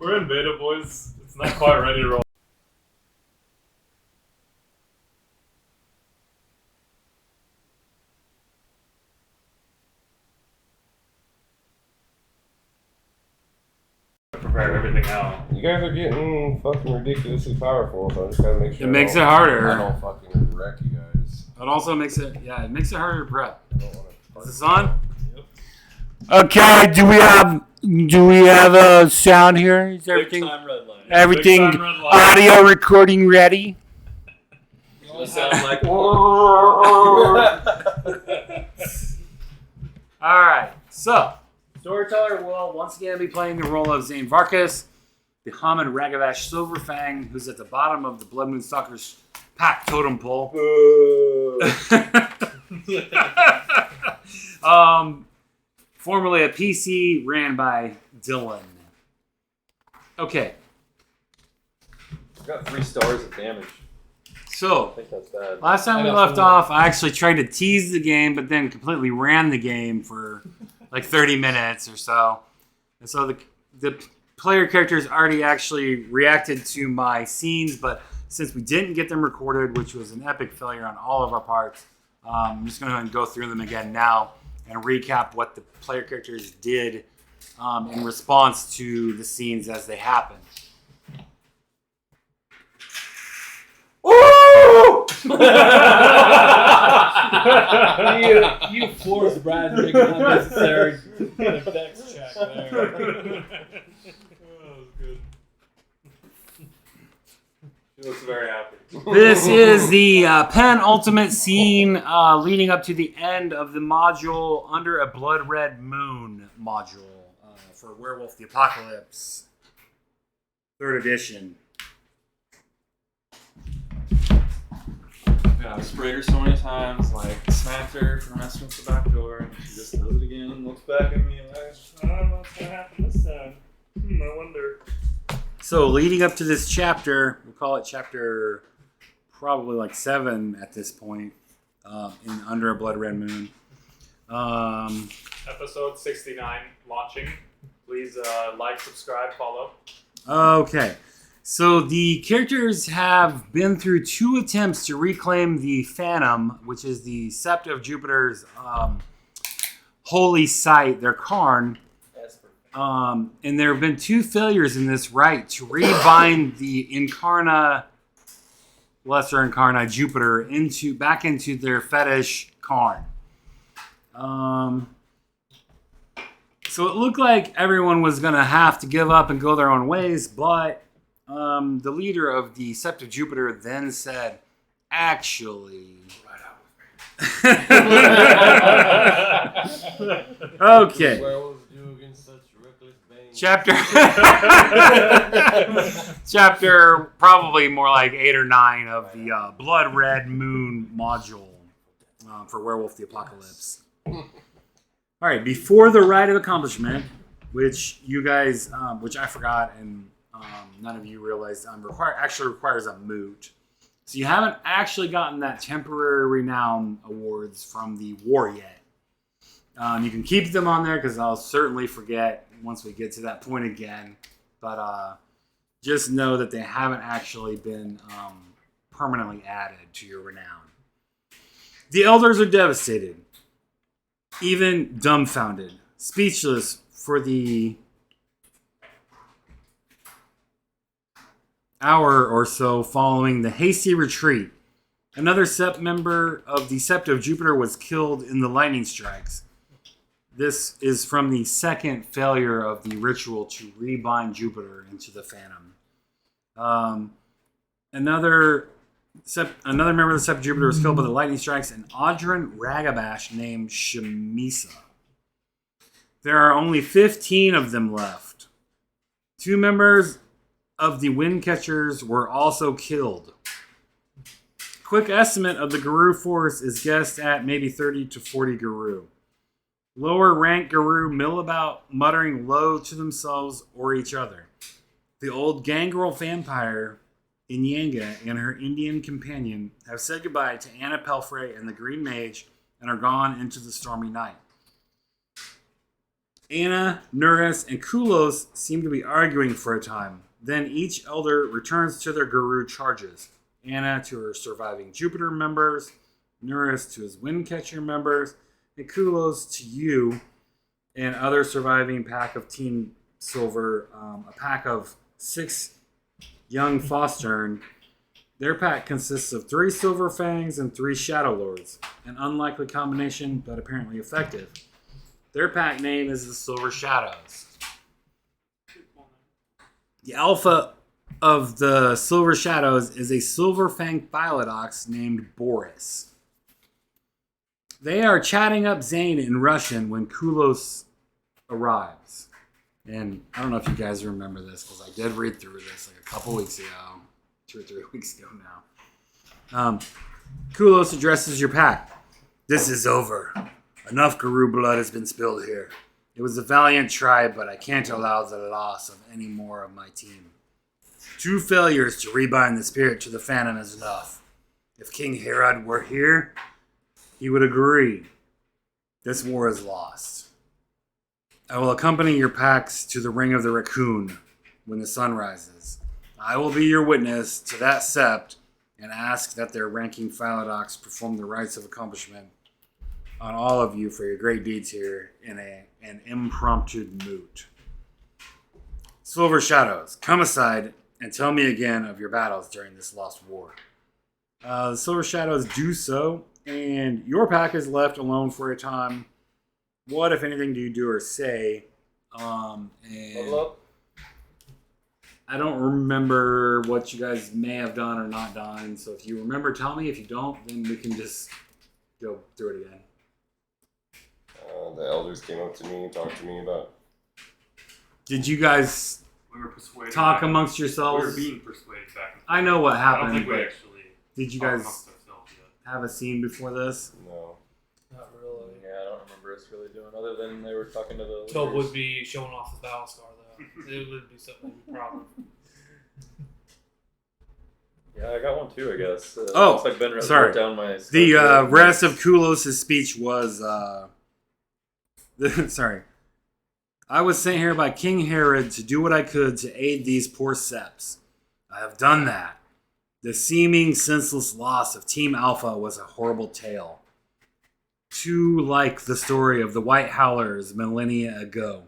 We're in beta, boys. It's not quite ready to roll. Prepare everything out. You guys are getting fucking ridiculously powerful, so I just gotta make sure It makes it harder. I don't fucking wreck you guys. It also makes it harder to prep. I don't wanna Is this on? Yep. Okay, do we have a sound here? Is everything Big time red light. everything Big time red light. audio recording ready? It sounds like. Alright, so Storyteller will once again be playing the role of Zane Varkas, the Hamid Ragavash Silverfang, who's at the bottom of the Blood Moon Stalkers pack totem pole. Formerly a PC ran by Dylan. Okay, I got 3 stars of damage. so I think that's bad. last time we left off, I actually tried to tease the game, but then completely ran the game for like 30 minutes or so. And so the player characters already actually reacted to my scenes, but since we didn't get them recorded, which was an epic failure on all of our parts, I'm just going to go through them again now and recap what the player characters did in response to the scenes as they happened. Ooh! you forced Brad to make an unnecessary dex check there. That was good. She looks very happy. This is the penultimate scene leading up to the end of the module Under a Blood Red Moon module for Werewolf the Apocalypse, 3rd edition. Yeah, I've sprayed her so many times, like smacked her for messing with the back door, and she just does it again and looks back at me like, I don't know what's gonna happen this time. I wonder. So leading up to this chapter, we'll call it chapter probably like 7 at this point, in Under a Blood Red Moon. Episode 69 launching. Please like, subscribe, follow. Okay. So the characters have been through 2 attempts to reclaim the Phantom, which is the Sept of Jupiter's holy site, their Karn. And there have been 2 failures in this rite to rebind the Incarna, Lesser Incarna Jupiter back into their fetish Karn. So it looked like everyone was going to have to give up and go their own ways, but the leader of the Sept of Jupiter then said, actually... Okay. Werewolves do against such reckless bangs. Chapter probably more like 8 or 9 of the Blood Red Moon module for Werewolf the Apocalypse. All right, before the rite of accomplishment, which you guys, which I forgot and none of you realized, actually requires a moot. So you haven't actually gotten that temporary renown awards from the war yet. You can keep them on there because I'll certainly forget once we get to that point again. But just know that they haven't actually been permanently added to your renown. The elders are devastated, even dumbfounded, speechless for the hour or so following the hasty retreat. Another Sept member of the Sept of Jupiter was killed in the lightning strikes. This is from the second failure of the ritual to rebind Jupiter into the Phantom. Another member of the Sept of Jupiter was killed by the lightning strikes, an Audrin Ragabash named Shamisa. There are only 15 of them left. 2 members of the Windcatchers were also killed. Quick estimate of the Garou force is guessed at maybe 30 to 40 Garou. Lower rank Garou mill about, muttering low to themselves or each other. The old gangrel vampire Inyanga and her Indian companion have said goodbye to Anna Pelfrey and the Green Mage and are gone into the stormy night. Anna, Nuris, and Kulos seem to be arguing for a time. Then each elder returns to their guru charges. Anna to her surviving Jupiter members, Nuris to his Windcatcher members, and Kulos to you and other surviving pack of Team Silver, a pack of 6 young Fostern. Their pack consists of 3 Silver Fangs and 3 Shadow Lords. An unlikely combination, but apparently effective. Their pack name is the Silver Shadows. The alpha of the Silver Shadows is a Silver Fang Phyllodox named Boris. They are chatting up Zane in Russian when Kulos arrives. And I don't know if you guys remember this, because I did read through this like a couple weeks ago. 2 or 3 weeks ago now. Kulos addresses your pack. This is over. Enough Guru blood has been spilled here. It was a valiant tribe, but I can't allow the loss of any more of my team. 2 failures to rebind the spirit to the Phantom is enough. If King Herod were here, he would agree. This war is lost. I will accompany your packs to the Ring of the Raccoon when the sun rises. I will be your witness to that sept and ask that their ranking Phyllodox perform the rites of accomplishment on all of you for your great deeds here in an impromptu moot. Silver Shadows, come aside and tell me again of your battles during this lost war. The Silver Shadows do so, and your pack is left alone for a time. What, if anything, do you do or say? And I don't remember what you guys may have done or not done, so if you remember, tell me. If you don't, then we can just go through it again. The elders came up to me and talked to me about. Did you guys We were persuaded. talk back. amongst We yourselves? were being persuaded back. I know what I happened. don't think we but actually. did you talked guys amongst ourselves yet. have a scene before this? No. Not really. Yeah, I don't remember us really doing other than they were talking to the. Tob leaders. would be showing off his battle scar though. It would be something to be proud of. Yeah, I got one too, I guess. Oh, looks like Ben wrote sorry. down my. The rest of Kulos' speech was, sorry. I was sent here by King Herod to do what I could to aid these poor Seps. I have done that. The seeming senseless loss of Team Alpha was a horrible tale. Too like the story of the White Howlers millennia ago,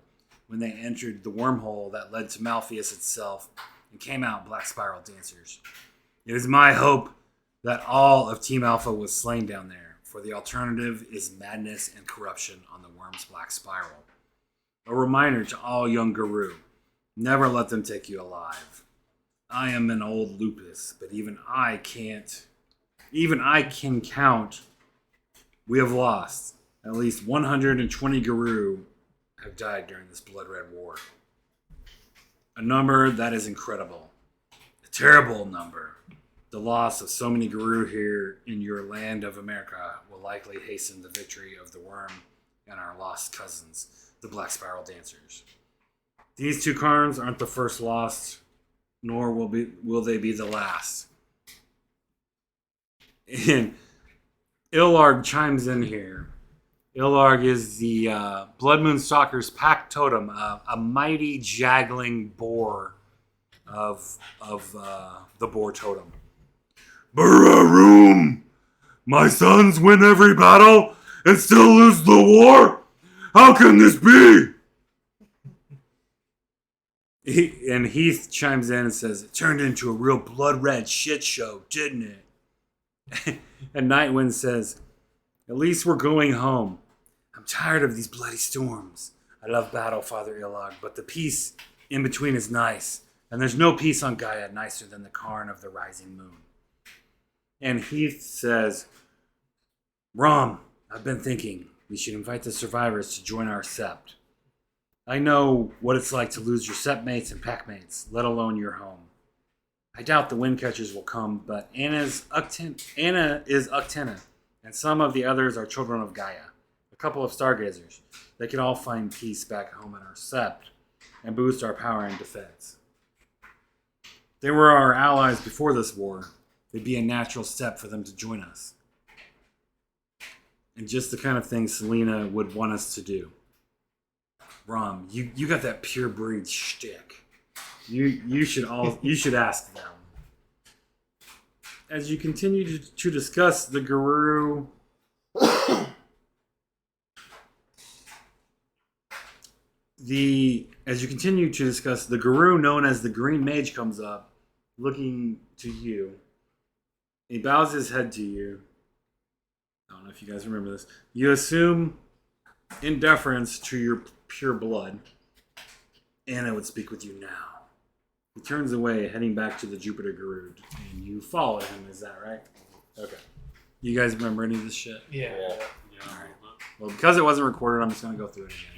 when they entered the wormhole that led to Malpheus itself and came out Black Spiral Dancers. It is my hope that all of Team Alpha was slain down there, for the alternative is madness and corruption on the Worm's Black Spiral. A reminder to all young Guru, never let them take you alive. I am an old lupus, but even I can count. We have lost. At least 120 Guru have died during this blood red war. A number that is incredible. A terrible number. The loss of so many Guru here in your land of America will likely hasten the victory of the Worm and our lost cousins, the Black Spiral Dancers. These 2 Karns aren't the first lost, nor will they be the last. And Ilarg chimes in here. Ilarg is the Blood Moon Stalker's pack totem, a mighty jaggling boar of the boar totem. Bararoom! My sons win every battle and still lose the war? How can this be? And Heath chimes in and says, it turned into a real blood red shit show, didn't it? And Nightwind says, at least we're going home. I'm tired of these bloody storms. I love battle, Father Ilarg, but the peace in between is nice. And there's no peace on Gaia nicer than the Karn of the rising moon. And Heath says, Rom, I've been thinking we should invite the survivors to join our sept. I know what it's like to lose your sept mates and pack mates, let alone your home. I doubt the Windcatchers will come, but Anna is Uctena, and some of the others are children of Gaia, a couple of stargazers. They could all find peace back home in our sept and boost our power and defense. They were our allies before this war. It'd be a natural step for them to join us. And just the kind of thing Selena would want us to do. Rom, you got that pure breed shtick. You should ask them. As you continue to discuss the Guru, the Guru known as the Green Mage comes up, looking to you. He bows his head to you. I don't know if you guys remember this. You assume, in deference to your pure blood, Anna would speak with you now. He turns away, heading back to the Jupiter Guru, and you follow him. Is that right? Okay. You guys remember any of this shit? Yeah. Alright. Well, because it wasn't recorded, I'm just going to go through it again.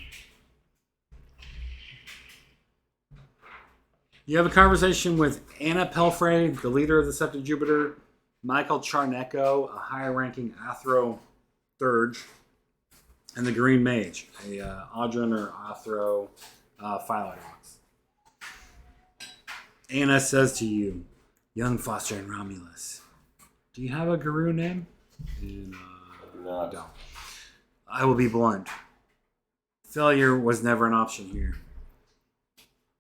You have a conversation with Anna Pelfrey, the leader of the Sept of Jupiter, Michael Charneko, a higher-ranking Athro Thurge, and the Green Mage, a Audron or Athro Phyllodox. Anna says to you, young Foster and Romulus, do you have a Guru name? And, No. don't. I will be blunt. Failure was never an option here.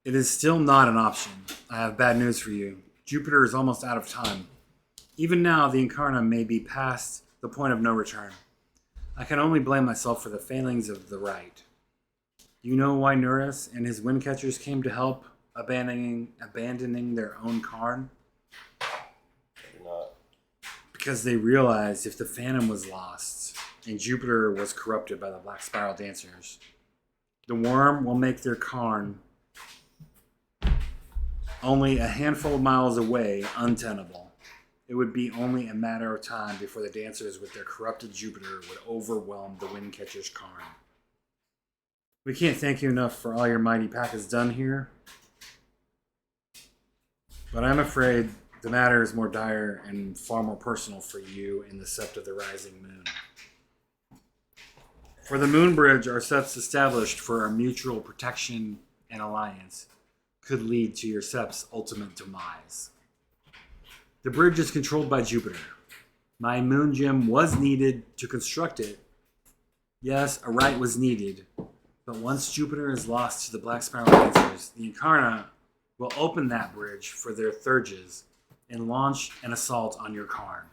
It is still not an option. I have bad news for you. Jupiter is almost out of time. Even now, the Incarna may be past the point of no return. I can only blame myself for the failings of the right. You know why Nuris and his windcatchers came to help, abandoning their own Karn? Not. Because they realized if the Phantom was lost and Jupiter was corrupted by the Black Spiral Dancers, the Worm will make their Karn only a handful of miles away untenable. It would be only a matter of time before the Dancers with their corrupted Jupiter would overwhelm the Windcatcher's Karn. We can't thank you enough for all your mighty pack has done here, but I'm afraid the matter is more dire and far more personal for you in the Sept of the Rising Moon. For the Moon Bridge, our septs established for our mutual protection and alliance could lead to your sept's ultimate demise. The bridge is controlled by Jupiter. My moon gem was needed to construct it. Yes, a rite was needed, but once Jupiter is lost to the Black Spiral Dancers, the Incarna will open that bridge for their Thurges and launch an assault on your Karn.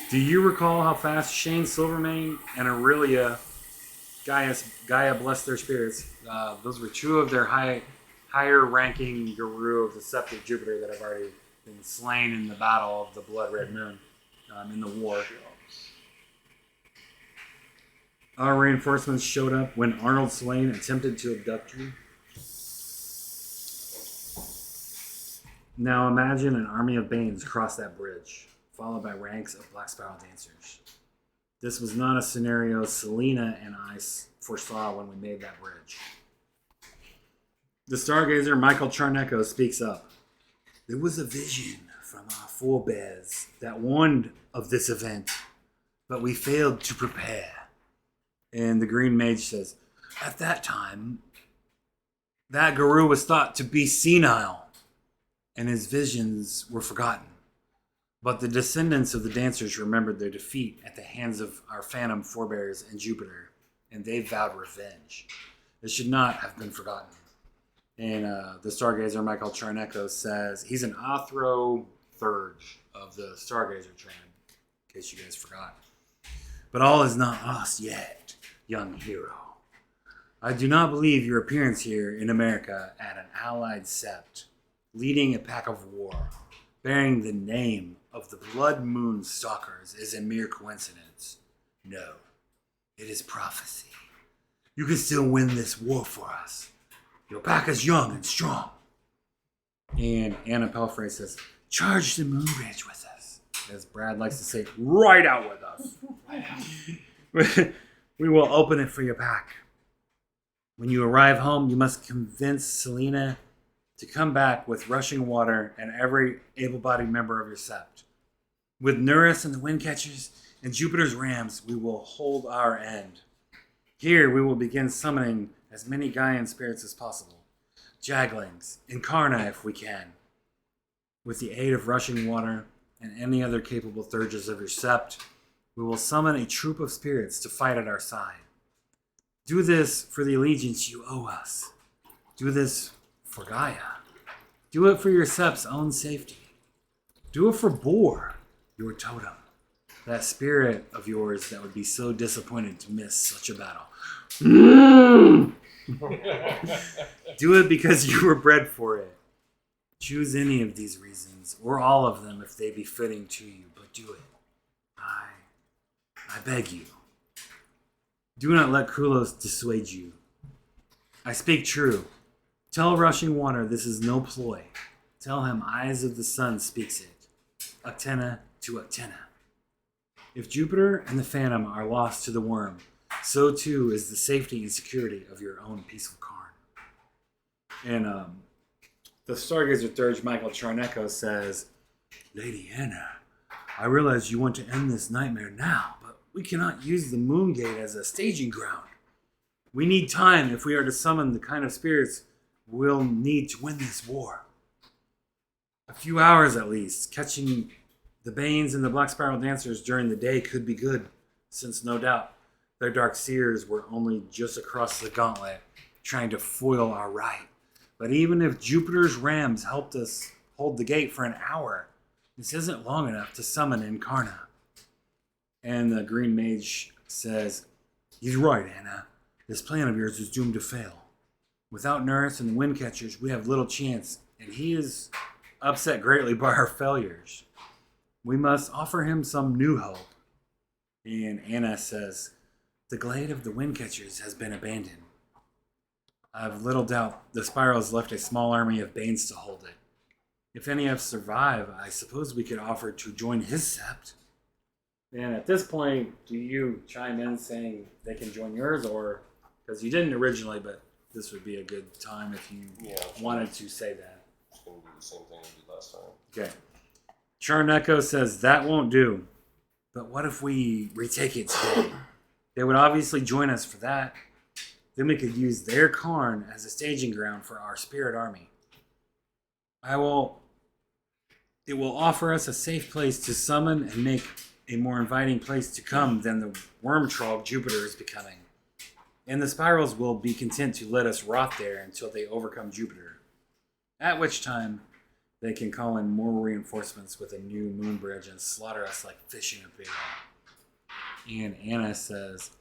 Do you recall how fast Shane Silvermane and Aurelia Gaia bless their spirits? Those were two of their higher-ranking Guru of the Sept of Jupiter that have already been slain in the battle of the Blood Red Moon in the war. Our reinforcements showed up when Arnold Swain attempted to abduct you. Now imagine an army of Banes cross that bridge, followed by ranks of Black Spiral Dancers. This was not a scenario Selena and I foresaw when we made that bridge. The stargazer Michael Charneko speaks up. There was a vision from our forebears that warned of this event, but we failed to prepare. And the Green Mage says, at that time, that Guru was thought to be senile, and his visions were forgotten. But the descendants of the Dancers remembered their defeat at the hands of our Phantom forebears and Jupiter, and they vowed revenge. It should not have been forgotten. And the Stargazer Michael Charneko says he's an Athro Thurge of the Stargazer tribe, in case you guys forgot. But all is not lost yet, young hero. I do not believe your appearance here in America at an allied sept, leading a pack of war, bearing the name of the Blood Moon Stalkers is a mere coincidence. No, it is prophecy. You can still win this war for us. Your pack is young and strong. And Anna Pelfrey says, charge the Moon Bridge with us. As Brad likes to say, right out with us. We will open it for your pack. When you arrive home, you must convince Selena to come back with rushing water and every able-bodied member of your sept. With Nuris and the Windcatchers and Jupiter's Rams, we will hold our end. Here, we will begin summoning as many Gaian spirits as possible. Jaglings, Incarna if we can. With the aid of rushing water and any other capable Thurges of your sept, we will summon a troop of spirits to fight at our side. Do this for the allegiance you owe us. Do this for Gaia. Do it for your Sep's own safety. Do it for Boar, your totem. That spirit of yours that would be so disappointed to miss such a battle. Do it because you were bred for it. Choose any of these reasons, or all of them if they be fitting to you, but do it. I beg you. Do not let Kulos dissuade you. I speak true. Tell Rushing Water this is no ploy. Tell him Eyes of the Sun speaks it. Uktena to Uktena. If Jupiter and the Phantom are lost to the worm, so too is the safety and security of your own peaceful Karn. And the Stargazer Dirge Michael Charnecko says, Lady Anna, I realize you want to end this nightmare now, but we cannot use the Moon Gate as a staging ground. We need time if we are to summon the kind of spirits we'll need to win this war. A few hours at least. Catching the Banes and the Black Spiral Dancers during the day could be good, since no doubt their Dark Seers were only just across the gauntlet trying to foil our right. But even if Jupiter's Rams helped us hold the gate for an hour, this isn't long enough to summon Incarna. And the Green Mage says, He's right, Anna. This plan of yours is doomed to fail. Without Nurse and the Windcatchers, we have little chance, and he is upset greatly by our failures. We must offer him some new hope. And Anna says, The glade of the Windcatchers has been abandoned. I have little doubt the Spiral has left a small army of Banes to hold it. If any of us survive, I suppose we could offer to join his sept. And at this point, do you chime in saying they can join yours, or because you didn't originally, but this would be a good time if you wanted to say that. It's going to be the same thing we did last time. Okay. Charnecko says that won't do. But what if we retake it today? They would obviously join us for that. Then we could use their Karn as a staging ground for our spirit army. It will offer us a safe place to summon and make a more inviting place to come than the worm troll Jupiter is becoming. And the Spirals will be content to let us rot there until they overcome Jupiter. At which time, they can call in more reinforcements with a new moon bridge and slaughter us like fish in a barrel. And Anna says,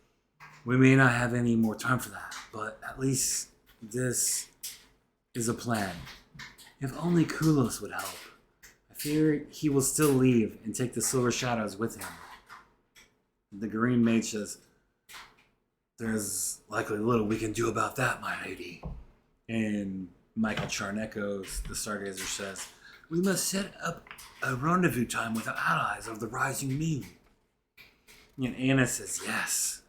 we may not have any more time for that, but at least this is a plan. If only Kulos would help. I fear he will still leave and take the Silver Shadows with him. The Green Mage says, there's likely little we can do about that, my lady. And Michael Charnecko, the Stargazer, says, we must set up a rendezvous time with the allies of the Rising Moon. And Anna says, yes.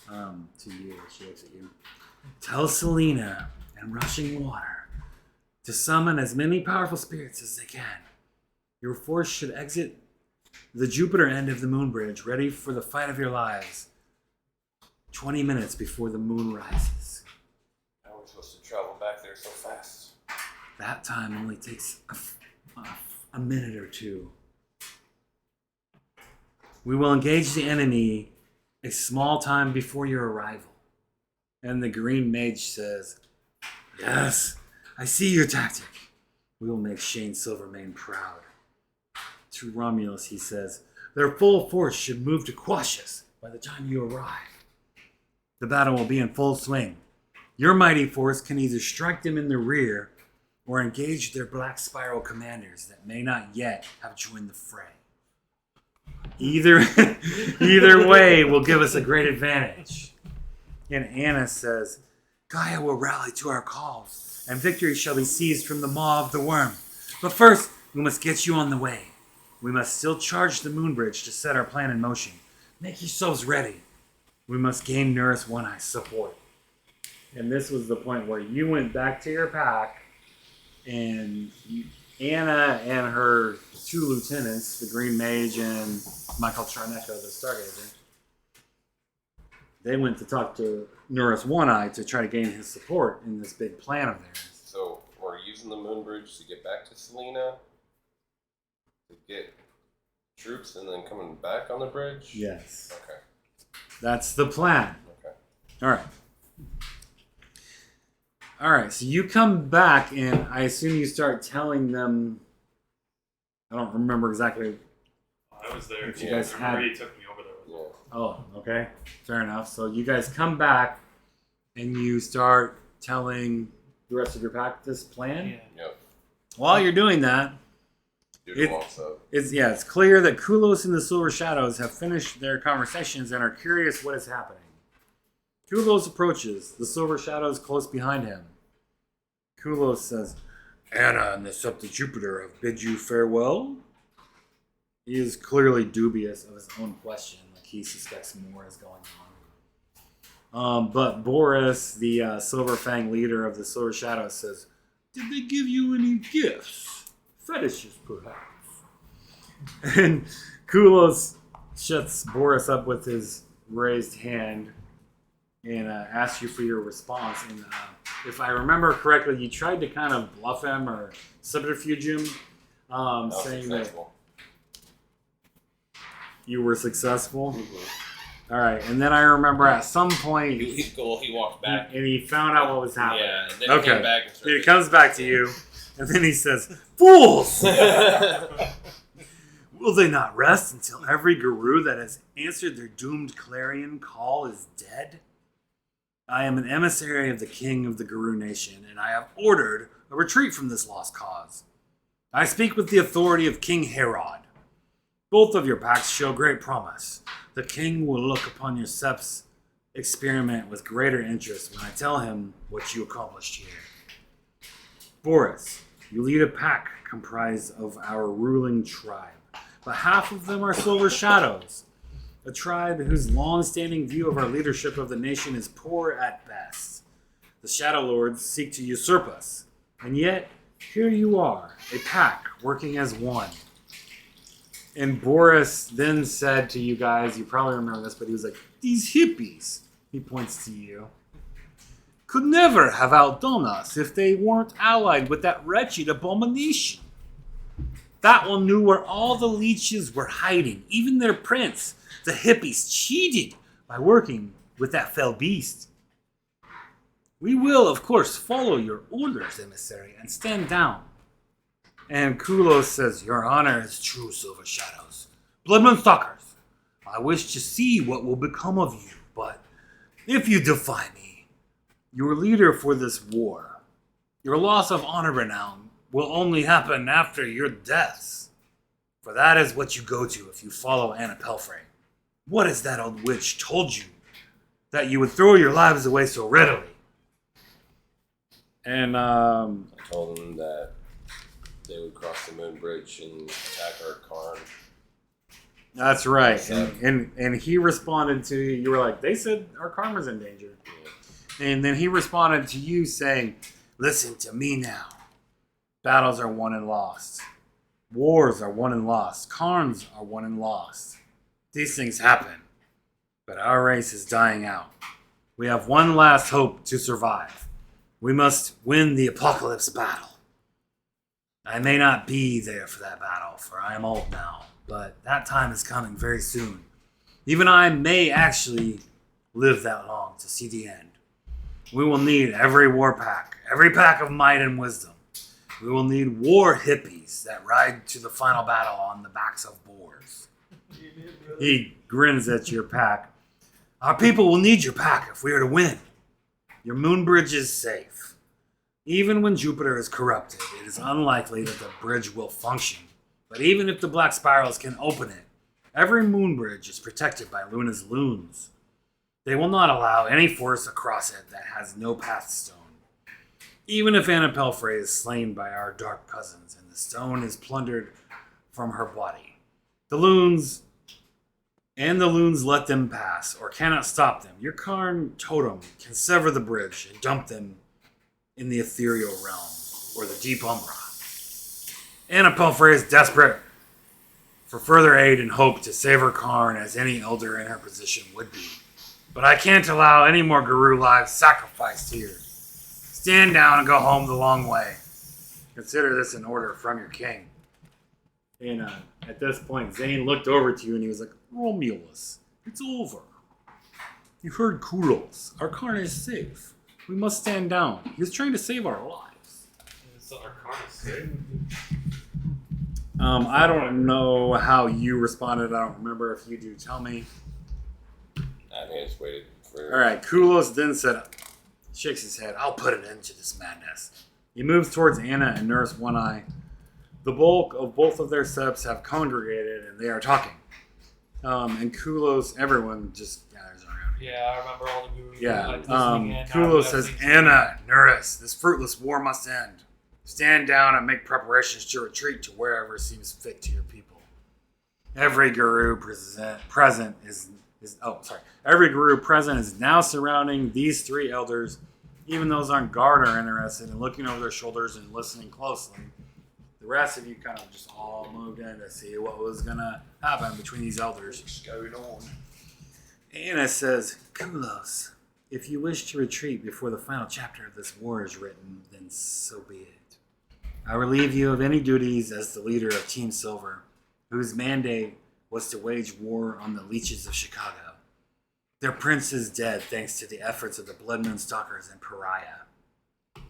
To you, she looks at you. Tell Selena and Rushing Water to summon as many powerful spirits as they can. Your force should exit the Jupiter end of the moon bridge, ready for the fight of your lives, 20 minutes before the moon rises. How are we supposed to travel back there so fast? That time only takes a minute or two. We will engage the enemy a small time before your arrival. And the Green Mage says, yes, I see your tactic. We will make Shane Silvermane proud. To Romulus, he says, their full force should move to Quashus by the time you arrive. The battle will be in full swing. Your mighty force can either strike them in the rear or engage their Black Spiral commanders that may not yet have joined the fray. Either way will give us a great advantage. And Anna says, Gaia will rally to our calls, and victory shall be seized from the maw of the worm. But first, we must get you on the way. We must still charge the moon bridge to set our plan in motion. Make yourselves ready. We must gain Nurse One-Eye's support. And this was the point where you went back to your pack, and Anna and her two lieutenants, the Green Mage and Michael Charnecko, the Stargazer, they went to talk to Nurse One-Eye to try to gain his support in this big plan of theirs. So we're using the moon bridge to get back to Selena, to get troops, and then coming back on the bridge? Yes. Okay. That's the plan. Okay. All right. All right, so you come back, and I assume you start telling them. I don't remember exactly. I was there. If too. you guys I remember had- he took me over there. With him. Yeah. Oh, okay, fair enough. So you guys come back, and you start telling the rest of your pack this plan. Yep. While you're doing that, Dude walks up. it's clear that Kulos and the Silver Shadows have finished their conversations and are curious what is happening. Kulos approaches, the Silver Shadows close behind him. Kulos says, Anna and the Septa Jupiter have bid you farewell? He is clearly dubious of his own question, like he suspects more is going on. But Boris, the Silver Fang leader of the Silver Shadows, says, did they give you any gifts? Fetishes, perhaps. And Kulos shuts Boris up with his raised hand and asks you for your response. And if I remember correctly, you tried to kind of bluff him or subterfuge him, saying that you were successful. Mm-hmm. All right, and then I remember at some point, He walked back. and he found out what was happening. Yeah, and then Okay. he came back and Then started. he comes back to you, and then he says, "Fools! Will they not rest until every guru that has answered their doomed clarion call is dead? I am an emissary of the king of the Guru nation, and I have ordered a retreat from this lost cause. I speak with the authority of King Herod. Both of your pacts show great promise. The king will look upon your Sep's experiment with greater interest when I tell him what you accomplished here. Boris, you lead a pack comprised of our ruling tribe, but half of them are Silver Shadows, a tribe whose long-standing view of our leadership of the nation is poor at best. The Shadow Lords seek to usurp us, and yet here you are, a pack working as one." And Boris then said to you guys, you probably remember this, but he was like, "These hippies," he points to you, "could never have outdone us if they weren't allied with that wretched abomination. That one knew where all the leeches were hiding, even their prince. The hippies cheated by working with that fell beast. We will, of course, follow your orders, emissary, and stand down." And Kulos says, "Your honor is true, Silver Shadows. Bloodmoon Stalkers, I wish to see what will become of you, but if you defy me, your leader for this war, your loss of honor renown will only happen after your deaths. For that is what you go to if you follow Anna Pelfrey. What has that old witch told you that you would throw your lives away so readily?" And I told him that they would cross the moon bridge and attack our Karn. that's right. And he responded to you. You were like, "They said our karma's in danger." And then he responded to you saying, "Listen to me now. Battles are won and lost. Wars are won and lost. Karns are won and lost. These things happen. But our race is dying out. We have one last hope to survive. We must win the apocalypse battle. I may not be there for that battle, for I am old now, but that time is coming very soon. Even I may actually live that long to see the end. We will need every war pack, every pack of might and wisdom. We will need war hippies that ride to the final battle on the backs of boars." He grins at your pack. "Our people will need your pack if we are to win. Your moon bridge is safe. Even when Jupiter is corrupted, it is unlikely that the bridge will function. But even if the Black Spirals can open it, every moon bridge is protected by Luna's loons. They will not allow any force across it that has no path stone. Even if Anna Pelfrey is slain by our dark cousins and the stone is plundered from her body, the loons let them pass or cannot stop them. Your Karn totem can sever the bridge and dump them in the ethereal realm or the deep umbra. Anna Pelfrey is desperate for further aid and hope to save her Karn as any elder in her position would be. But I can't allow any more Guru lives sacrificed here. Stand down and go home the long way. Consider this an order from your king." And at this point, Zane looked over to you and he was like, "Romulus, it's over. You heard Kulos. Our Karn is safe. We must stand down. He was trying to save our lives. It's our cards. I don't know how you responded. I don't remember. If you do, tell me. I think I just waited for. All right. Kulos then said, shakes his head. I'll put an end to this madness. He moves towards Anna and Nurse One Eye. The bulk of both of their septs have congregated and they are talking. And Kulos, everyone just gathers around. Yeah, I remember all the gurus. Yeah. Like, listening in. Kulos says, Anna, Nurse, this fruitless war must end. Stand down and make preparations to retreat to wherever seems fit to your people. Every guru present is Every guru present is now surrounding these three elders. Even those on guard are interested in looking over their shoulders and listening closely. The rest of you kind of just all moved in to see what was going to happen between these elders. What's going on? Anna says, Kulos, if you wish to retreat before the final chapter of this war is written, then so be it. I relieve you of any duties as the leader of Team Silver, whose mandate was to wage war on the leeches of Chicago. Their prince is dead thanks to the efforts of the Blood Moon Stalkers and Pariah.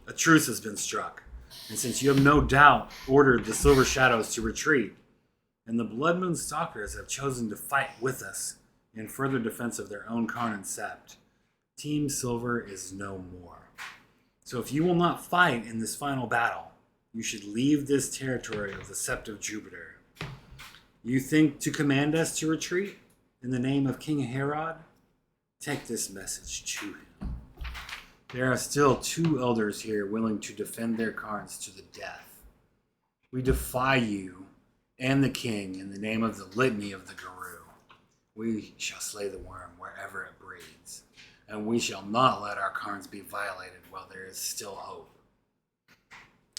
A truce has been struck, and since you have no doubt ordered the Silver Shadows to retreat, and the Blood Moon Stalkers have chosen to fight with us in further defense of their own Karn and Sept, Team Silver is no more. So if you will not fight in this final battle, you should leave this territory of the Sept of Jupiter. You think to command us to retreat in the name of King Herod? Take this message to him. There are still 2 elders here willing to defend their Karns to the death. We defy you and the king in the name of the litany of the Guru. We shall slay the worm wherever it breeds, and we shall not let our Karns be violated while there is still hope.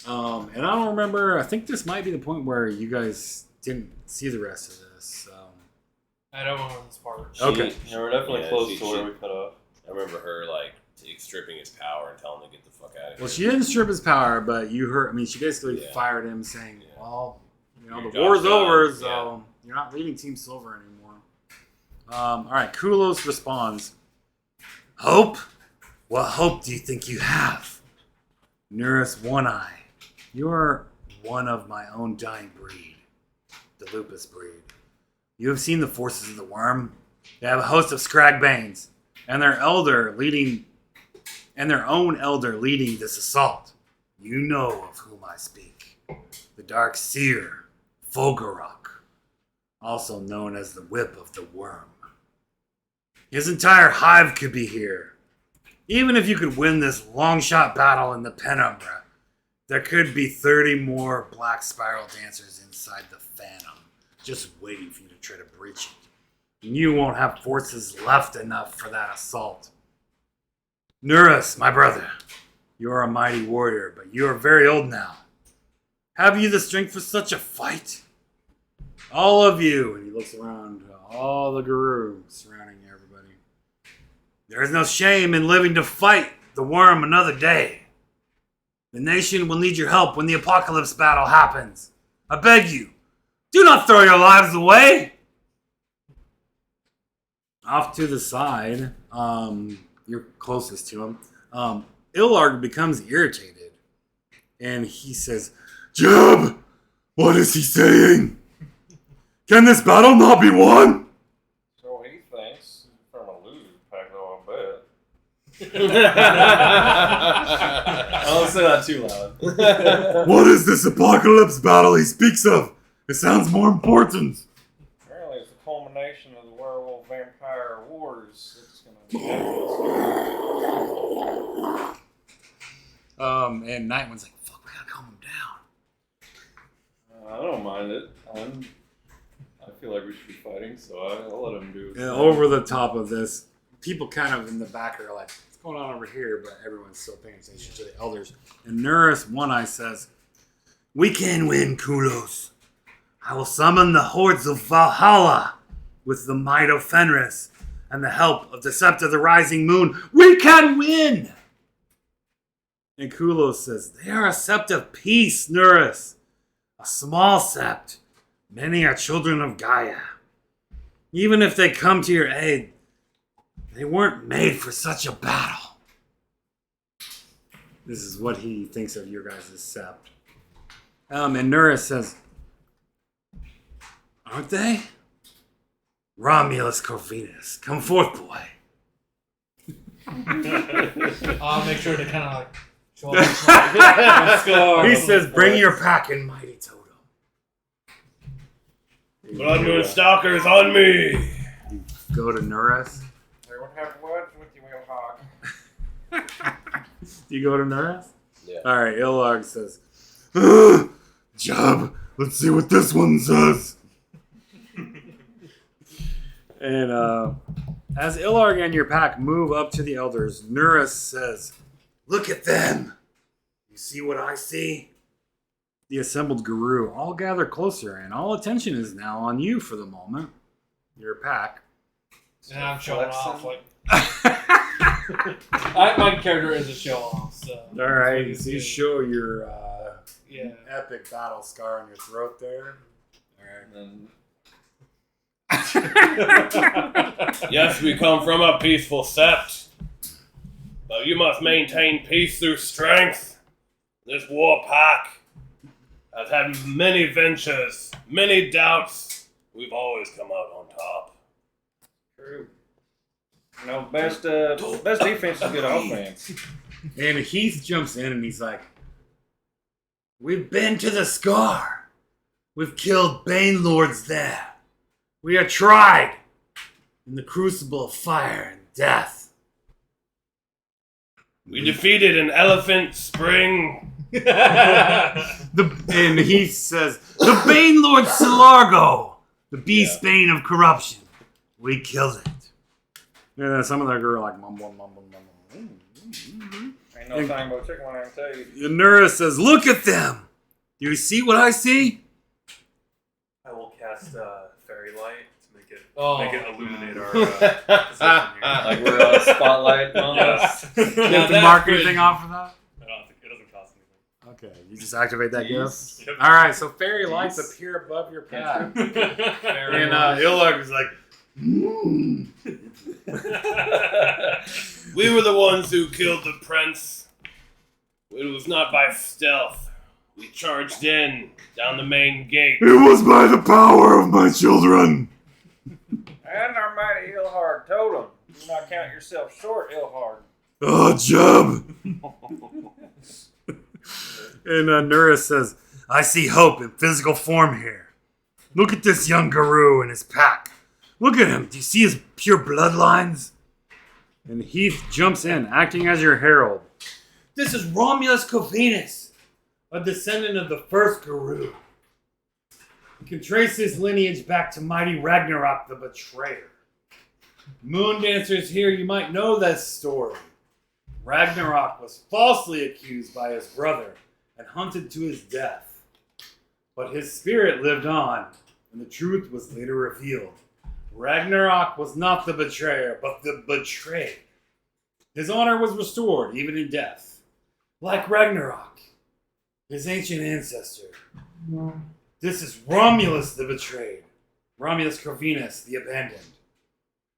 And I don't remember, I think this might be the point where you guys didn't see the rest of this. I don't remember this part. Okay. Yeah, we're definitely Yeah, close she- to where she- we cut off. I remember her like stripping his power and telling him to get the fuck out of here. Well, she didn't strip his power, but you heard, I mean, she basically Yeah. fired him saying, Yeah. well, you know, Your the war's job's over, done. so you're not leading Team Silver anymore. All right, Kulos responds, Hope? What hope do you think you have? Nurse One Eye, you're one of my own dying breed, the Lupus breed. You have seen the forces of the worm. They have a host of Scragbanes, and their own elder leading this assault. You know of whom I speak. The Dark Seer, Fulgurok, also known as the Whip of the Worm. His entire hive could be here. Even if you could win this long-shot battle in the Penumbra, there could be 30 more Black Spiral Dancers inside the Phantom, just waiting for you to try to breach it. And you won't have forces left enough for that assault. Nurus, my brother, you are a mighty warrior, but you are very old now. Have you the strength for such a fight? All of you, and he looks around, all the gurus surrounding everybody. There is no shame in living to fight the worm another day. The nation will need your help when the apocalypse battle happens. I beg you, do not throw your lives away. Off to the side, you're closest to him. Ilarg becomes irritated, and he says, Jeb, what is he saying? Can this battle not be won? So he thinks from a loser pack, though, I bet. Don't say that too loud. What is this apocalypse battle he speaks of? It sounds more important. Apparently, it's the culmination of the werewolf vampire wars. It's gonna be And Nightwind's like, fuck, we gotta calm him down. I don't mind it. I feel like we should be fighting, so I'll let him do it. And over the top of this, people kind of in the back are like, what's going on over here? But everyone's still paying attention to the elders. And Nurus One Eye says, we can win, Kulos. I will summon the hordes of Valhalla with the might of Fenris and the help of the Sept of the Rising Moon. We can win! And Kulos says, they are a Sept of peace, Nurus. A small Sept. Many are children of Gaia. Even if they come to your aid, they weren't made for such a battle. This is what he thinks of your guys' sept. And Nura says, aren't they? Romulus Corvinus, come forth, boy. I'll make sure to kind of like show off scar. He says, bring your pack in, mighty totem. Blood Moon Stalkers on me! Go to Nuras. I won't have words with you, Ilhog. You go to Nuras? Yeah. Alright, Ilog says, Job, let's see what this one says. And as Ilarg and your pack move up to the elders, Nuras says, look at them. You see what I see? The assembled Guru all gather closer, and all attention is now on you for the moment. Your pack. And I'm showing off. Like, my character is a show off. So Alright, so you show your yeah. epic battle scar on your throat there. Alright. And Yes, we come from a peaceful sept, but you must maintain peace through strength. This war pack has had many ventures, many doubts. We've always come out on top. True. You know, best defense is good offense. And Heath jumps in and he's like, we've been to the Scar. We've killed Bane Lords there. We are tried in the crucible of fire and death. We defeated an elephant spring. And he says, the Bane Lord Silargo, the beast bane of corruption. We killed it. And then some of the girl like mumble. Ain't no thing but chicken when I can tell you. Yanura says, look at them. Do you see what I see? I will cast fairy light to make it illuminate our Like we're on a spotlight on us. Get the marker thing off of that? I don't think it doesn't cost anything. Okay, you just activate that Yes. gift? Alright, so fairy lights appear above your path. And Ilog is like, We were the ones who killed the prince. It was not by stealth. We charged in, down the main gate. it was by the power of my children. And our mighty Ilhard told him, do not count yourself short, Ilhard. Oh, Jub. And Nura says, I see hope in physical form here. Look at this young Guru and his pack. Look at him. Do you see his pure bloodlines? And Heath jumps in, acting as your herald. This is Romulus Corvinus, a descendant of the first Guru. You can trace his lineage back to mighty Ragnarok the Betrayer. Moon dancers here, you might know this story. Ragnarok was falsely accused by his brother and hunted to his death. But his spirit lived on, and the truth was later revealed. Ragnarok was not the betrayer, but the betrayed. His honor was restored, even in death. Like Ragnarok, his ancient ancestor. This is Romulus the betrayed. Romulus Corvinus, the abandoned.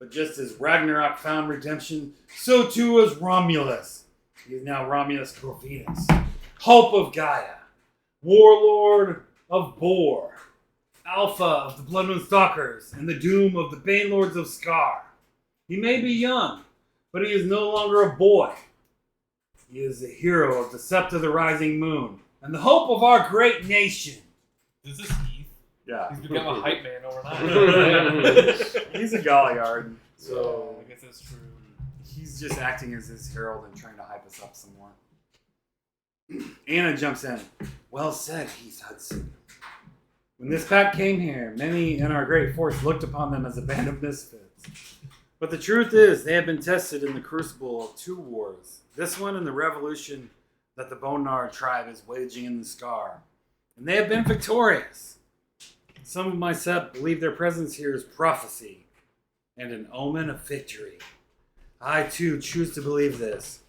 But just as Ragnarok found redemption, so too is Romulus. He is now Romulus Corvinus. Hope of Gaia. Warlord of Bor. Alpha of the Blood Moon Stalkers. And the doom of the Bane Lords of Scar. He may be young, but he is no longer a boy. He is the hero of the Sept of the Rising Moon. And the hope of our great nation. Is this Heath? Yeah. He's become a hype man overnight. He's a Galliard, so I guess that's true. he's just acting as his herald and trying to hype us up some more. Anna jumps in. Well said, Heath Hudson. When this pack came here, many in our great force looked upon them as a band of misfits. But the truth is, they have been tested in the crucible of two wars. This one and the revolution that the Bonar tribe is waging in the Scar. And they have been victorious. Some of my sept believe their presence here is prophecy and an omen of victory. I too choose to believe this.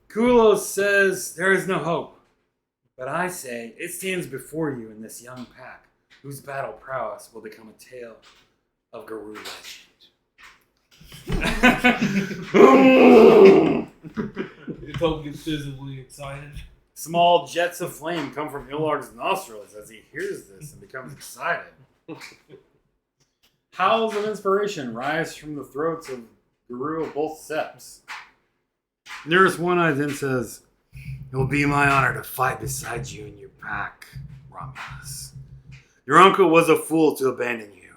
Kulos says there is no hope, but I say it stands before you in this young pack, whose battle prowess will become a tale of Guru legend. Pope gets visibly excited. Small jets of flame come from Illarg's nostrils as he hears this and becomes excited. Howls of inspiration rise from the throats of Guru of both septs. Nearest One Eye then says, "It will be my honor to fight beside you in your pack, Romulus. Your uncle was a fool to abandon you.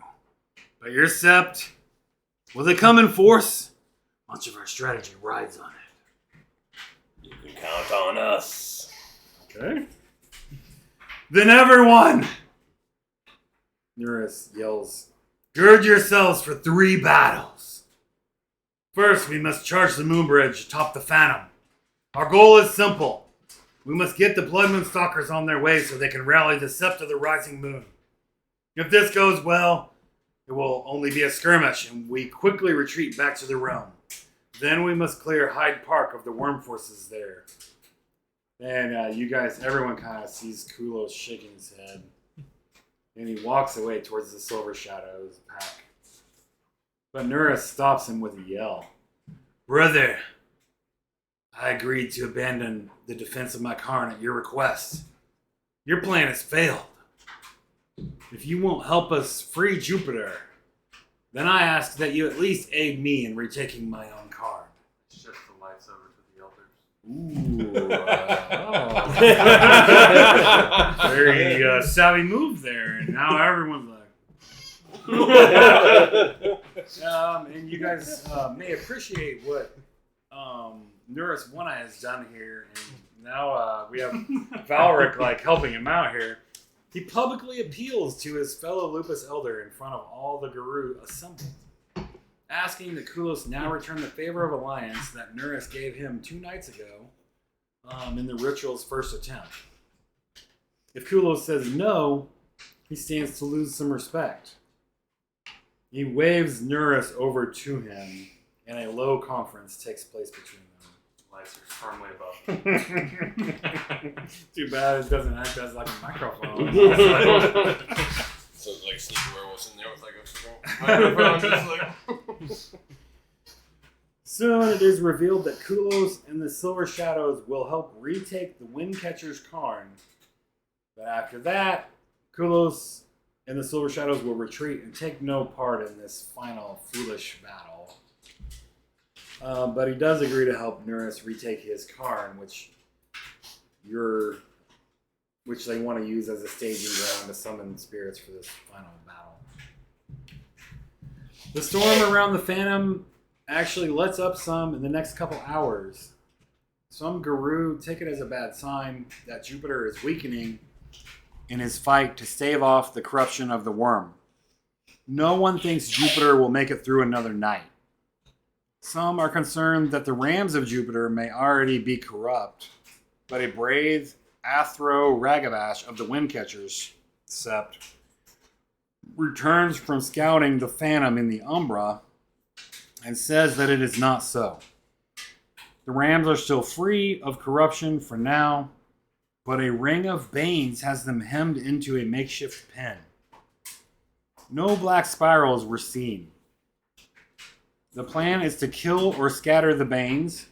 But your sept, will they come in force? Much of our strategy rides on it." You can count on us. Okay. "Then everyone," Nearest yells, "gird yourselves for 3 battles. First, we must charge the moon bridge atop the Phantom. Our goal is simple. We must get the Blood Moon Stalkers on their way so they can rally the Sept of the Rising Moon. If this goes well, it will only be a skirmish, and we quickly retreat back to the realm. Then we must clear Hyde Park of the worm forces there." And you guys, everyone kind of sees Kulos shaking his head. And he walks away towards the Silver Shadows pack. But Nura stops him with a yell. "Brother, I agreed to abandon the defense of my Karn at your request. Your plan has failed. If you won't help us free Jupiter, then I ask that you at least aid me in retaking my own Karn." Shift the lights over to the elders. Very savvy move there. And now everyone's like... and you guys may appreciate what Neurus One Eye has done here. And now we have Valric like helping him out here. He publicly appeals to his fellow Lupus Elder in front of all the Guru assembled, asking that Kulos now return the favor of alliance that Neurus gave him 2 nights ago in the ritual's first attempt. If Kulos says no, he stands to lose some respect. He waves Neurus over to him, and a low conference takes place between them. Lights are firmly above. Too bad it doesn't act as like a microphone. So it's like Sneaky Werewolf's in there with like a microphone. Just like... Soon it is revealed that Kulos and the Silver Shadows will help retake the Windcatcher's Karn. But after that, Kulos and the Silver Shadows will retreat and take no part in this final foolish battle. But he does agree to help Neurus retake his Karn, which they want to use as a staging ground to summon spirits for this final battle. The storm around the Phantom actually lets up some in the next couple hours. Some Guru take it as a bad sign that Jupiter is weakening in his fight to stave off the corruption of the worm. No one thinks Jupiter will make it through another night. Some are concerned that the rams of Jupiter may already be corrupt, but a brave Athro Ragabash of the Windcatchers Sept returns from scouting the Phantom in the Umbra and says that it is not so. The rams are still free of corruption for now, but a ring of Banes has them hemmed into a makeshift pen. No black spirals were seen. The plan is to kill or scatter the Banes.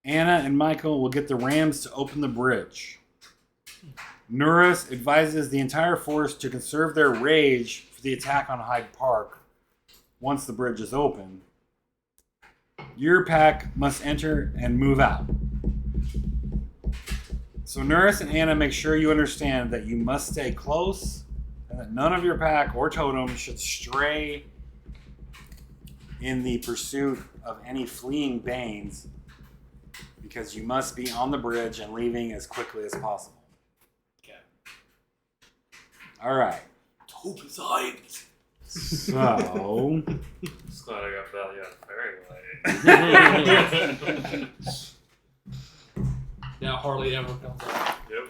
Anna and Michael will get the rams to open the bridge. Neurus advises the entire force to conserve their rage for the attack on Hyde Park once the bridge is open. Your pack must enter and move out. So Neurus and Anna make sure you understand that you must stay close and that none of your pack or totem should stray in the pursuit of any fleeing Banes, because you must be on the bridge and leaving as quickly as possible. Okay. Alright. Toby's hyped. So... Just glad I got Valley out fairy light. Now Harley ever comes out. Yep.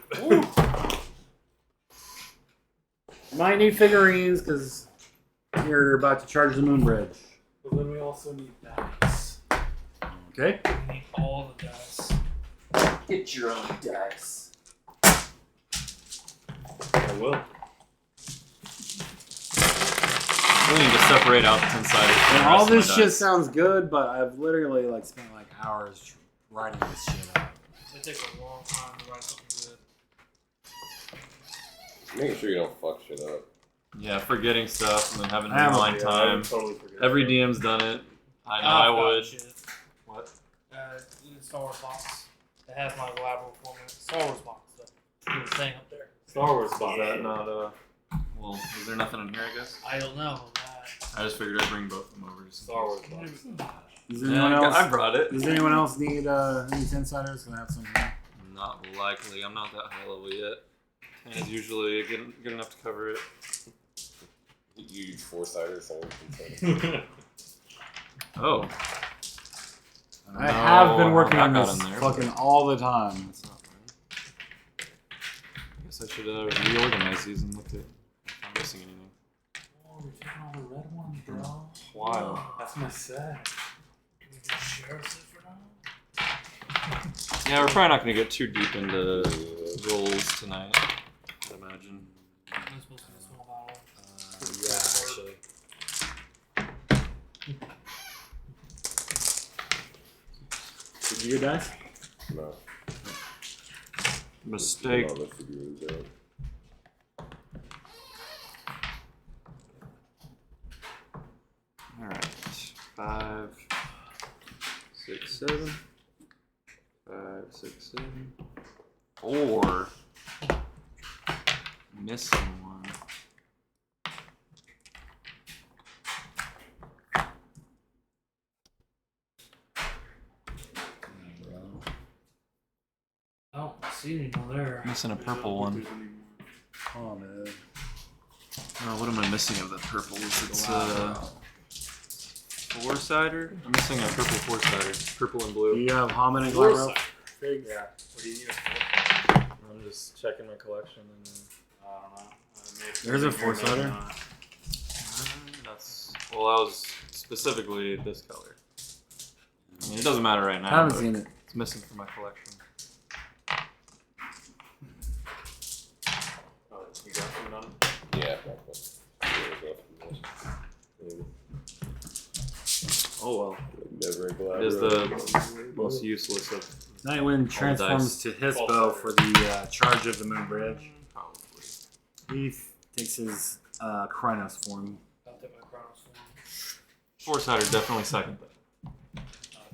might need figurines, because you're about to charge the moon bridge. But then we also need dice. Okay? We need all the dice. Get your own dice. I will. We need to separate out the 10-sided. And all this shit sounds good, but I've literally like spent like hours writing this shit up. It takes a long time to write something good. Making sure you don't fuck shit up. Yeah, forgetting stuff and then having I am rewind a- time. Totally forget. Every DM's done it. I know I've I got would. Shit. What? In Star Wars box. It has my elaborate format. Star Wars box. It was saying up there. Star Wars Is box. that not well, is there nothing in here, I guess? I don't know. I just figured I'd bring both of them over. Just in Star case. Wars box. Does Yeah, anyone else? I brought it. Does anyone else need any 10-siders? Can I have some here? Not likely. I'm not that high level yet. 10 is usually good enough to cover it. You use 4-siders and Oh. I have been working on got this in there, fucking all the time. That's not right. I guess I should reorganize these and look at if I'm missing anything. Oh, we're taking all the red ones, bro. Wow. That's my set. Can we just share this for now? Yeah, we're probably not going to get too deep into rolls tonight, I'd imagine. I'm supposed to be a small bottle. Yeah, actually. Did you get dice? no. Mistake. All the figurines out. Alright. 5, 6, 7. 5, 6, 7. 4. Missing one. I don't see anyone there. Missing a purple one. Oh man. Oh, what am I missing of the purples? It's a 4-sider? I'm missing a purple 4-sider. Purple and Do blue. you have Haman and Glarrow? Figs? Yeah. What do you need it for? I'm just checking my collection and I don't know. There's a 4-sider? that's that was specifically this color. I mean, it doesn't matter right now. I haven't but seen it. It's missing from my collection. Oh, you got food on it? Yeah. Oh well. Never It is the most useless of Nightwind transforms to Hispo for the charge of the Moon Bridge. probably. He takes his Krynos form. I'll take my Chronos one. 4-sider definitely second. If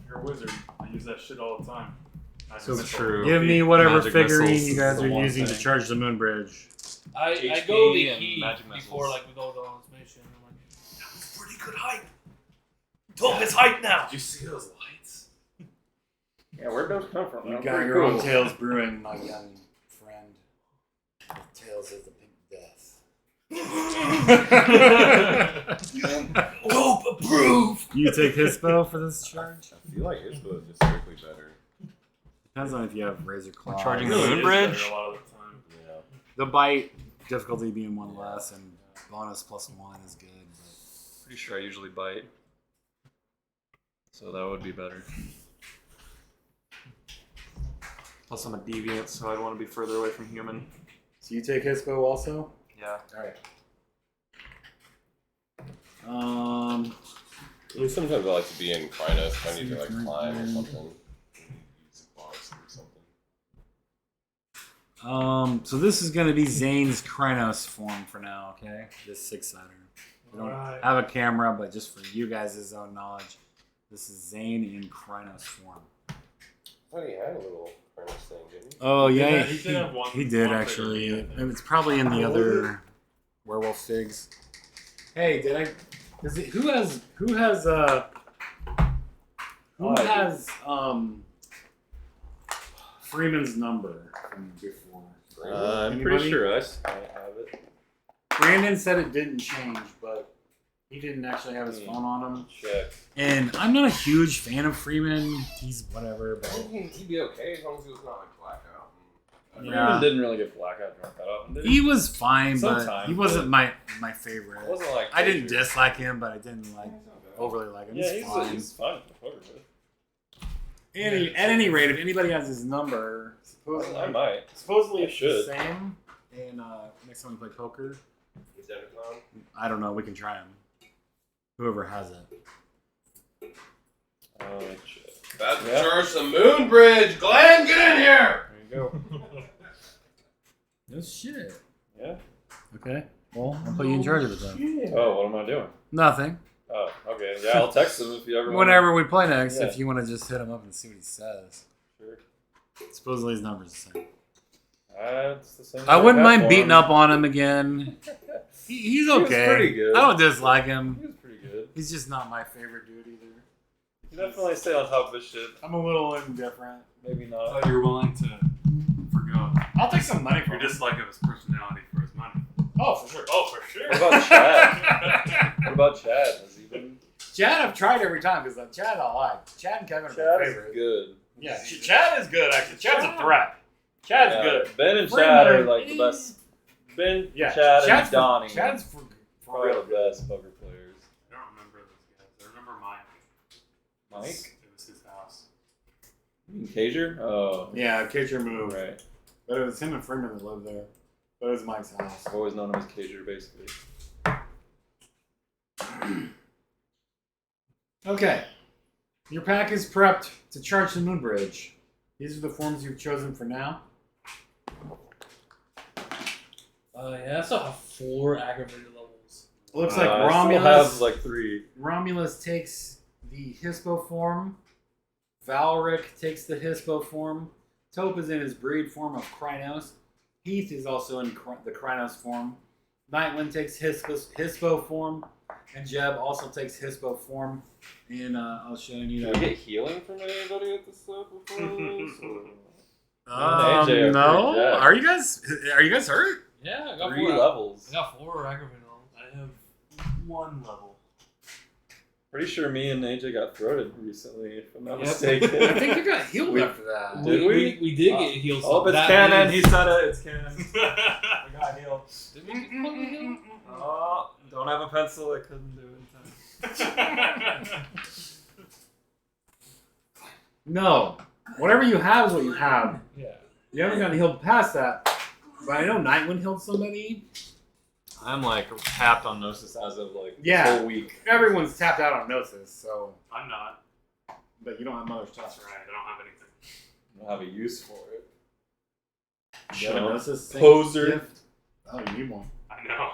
you're a wizard, I use that shit all the time. Magic So missile. true. Give me whatever Magic figurine missiles you guys is are the one using to thing. charge the Moon Bridge. I HP go the and key magic before missiles. like we go on this mission. I'm like, that was pretty good hype. Talk is hype now. Did you see those lights? Yeah, where'd those come from? You They're got pretty your own cool. Tales brewing, my young friend. Tales of the Pink Death. Dope approved. You take Hispo for this charge? I feel like his was just strictly better. Depends on if you have Razor Claw. charging the Really Moon is Bridge? better a lot of the time. Yeah. The bite difficulty being 1 less and bonus +1 is good. But Pretty sure I usually bite. So that would be better. Plus I'm a deviant, so I'd want to be further away from human. so you take Hispo also? Yeah. Alright. I mean, sometimes I like to be in Krynos if I need to like climb or something. Use bars or something. So this is gonna be Zane's Krynos form for now, okay? This 6-sider. We don't Alright. have a camera, but just for you guys' own knowledge, this is Zane in Krynos form. I thought he had a little Krynos thing, didn't he? Oh yeah, He did have one- he did one actually. figurine, I think. It's probably in the other werewolf figs. Hey, did I? Does it? Who has Freeman's number from before? I'm Anybody? pretty sure I have it. Brandon said it didn't change, but he didn't actually have his phone on him. Check. And I'm not a huge fan of Freeman. He's whatever, I but think he'd be okay as long as he was not like blackout. yeah. Didn't really get blackout drunk that often, did He was fine, but Sometimes, he wasn't my It favorite. wasn't like I didn't torture. dislike him, but I didn't like overly like him. Yeah, He's fine. he's fine to poker with. At any rate, if anybody has his number, I might. supposedly I it's should. the same. And next time we play poker, Is that a clown? I don't know. We can try him. Whoever has it. About to charge some moon bridge. Glenn, get in here! There you go. No shit. Yeah. Okay. Well, I'll put you in charge of it then. Oh, what am I doing? Nothing. Oh, okay. Yeah, I'll text him if you ever. Whenever we play next, Yeah. if you want to just hit him up and see what he says. Sure. Supposedly his number's the same. It's the same I thing wouldn't I mind have beating for him. up on him again. He's was okay. pretty good. I don't dislike He him. was pretty good. He's just not my favorite dude either. You definitely stay on top of his shit. I'm a little indifferent. Maybe I not. thought you were willing to forgo I'll take some money your dislike of his personality for his money. Oh, for sure. Oh, for sure. What about Chad? What about Chad? Has he been? Chad, I've tried every time because Chad I like. Chad and Kevin are my Chad is favorite. good. Yeah, Chad is good actually. Chad's a threat. Chad's Yeah, good. Ben and Way Chad better. are like the best. Ben, Yeah, Chad, Chad's and Donnie. Chad's for probably real. the best poker players. I don't remember those guys. I remember Mike. Mike? It was his house. You mean Cager? Oh, Yeah, Cager moved. right. But it was him and Freeman that lived there. But it was Mike's house. I've always known him as Cager, basically. Okay. Your pack is prepped to charge the moon bridge. These are the forms you've chosen for now. Yeah, I still have 4 aggravated levels. Looks like I still Romulus. have like 3. Romulus takes the Hispo form. Valric takes the Hispo form. Taupe is in his breed form of Krynos. Heath is also in the Krynos form. Nightwind takes Hispo form. And Jeb also takes Hispo form. And I'll show you Did we get healing from anybody at the slope before this? AJ No. are pretty jacked. Are you guys hurt? Yeah, I got 3 4. levels. I got 4 aggravated levels. I have 1 level. Pretty sure me and AJ got throated recently, if I'm not Yep. mistaken. I think you got healed We- after that. Did we? We did get healed. Oh, it's That canon. is- He said it. It's canon. I got healed. Did we get fucking healed? Oh, don't have a pencil. I couldn't do it in time. No. Whatever you have is what you have. Yeah. You haven't gotten healed past that. But I know Nightwind healed somebody. I'm like tapped on Gnosis as of like Yeah. this whole week. Everyone's tapped out on Gnosis, so. I'm not. But you don't have Mother's Touch. That's right. I don't have anything. I don't have a use for it. You have a Chump. Gnosis thing Poser. gift? Oh, you need one. I know.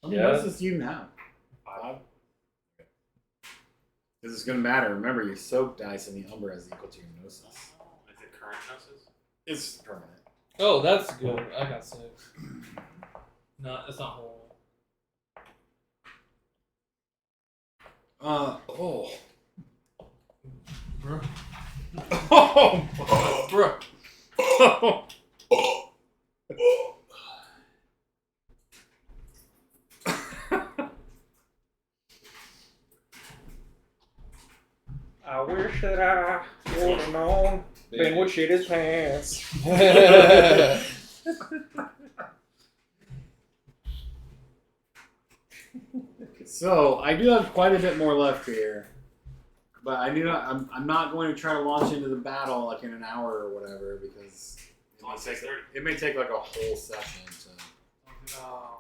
How many Yeah. Gnosis do you even have? 5? This is going to matter. Remember, your soak dice and the Umbra is equal to your Gnosis. Is it current gnosis? It's permanent. Oh, that's good. I got 6. No, it's not horrible. Oh. Bro. Oh. Bro. I wish that I would have known Ben would shit his pants. So I do have quite a bit more left here, but I'm not going to try to launch into the battle like in an hour or whatever because it may take like a whole session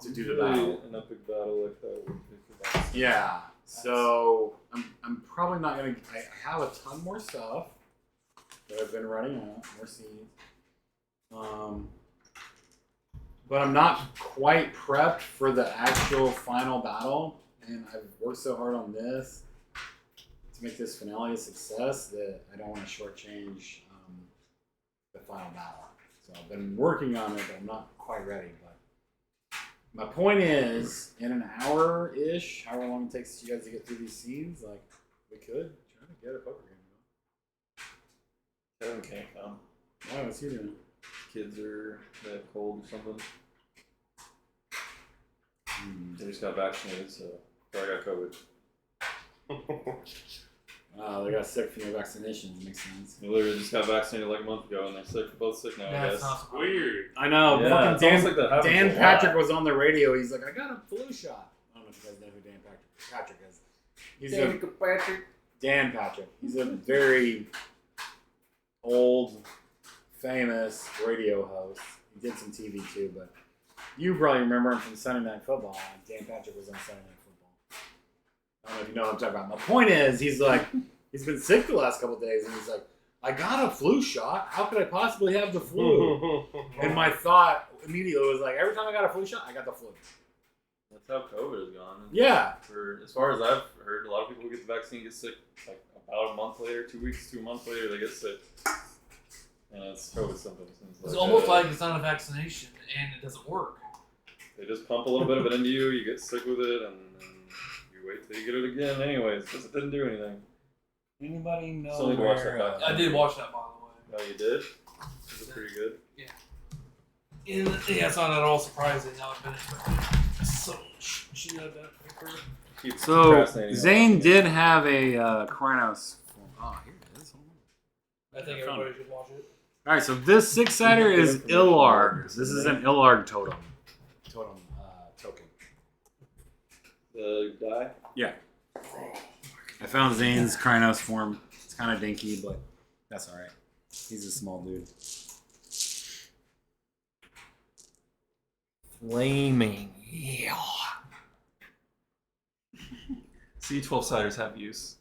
to do the battle. An epic battle like that would be good. Yeah. So I'm probably not gonna. I have a ton more stuff that I've been running out, more seeds. But I'm not quite prepped for the actual final battle, and I've worked so hard on this to make this finale a success that I don't want to shortchange the final battle. So I've been working on it, but I'm not quite ready. But my point is, in an hour-ish, however long it takes you guys to get through these scenes, like, we could try to get a poker game Kevin can't come. going. Oh, what's he doing? Kids are they have cold or something. They just got vaccinated, so I got COVID. They got sick from the vaccinations. Makes sense. They literally just got vaccinated like a month ago, and they're both sick now. I That guess. sounds weird. I know. Yeah, fucking it's almost like that happens Dan a lot. Patrick was on the radio. He's like, I got a flu shot. I don't know if you guys know who Dan Patrick is. He's Dan Patrick. He's a very old, famous radio host. He did some TV too, but you probably remember him from Sunday Night Football. Dan Patrick was on Sunday Night Football. I don't know if you know what I'm talking about. My point is, he's like, he's been sick the last couple of days, and he's like, I got a flu shot. How could I possibly have the flu? And my thought immediately was like, every time I got a flu shot, I got the flu. That's how COVID has gone. Yeah. For as far as I've heard, a lot of people who get the vaccine get sick like about a month later, 2 weeks to a month later, they get sick. And it's COVID symptoms. It's almost like it's not a vaccination and it doesn't work. They just pump a little bit of it into you, you get sick with it, and you wait till you get it again anyways, because it didn't do anything. Anybody know So we can watch that back. I did watch that, by the way. Oh, you did? Is it pretty good? And yeah, it's not at all surprising now I've been so she had that paper. Keep So, procrastinating Zane on it. did have a Krynos. Oh, here it is. Hold on. I think everybody should watch it. All right, so this six-sider is Illarg. This is an Illarg totem. Token. The die? Yeah. I found Zane's Krynos form. It's kind of dinky, but that's all right. He's a small dude. Flaming. Yeah. See, 12-siders have use.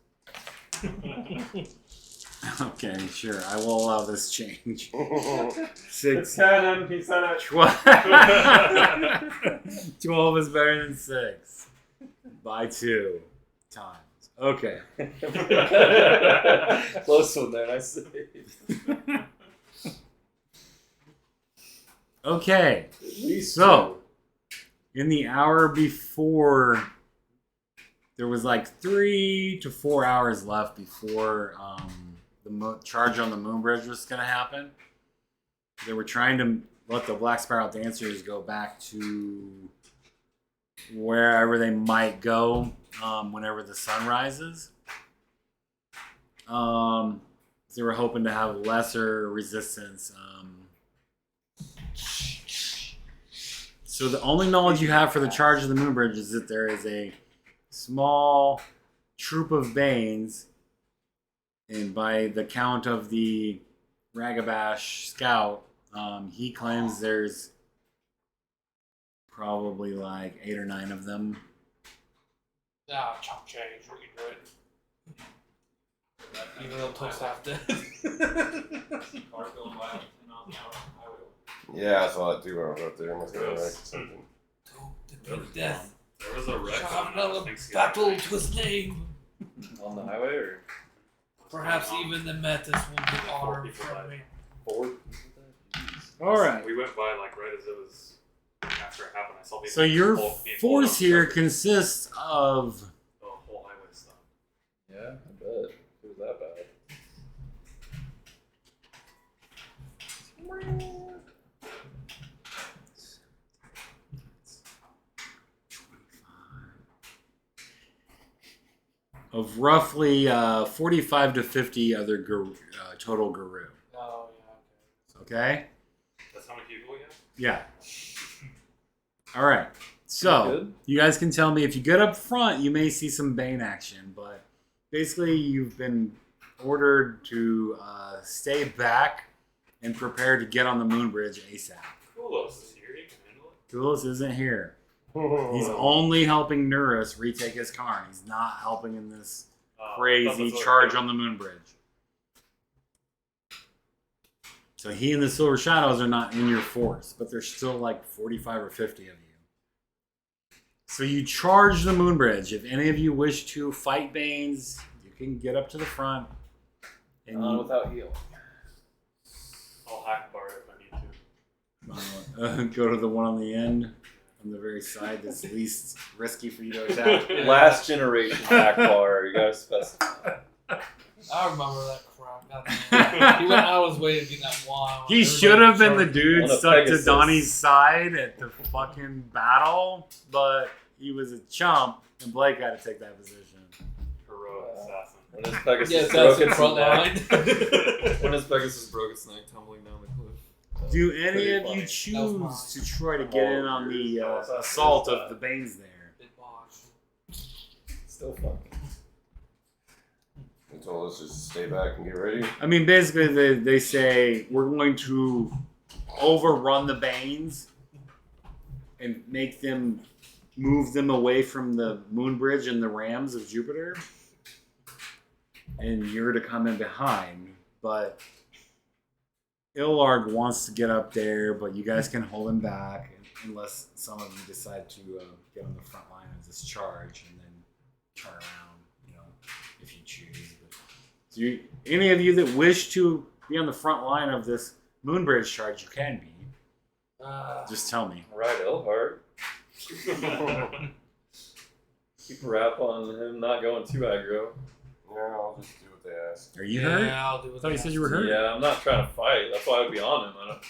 Okay, sure. I will allow this change. It's 6. canon, he said it. 12 is better than 6. By 2 times. Okay. Close one there, I see. Okay. At least So, in the hour before, there was like 3 to 4 hours left before the charge on the moon bridge was going to happen. They were trying to let the Black Spiral Dancers go back to wherever they might go whenever the sun rises. They were hoping to have lesser resistance. So the only knowledge you have for the charge of the moon bridge is that there is a small troop of Banes, and by the count of the Ragabash scout, he claims there's probably like 8 or 9 of them. Ah, chop change. We can do it. Even though Toast half dead. Yeah, I saw that too when I was up there. Must have been like To something. the death. There was a wreck Shall on have another Thanksgiving battle night. to his name. On the highway, or Perhaps even the Metis will be honored people from died. me. forward? All right. We went by like right as it was after it happened. I saw people. So your being pulled force up here the consists of whole highway stuff. Yeah, I bet. It was that bad. roughly 45 to 50 other total Guru. Oh, yeah, Okay? That's how many people we have? Yeah. All right. So, Good. you guys can tell me if you get up front, you may see some Bane action, but basically you've been ordered to stay back and prepare to get on the moon bridge ASAP. Kulos is here. He can handle it. Kulos isn't here. He's only helping Nurus retake his car. He's not helping in this crazy charge on the moon bridge. So he and the Silver Shadows are not in your force, but there's still like 45 or 50 of you. So you charge the moon bridge. If any of you wish to fight Banes, you can get up to the front. And you, Without healing. I'll hack bar it if I need to. go to the one on the end, on the very side that's least risky for you to attack. Last generation hack bar, you gotta specify. I remember that crap. Goddamn. He went out of his way to get that wand. He should have been the dude On a stuck to Pegasus. Donnie's side at the fucking battle, but he was a chump, and Blake had to take that position. Heroic assassin. When his Pegasus Yes, broke that's in its front neck. line. When his Pegasus broke its neck tumbling down the cliff. Do any Pretty of funny. you That was choose mine. to try to get in on the assault of the Banes there? Big botch. Still funny. They told us just to stay back and get ready. I mean, basically, they say we're going to overrun the Banes and make them move them away from the moon bridge and the rams of Jupiter. And you're to come in behind. But Illarg wants to get up there, but you guys can hold him back unless some of you decide to get on the front line of this charge and then turn around, if you choose. But, so any of you that wish to be on the front line of this Moonbridge charge, you can be. Just tell me. Right, Elhart. Keep a wrap on him not going too aggro. Yeah, I'll just do what they ask. Are you hurt? Yeah, I'll do I what thought you they said ask. you were hurt. Yeah, I'm not trying to fight. That's why I would be on him. I don't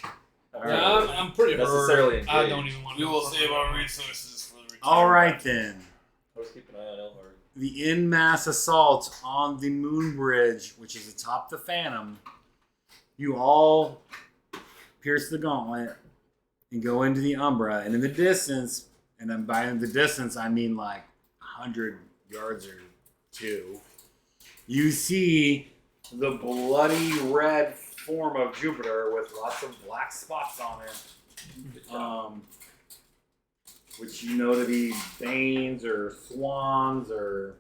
Yeah, I'm pretty necessarily hurt. I engaged. don't even want We to. will save our resources for the return. All right then. Let's keep an eye on Elhart. The en masse assault on the moon bridge, which is atop the Phantom. You all pierce the gauntlet and go into the Umbra. And in the distance, and by the distance, I mean like 100 yards or two, you see the bloody red form of Jupiter with lots of black spots on it. Which you know to be Banes or Swans or,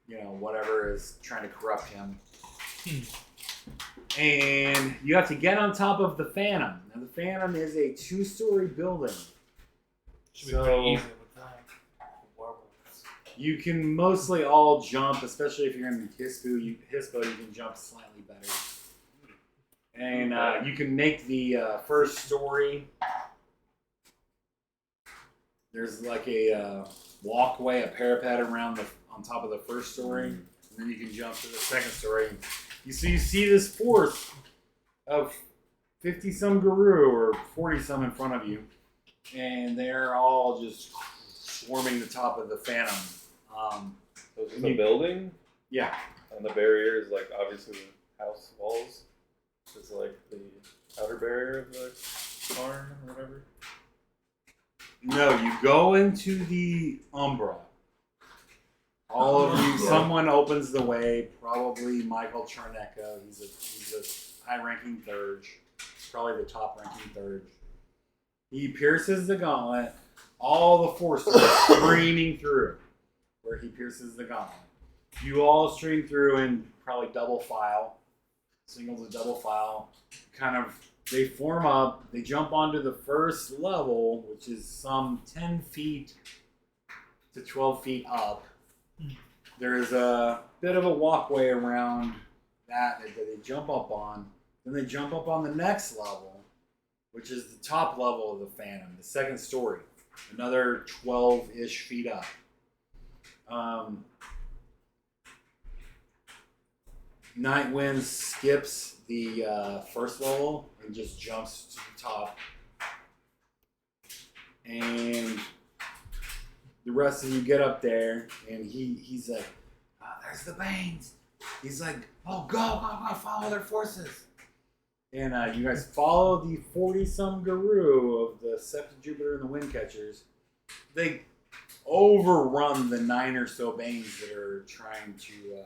whatever is trying to corrupt him. And you have to get on top of the Phantom. Now, the Phantom is a 2-story building. Should be pretty easy with that. You can mostly all jump, especially if you're in the Hispo, you can jump slightly better. And you can make the first story. There's like a walkway, a parapet on top of the first story, and then you can jump to the second story. You see this force of 50-some Guru or 40-some in front of you, and they're all just swarming the top of the Phantom. So is the building? Yeah. And the barrier is like obviously the house walls. Is like the outer barrier of the barn or whatever. No, you go into the Umbra. All of you, someone opens the way, probably Michael Charnecka. He's a high-ranking Thurge. Probably the top-ranking Thurge. He pierces the gauntlet. All the force are streaming through where he pierces the gauntlet. You all stream through in probably double file. Single to double file. They form up. They jump onto the first level, which is some 10 feet to 12 feet up. There's a bit of a walkway around that they jump up on. Then they jump up on the next level, which is the top level of the Phantom, the second story. Another 12-ish feet up. Nightwind skips the first level and just jumps to the top. And the rest of you get up there, and he's like, there's the Banes. He's like, oh, go, follow their forces. And you guys follow the 40-some Guru of the Sept of Jupiter and the Windcatchers. They overrun the 9 or so Banes that are trying to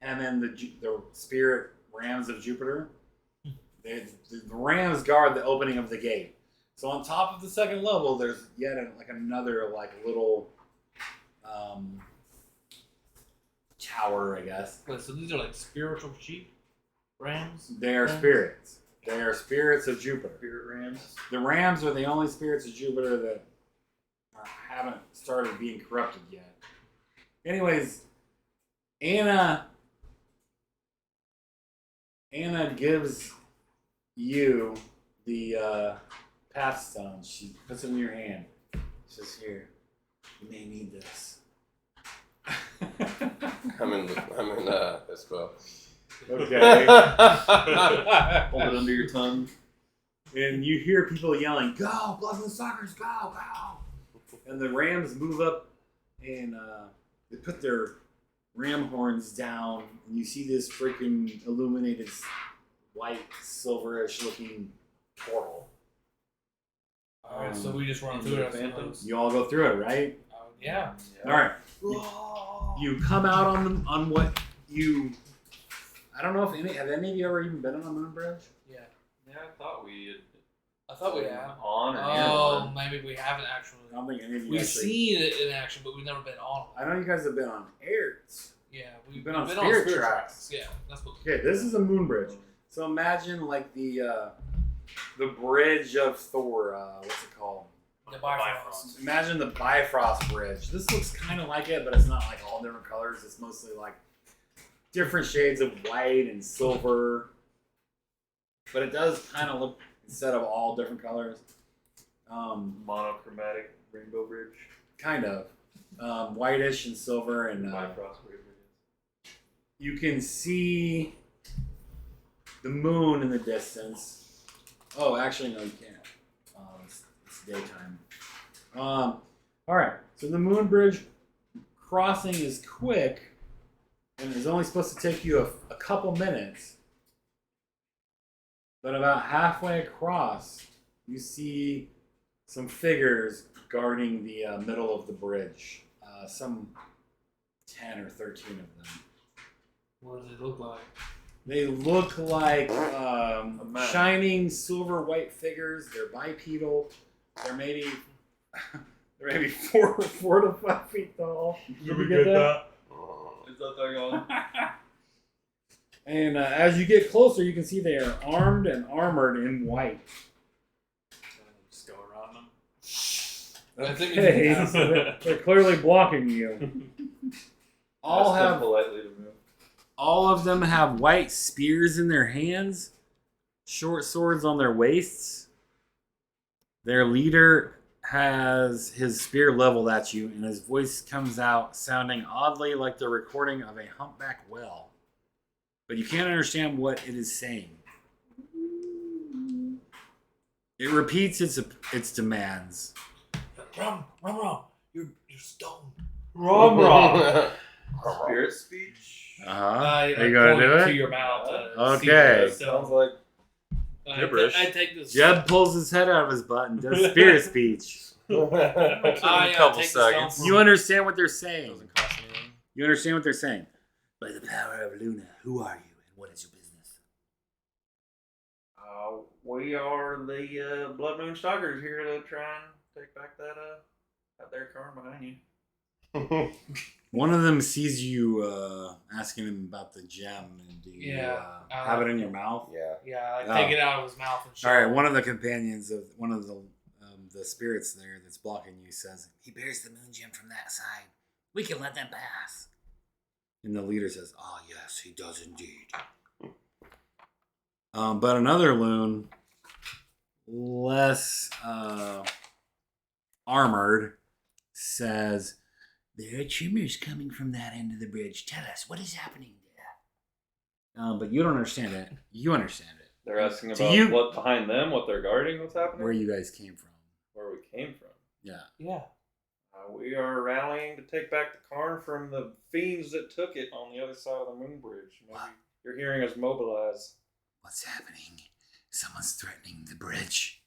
hem in the spirit rams of Jupiter. The rams guard the opening of the gate. So on top of the second level, there's yet another little tower, I guess. Wait, so these are like spiritual sheep? Rams? They are spirits. They are spirits of Jupiter. Spirit rams. The rams are the only spirits of Jupiter that haven't started being corrupted yet. Anyways, Anna gives you the path stone. She puts it in your hand. She says, "Here, you may need this." I'm in Hispo. Okay. Hold it under your tongue. And you hear people yelling, "Go, Blood and Suckers, go, go!" And the rams move up, and they put their ram horns down, and you see this freaking illuminated white, silverish looking portal. Alright, so we just run through it. I suppose. You all go through it, right? Yeah. All right. You come out on what you. I don't know if have any of you ever even been on a moon bridge? Yeah. Yeah, I thought we had. I thought we had. On or near Oh, one. maybe we haven't actually. I don't think any of you We've actually. seen it in action, but we've never been on I one. know you guys have been on airs. Yeah, we've You've been on we've Spirit Spirit Tracks. Yeah, that's what. Okay, this is a moon bridge. So imagine like the bridge of Thor. What's it called? The Bifrost. Imagine the Bifrost Bridge. This looks kind of like it, but it's not like all different colors. It's mostly like different shades of white and silver. But it does kind of look, instead of all different colors, Monochromatic rainbow bridge. kind of whitish and silver. And Bifrost bridge. you can see the moon in the distance. Oh, actually, no, you can't. It's daytime. All right, so the moon bridge crossing is quick and is only supposed to take you a couple minutes. But about halfway across, you see some figures guarding the middle of the bridge. Some 10 or 13 of them. What do they look like? They look like man. shining silver white figures. They're bipedal. They're maybe 4 to 5 feet tall. Did you get that? Is that thing on? And as you get closer, you can see they are armed and armored in white. Just go around them. I think Okay, so they're clearly blocking you. Ask them politely to move. All of them have white spears in their hands, short swords on their waists. Their leader has his spear leveled at you, and his voice comes out sounding oddly like the recording of a humpback whale. But you can't understand what it is saying. It repeats its demands. Rum, you're stoned. Spirit speech. Are you gonna do To it? your mouth. Okay. Sounds like gibberish. I take this. Jeb pulls his head out of his butt and does spirit speech. I couple take seconds. The You understand what they're saying. doesn't cost anything. You understand what they're saying. By the power of Luna, who are you and what is your business? We are the Blood Moon Stalkers here to try and take back that there car behind you. One of them sees you asking him about the gem, and do you have it in your mouth? Yeah. Yeah, Oh. take it out of his mouth and show All right, him. one of the companions of one of the spirits there that's blocking you says, "He bears the moon gem from that side. We can let them pass." And the leader says, "Oh yes, he does indeed." But another loon, less armored, says, "There are tremors coming from that end of the bridge. Tell us, what is happening there?" But you don't understand it. You understand it. They're asking Do about you- what behind them, what they're guarding, what's happening, Where you guys came from. where we came from. Yeah. Yeah. We are rallying to take back the Karn from the fiends that took it on the other side of the moon bridge. Maybe What? you're hearing us mobilize. What's happening? Someone's threatening the bridge.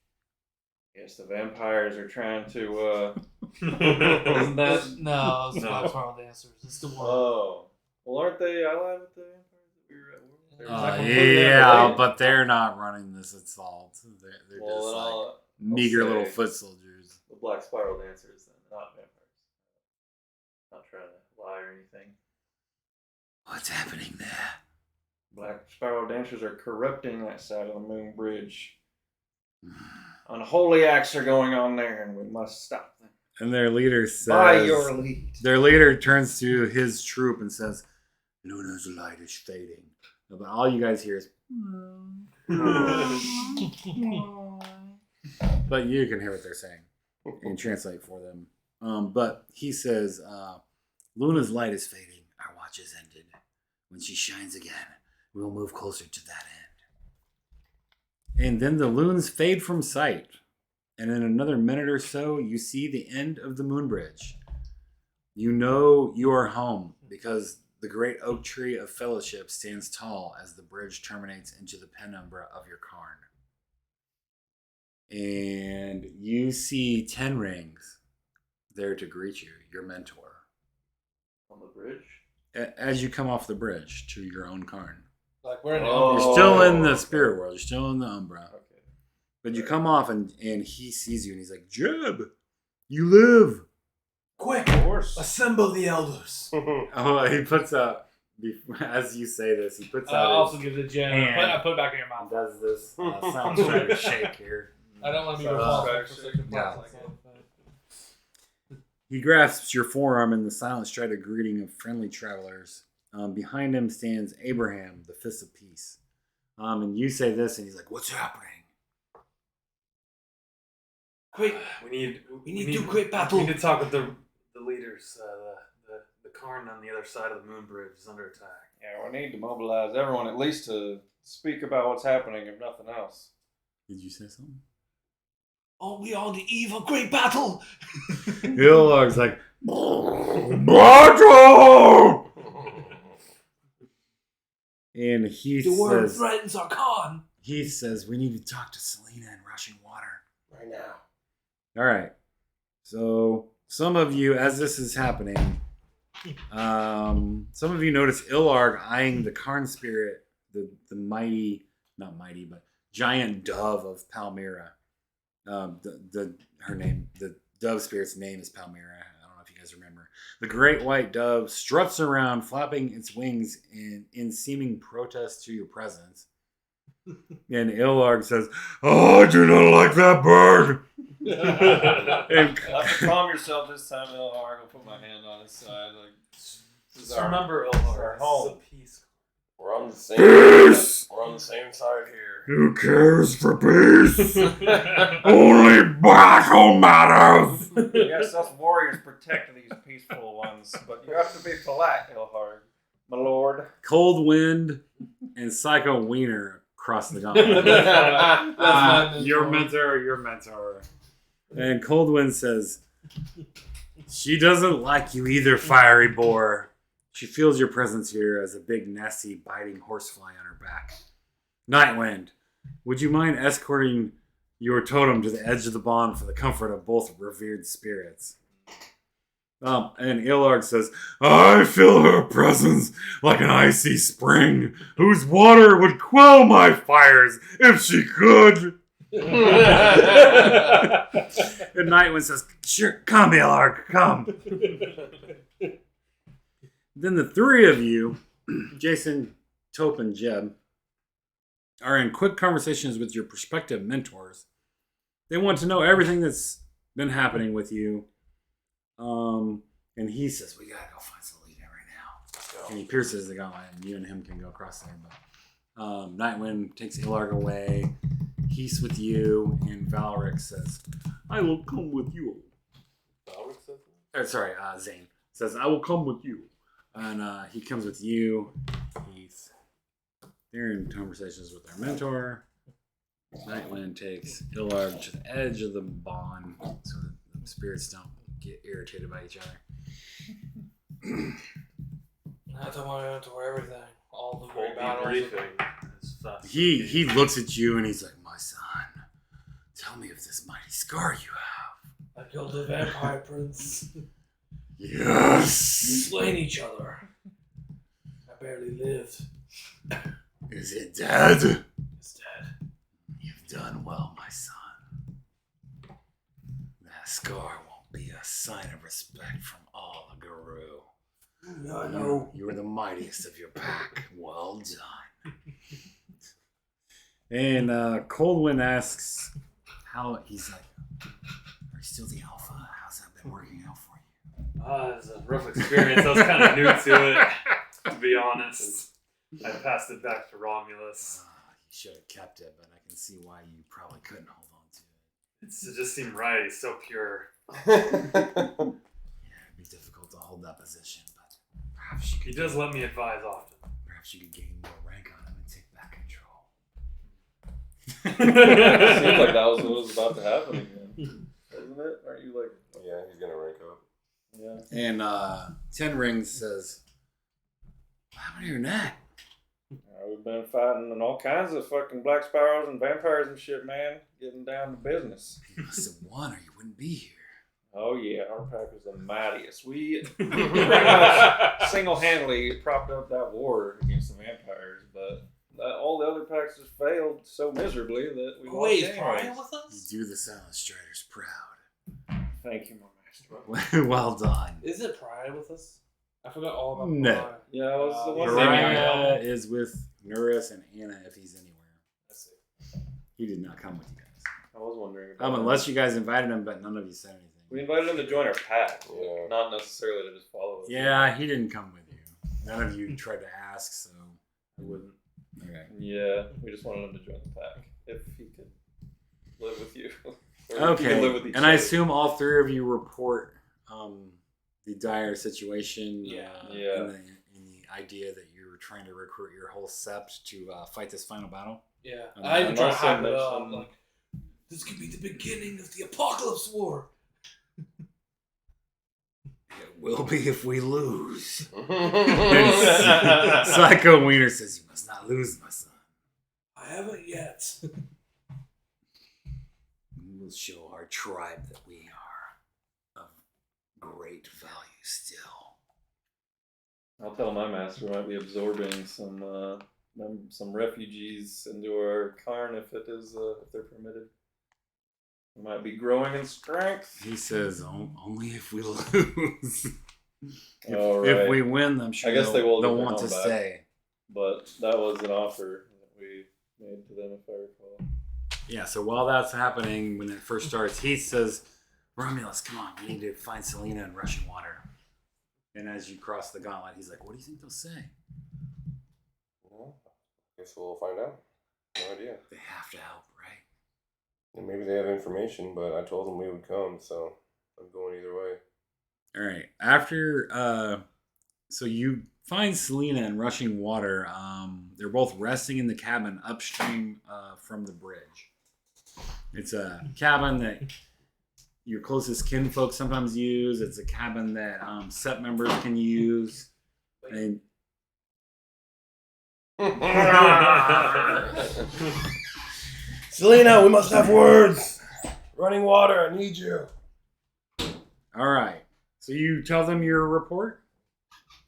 Yes, the vampires are trying to. Isn't that? No, it's No. Black Spiral Dancers. It's the one. Oh. Well, aren't they allied with the vampires that we were at war with? Or is that Uh, completely Yeah, unrelated? but they're not running this assault. They're Well, just then like I'll meager say- little foot soldiers. the Black Spiral Dancers, then, not vampires. Not trying to lie or anything. What's happening there? Black Spiral Dancers are corrupting that side of the moon bridge. Unholy acts are going on there, and we must stop them. And their leader By says, your lead. their leader turns to his troop and says, "Luna's light is fading." But all you guys hear is, but you can hear what they're saying and translate for them. But he says, "Luna's light is fading. Our watch is ended. When she shines again, we will move closer to that end." And then the loons fade from sight. And in another minute or so, you see the end of the moon bridge. You know you are home because the great oak tree of fellowship stands tall as the bridge terminates into the penumbra of your Karn. And you see 10 rings there to greet you, your mentor, On the bridge? as you come off the bridge to your own Karn. Like we're in the Oh. You're still in the spirit world. You're still in the Umbra. Okay. But you come off and he sees you and he's like, Jeb, you live. Quick, Of course. assemble the elders. Oh, he puts out, as you say this, he puts I out also his give the gem. hand. I put it back in your and mouth. does this sound trying to shake here. I don't want to be So, responsible for such a yeah. plot like that. He grasps your forearm in the silent stride of greeting of friendly travelers. Behind him stands Abraham, the fist of peace. And you say this, and he's like, "What's happening?" Quick, We need to do great battle. We need to talk with the leaders. The Karn on the other side of the moon bridge is under attack. Yeah, we need to mobilize everyone at least to speak about what's happening, if nothing else. Did you say something? are we on the eve of great battle? Illarg's like, battle! And he The word says, threatens our Khan. we need to talk to Selena and Rushing Water. Right now. All right. So some of you, as this is happening, some of you notice Illarg eyeing the Karn spirit, the mighty, not mighty, but giant dove of Palmyra. Her name, the dove spirit's name is Palmyra. I don't know if you guys remember. The great white dove struts around, flapping its wings in seeming protest to your presence. And Illarg says, "Oh, I do not like that bird." And You'll have to calm yourself this time, Ilharg. I'll put my hand on his side. Like, Just remember, our Ilhar, home. this is a peace. We're on the same. Peace! We're on the same side here. Who cares for peace? Only battle matters. yes, us warriors protect these peaceful ones, but you have to be polite, Ilharg. My lord. Cold Wind and Psycho Wiener cross the gauntlet. That's my Your mentor. And Cold Wind says, "She doesn't like you either, Fiery Boar. She feels your presence here as a big, nasty, biting horsefly on her back. Nightwind, would you mind escorting your totem to the edge of the bond for the comfort of both revered spirits?" And Illarg says, "I feel her presence like an icy spring whose water would quell my fires if she could." And Nightwind says, "Sure, come, Illarg, come." Then the three of you, Jason, Taupe, and Jeb, are in quick conversations with your prospective mentors. They want to know everything that's been happening with you. And he says, "We gotta go find Selena right now." And he pierces the gauntlet, and you and him can go across there. But Nightwind takes Illarg away. He's with you, and Valric says, "I will come with you." Zane says, "I will come with you." And he comes with you. They're in conversations with their mentor. Nightwind takes Illarg to the edge of the bond so that the spirits don't get irritated by each other. I told my mentor everything. All the Full great battles. debriefing. As fast as He we can. looks at you and he's like, "My son, tell me of this mighty scar you have." I killed the vampire prince. We Yes. slain each other. I barely lived. Is it dead? It's dead. You've done well, my son. That scar won't be a sign of respect from all the Guru. Yeah, I know. You are the mightiest of your pack. Well done. And Coldwind asks he's like, "Are you still the alpha? How's that been working out for you?" It's a rough experience. I was kind of new to it, to be honest. I passed it back to Romulus. You should have kept it, but I can see why you probably couldn't hold on to it. It just seemed right. He's so pure. Yeah, it'd be difficult to hold that position, but perhaps you He could does let me advise often. perhaps you could gain more rank on him and take back control. Seems like that was what was about to happen again. Isn't it? Aren't you like... Yeah, he's gonna rank up. Yeah. And Ten Rings says, "What happened to your neck?" We've been fighting and all kinds of fucking black sparrows and vampires and shit, man. Getting down to business. You must have won or you wouldn't be here. Oh yeah, our pack was the mightiest. We pretty much single-handedly propped up that war against the vampires, but all the other packs just failed so miserably that we Wait, lost is Pariah anyways. with us? You do the Silent Striders proud. Thank you, my master. Well done. Is it Pariah with us? I forgot all about No. Pariah. Yeah, I was the one Pariah is with Nuris and Anna if he's anywhere. Let's see. He did not come with you guys. I was wondering. About that. Unless you guys invited him, but none of you said anything. We invited him to join our pack, Yeah. not necessarily to just follow us. Yeah, he didn't come with you. None of you tried to ask, so I wouldn't. Okay. Yeah, we just wanted him to join the pack if he could live with you. Or if he could Okay. live with each And I other. assume all three of you report the dire situation. Yeah. Yeah. In the idea that you're trying to recruit your whole sept to fight this final battle. Yeah. I'm I even tried to also hype it up. mentioned- Like, this could be the beginning of the Apocalypse War. It will be if we lose. Yeah. Psycho Wiener says, "You must not lose, my son. I haven't yet. We will show our tribe that we are of great value still." I'll tell my master we might be absorbing some refugees into our Karn if it is if they're permitted. We might be growing in strength. He says, "Only if we lose. if, All right. if we win, I'm sure I guess they will they'll get their want to home back. stay." But that was an offer that we made to them, if I recall. Yeah, so while that's happening, when it first starts, he says, "Romulus, come on, we need to find Selena in rushing water." And as you cross the gauntlet, he's like, "What do you think they'll say?" Well, guess we'll find out. No idea. They have to help, right? And maybe they have information, but I told them we would come, so I'm going either way. All right. After, so you find Selena in rushing water. They're both resting in the cabin upstream from the bridge. It's a cabin that your closest kinfolk sometimes use. It's a cabin that SEP members can use. And Selena, we must have words. Running water, I need you. all right. So you tell them your report.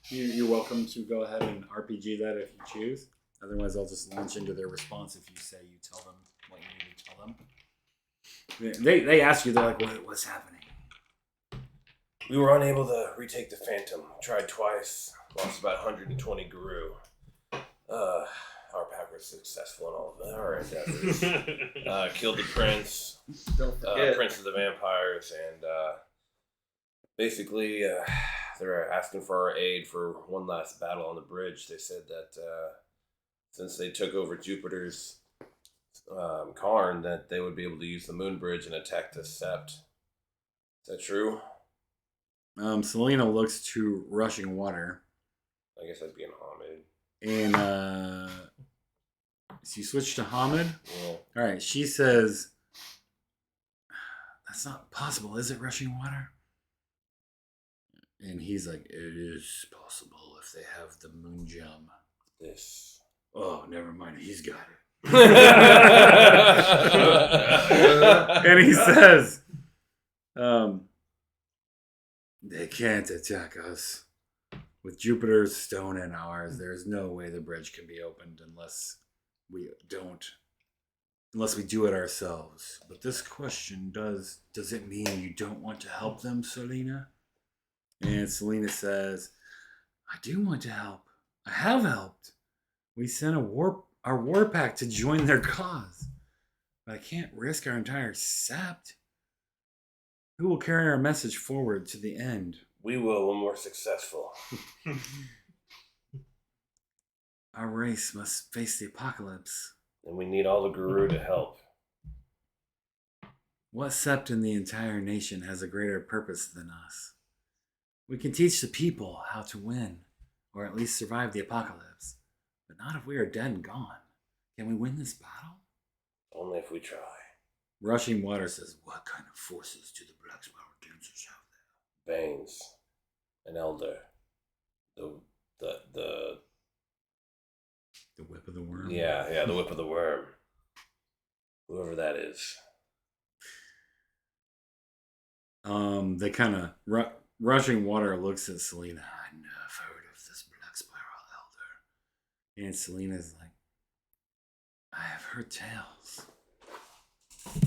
You're welcome to go ahead and RPG that if you choose. Otherwise, I'll just launch into their response if you say you tell them what you need to tell them. They ask you, they're like, what's happening? We were unable to retake the Phantom. Tried twice. Lost about 120 Guru. Our pack was successful in all of our endeavors. Killed the prince. Don't forget. Prince of the Vampires, and basically they're asking for our aid for one last battle on the bridge. They said that since they took over Jupiter's Karn, that they would be able to use the Moon Bridge and attack the Sept. Is that true? Selena looks to rushing water. I guess that'd be an Hamid. And so you switch to Hamid. Yeah. All right. She says, "That's not possible, is it, rushing water?" And he's like, "It is possible if they have the moon gem." This. Oh, never mind. He's got it. And And he says, "They can't attack us. With Jupiter's stone and ours, there's no way the bridge can be opened unless we do it ourselves. But this question does it mean you don't want to help them, Selena?" And Selena says, "I do want to help. I have helped. We sent our war pack to join their cause. But I can't risk our entire sept. Who will carry our message forward to the end? we will when we're successful. Our race must face the apocalypse. And we need all the Guru to help. What sept in the entire nation has a greater purpose than us? We can teach the people how to win, or at least survive the apocalypse, but not if we are dead and gone. Can we win this battle?" Only if we try. Rushing Water says, "What kind of forces do the Black Spiral dancers have there?" Baines. An elder. The The Whip of the Worm? Yeah, the Whip of the Worm. Whoever that is. They kind of Rushing Water looks at Selena. "I know I've heard of this Black Spiral Elder." And Selena's like, I have heard tales.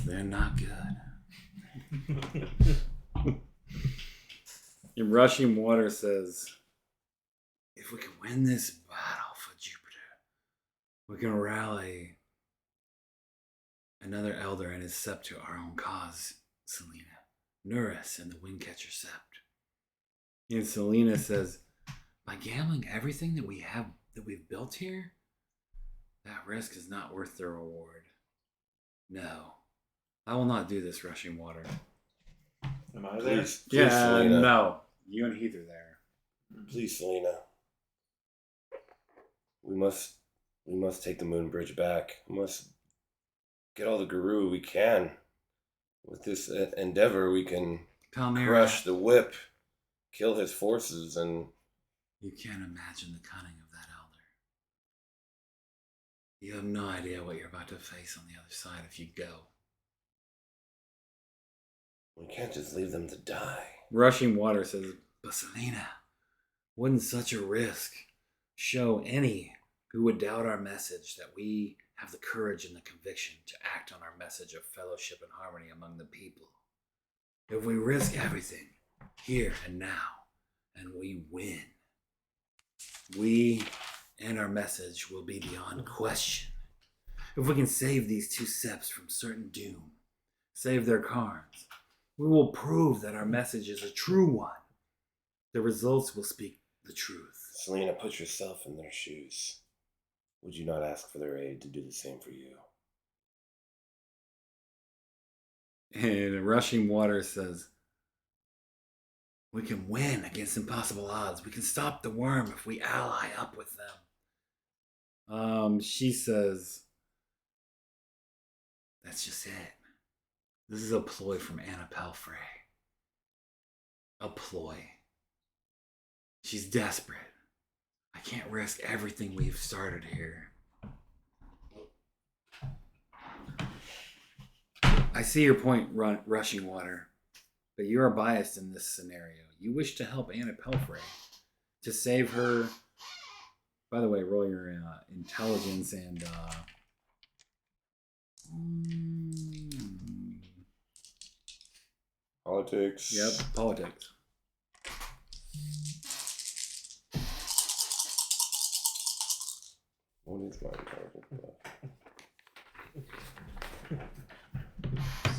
They're not good. And Rushing Water says, if we can win this battle for Jupiter, we can rally another elder and his sept to our own cause, Selena. Nuris and the Windcatcher Sept. And Selena says, by gambling everything that we've built here, that risk is not worth the reward. No, I will not do this, Rushing Water. Am I there? Please, Selena. No. You and Heath are there. Please, Selena. We must take the Moon Bridge back. We must get all the Guru we can. With this endeavor, we can crush the whip, kill his forces, and... You can't imagine the cunning of that elder. You have no idea what you're about to face on the other side if you go. We can't just leave them to die. Rushing Water says, but Selena, wouldn't such a risk show any who would doubt our message that we have the courage and the conviction to act on our message of fellowship and harmony among the people? If we risk everything, here and now, and we win, we and our message will be beyond question. If we can save these two septs from certain doom, save their cards, we will prove that our message is a true one. The results will speak the truth. Selena, put yourself in their shoes. Would you not ask for their aid to do the same for you? And Rushing Water says, we can win against impossible odds. We can stop the worm if we ally up with them. She says, that's just it. This is a ploy from Anna Pelfrey. A ploy. She's desperate. I can't risk everything we've started here. I see your point, Rushing Water, but you are biased in this scenario. You wish to help Anna Pelfrey to save her. By the way, roll your intelligence and politics. Yep, politics. What is my intelligence?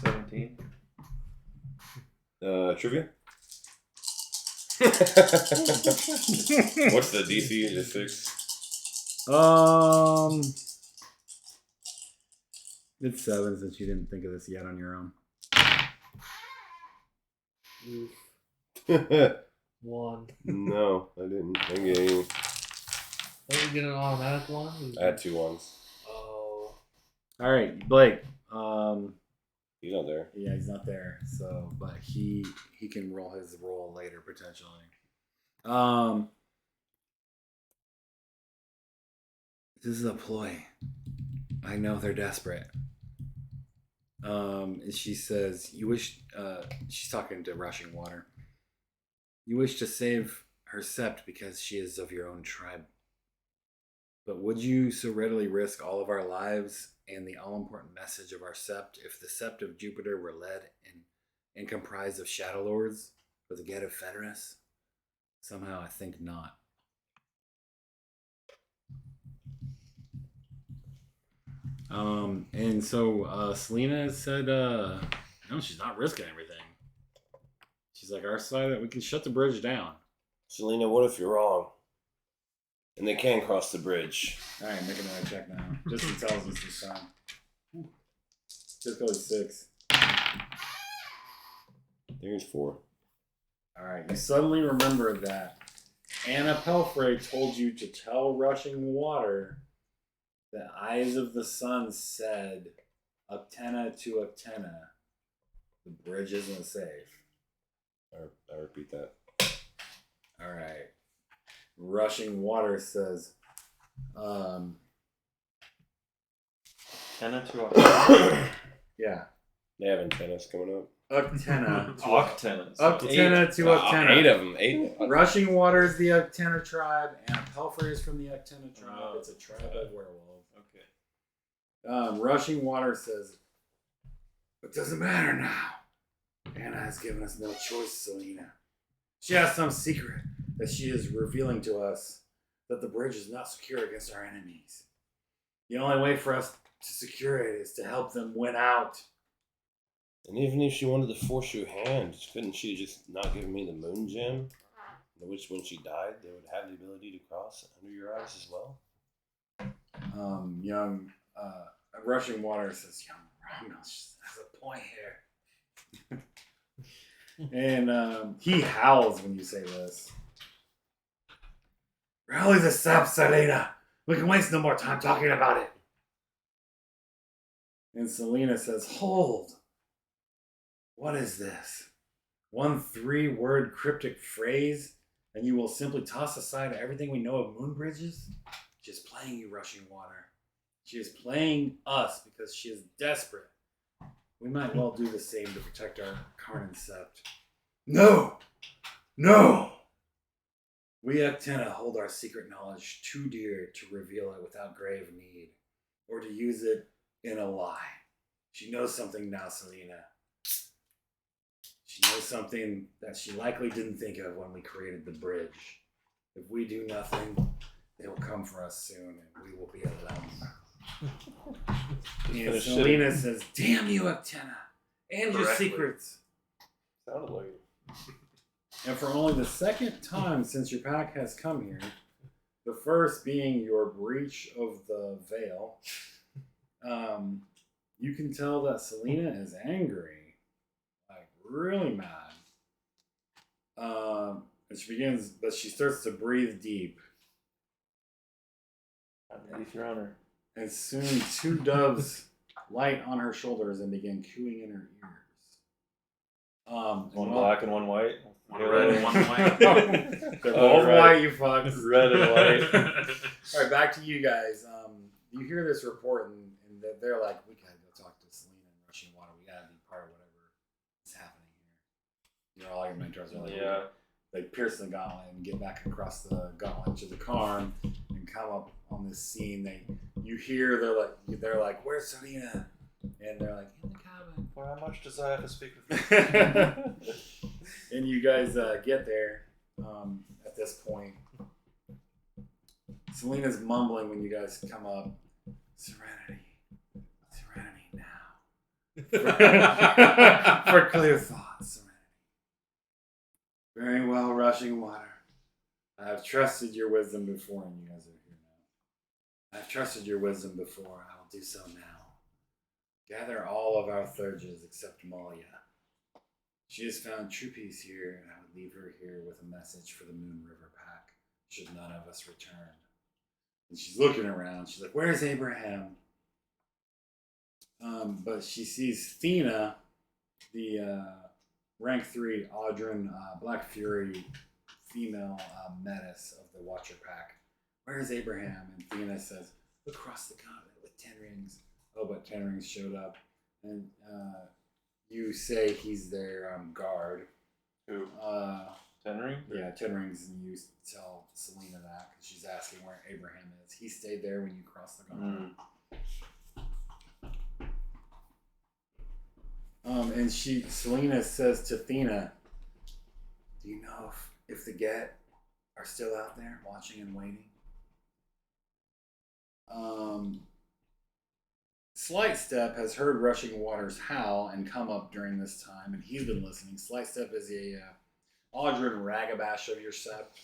17. Trivia? What's the DC? Just 6? It's 7 since you didn't think of this yet on your own. 1. No, I didn't. I'm getting... Don't you get an automatic one? I had 2 ones. Oh. All right, Blake. He's not there. Yeah, he's not there. So, but he can roll his roll later potentially. This is a ploy. I know they're desperate. And she says, "You wish." She's talking to Rushing Water. You wish to save her sept because she is of your own tribe. But would you so readily risk all of our lives and the all-important message of our sept if the sept of Jupiter were led and comprised of Shadow Lords for the Gate of Fenris? Somehow I think not. And so Selena said, no, she's not risking everything. She's like, our side, we can shut the bridge down. Selena, what if you're wrong? And they can cross the bridge. Alright, make another check now. Just intelligence this time. Just go to 6. There's 4. Alright, you suddenly remember that Anna Pelfrey told you to tell Rushing Water that Eyes of the Sun said, Uktena to Uktena, the bridge isn't safe. I repeat that. Alright. Rushing Water says, Antenna to Octana. yeah. They have antennas coming up. Uktena. Octanas. Uktena to Uktena. 8 of them. 8. Rushing Water is the Uktena tribe, and Pelfrey is from the Uktena tribe. Oh, It's a tribe of werewolves. Okay. Rushing Water says, "It doesn't matter now. Anna has given us no choice, Selena. She has some secret that she is revealing to us that the bridge is not secure against our enemies. The only way for us to secure it is to help them win out." And even if she wanted to force your hand, couldn't she just not give me the moon gem? In which, when she died, they would have the ability to cross under your eyes as well? Rushing Water says, "Young Romulus has a point here." And he howls when you say this. "Rally the sap, Selena. We can waste no more time talking about it." And Selena says, "Hold. What is this? One 3-word cryptic phrase, and you will simply toss aside everything we know of moon bridges?" She is playing you, Rushing Water. She is playing us because she is desperate. We might well do the same to protect our Karnan Sept. No! No! We Uktena hold our secret knowledge too dear to reveal it without grave need, or to use it in a lie. She knows something now, Selena. She knows something that she likely didn't think of when we created the bridge. If we do nothing, they will come for us soon, and we will be alone. And Selena says, "Damn you, Uktena, and your secrets." Sounded like it. And for only the second time since your pack has come here, the first being your breach of the veil, you can tell that Selena is angry, like really mad. And she starts to breathe deep. Underneath your honor. And soon 2 doves light on her shoulders and begin cooing in her ears. One black and one white. One red and one white. They're both white, you fucks. Red and white. All right, back to you guys. You hear this report, and they're like, "We gotta go talk to Selena and Rushing Water. We gotta be part of whatever is happening here." All your mentors are like, yeah. They pierce the gauntlet and get back across the gauntlet to the Karn and come up on this scene. You hear they're like, "Where's Selena?" And they're like, "In the cabin." Well, how much does I have to speak with you? And you guys get there at this point. Selena's mumbling when you guys come up. Serenity now. For clear thoughts, Serenity. Very well, Rushing Water. I have trusted your wisdom before, and you guys are here now. I have trusted your wisdom before. I will do so now. Gather all of our Thurges except Malia. She has found true peace here, and I would leave her here with a message for the Moon River Pack, should none of us return. And she's looking around. She's like, "Where's Abraham?" But she sees Thena, the rank 3 Audrin Black Fury female Metis of the Watcher Pack. "Where's Abraham?" And Thena says, "Across the continent with 10 rings. Oh, but 10 rings showed up. And you say he's their guard. Who? 10 Ring? Yeah, 10 rings, and you tell Selena that because she's asking where Abraham is. He stayed there when you crossed the gauntlet. And Selena says to Thena, "Do you know if the Get are still out there watching and waiting?" Slightstep has heard Rushing Water's howl and come up during this time, and he's been listening. Slightstep is a Audrin Ragabash of your sept.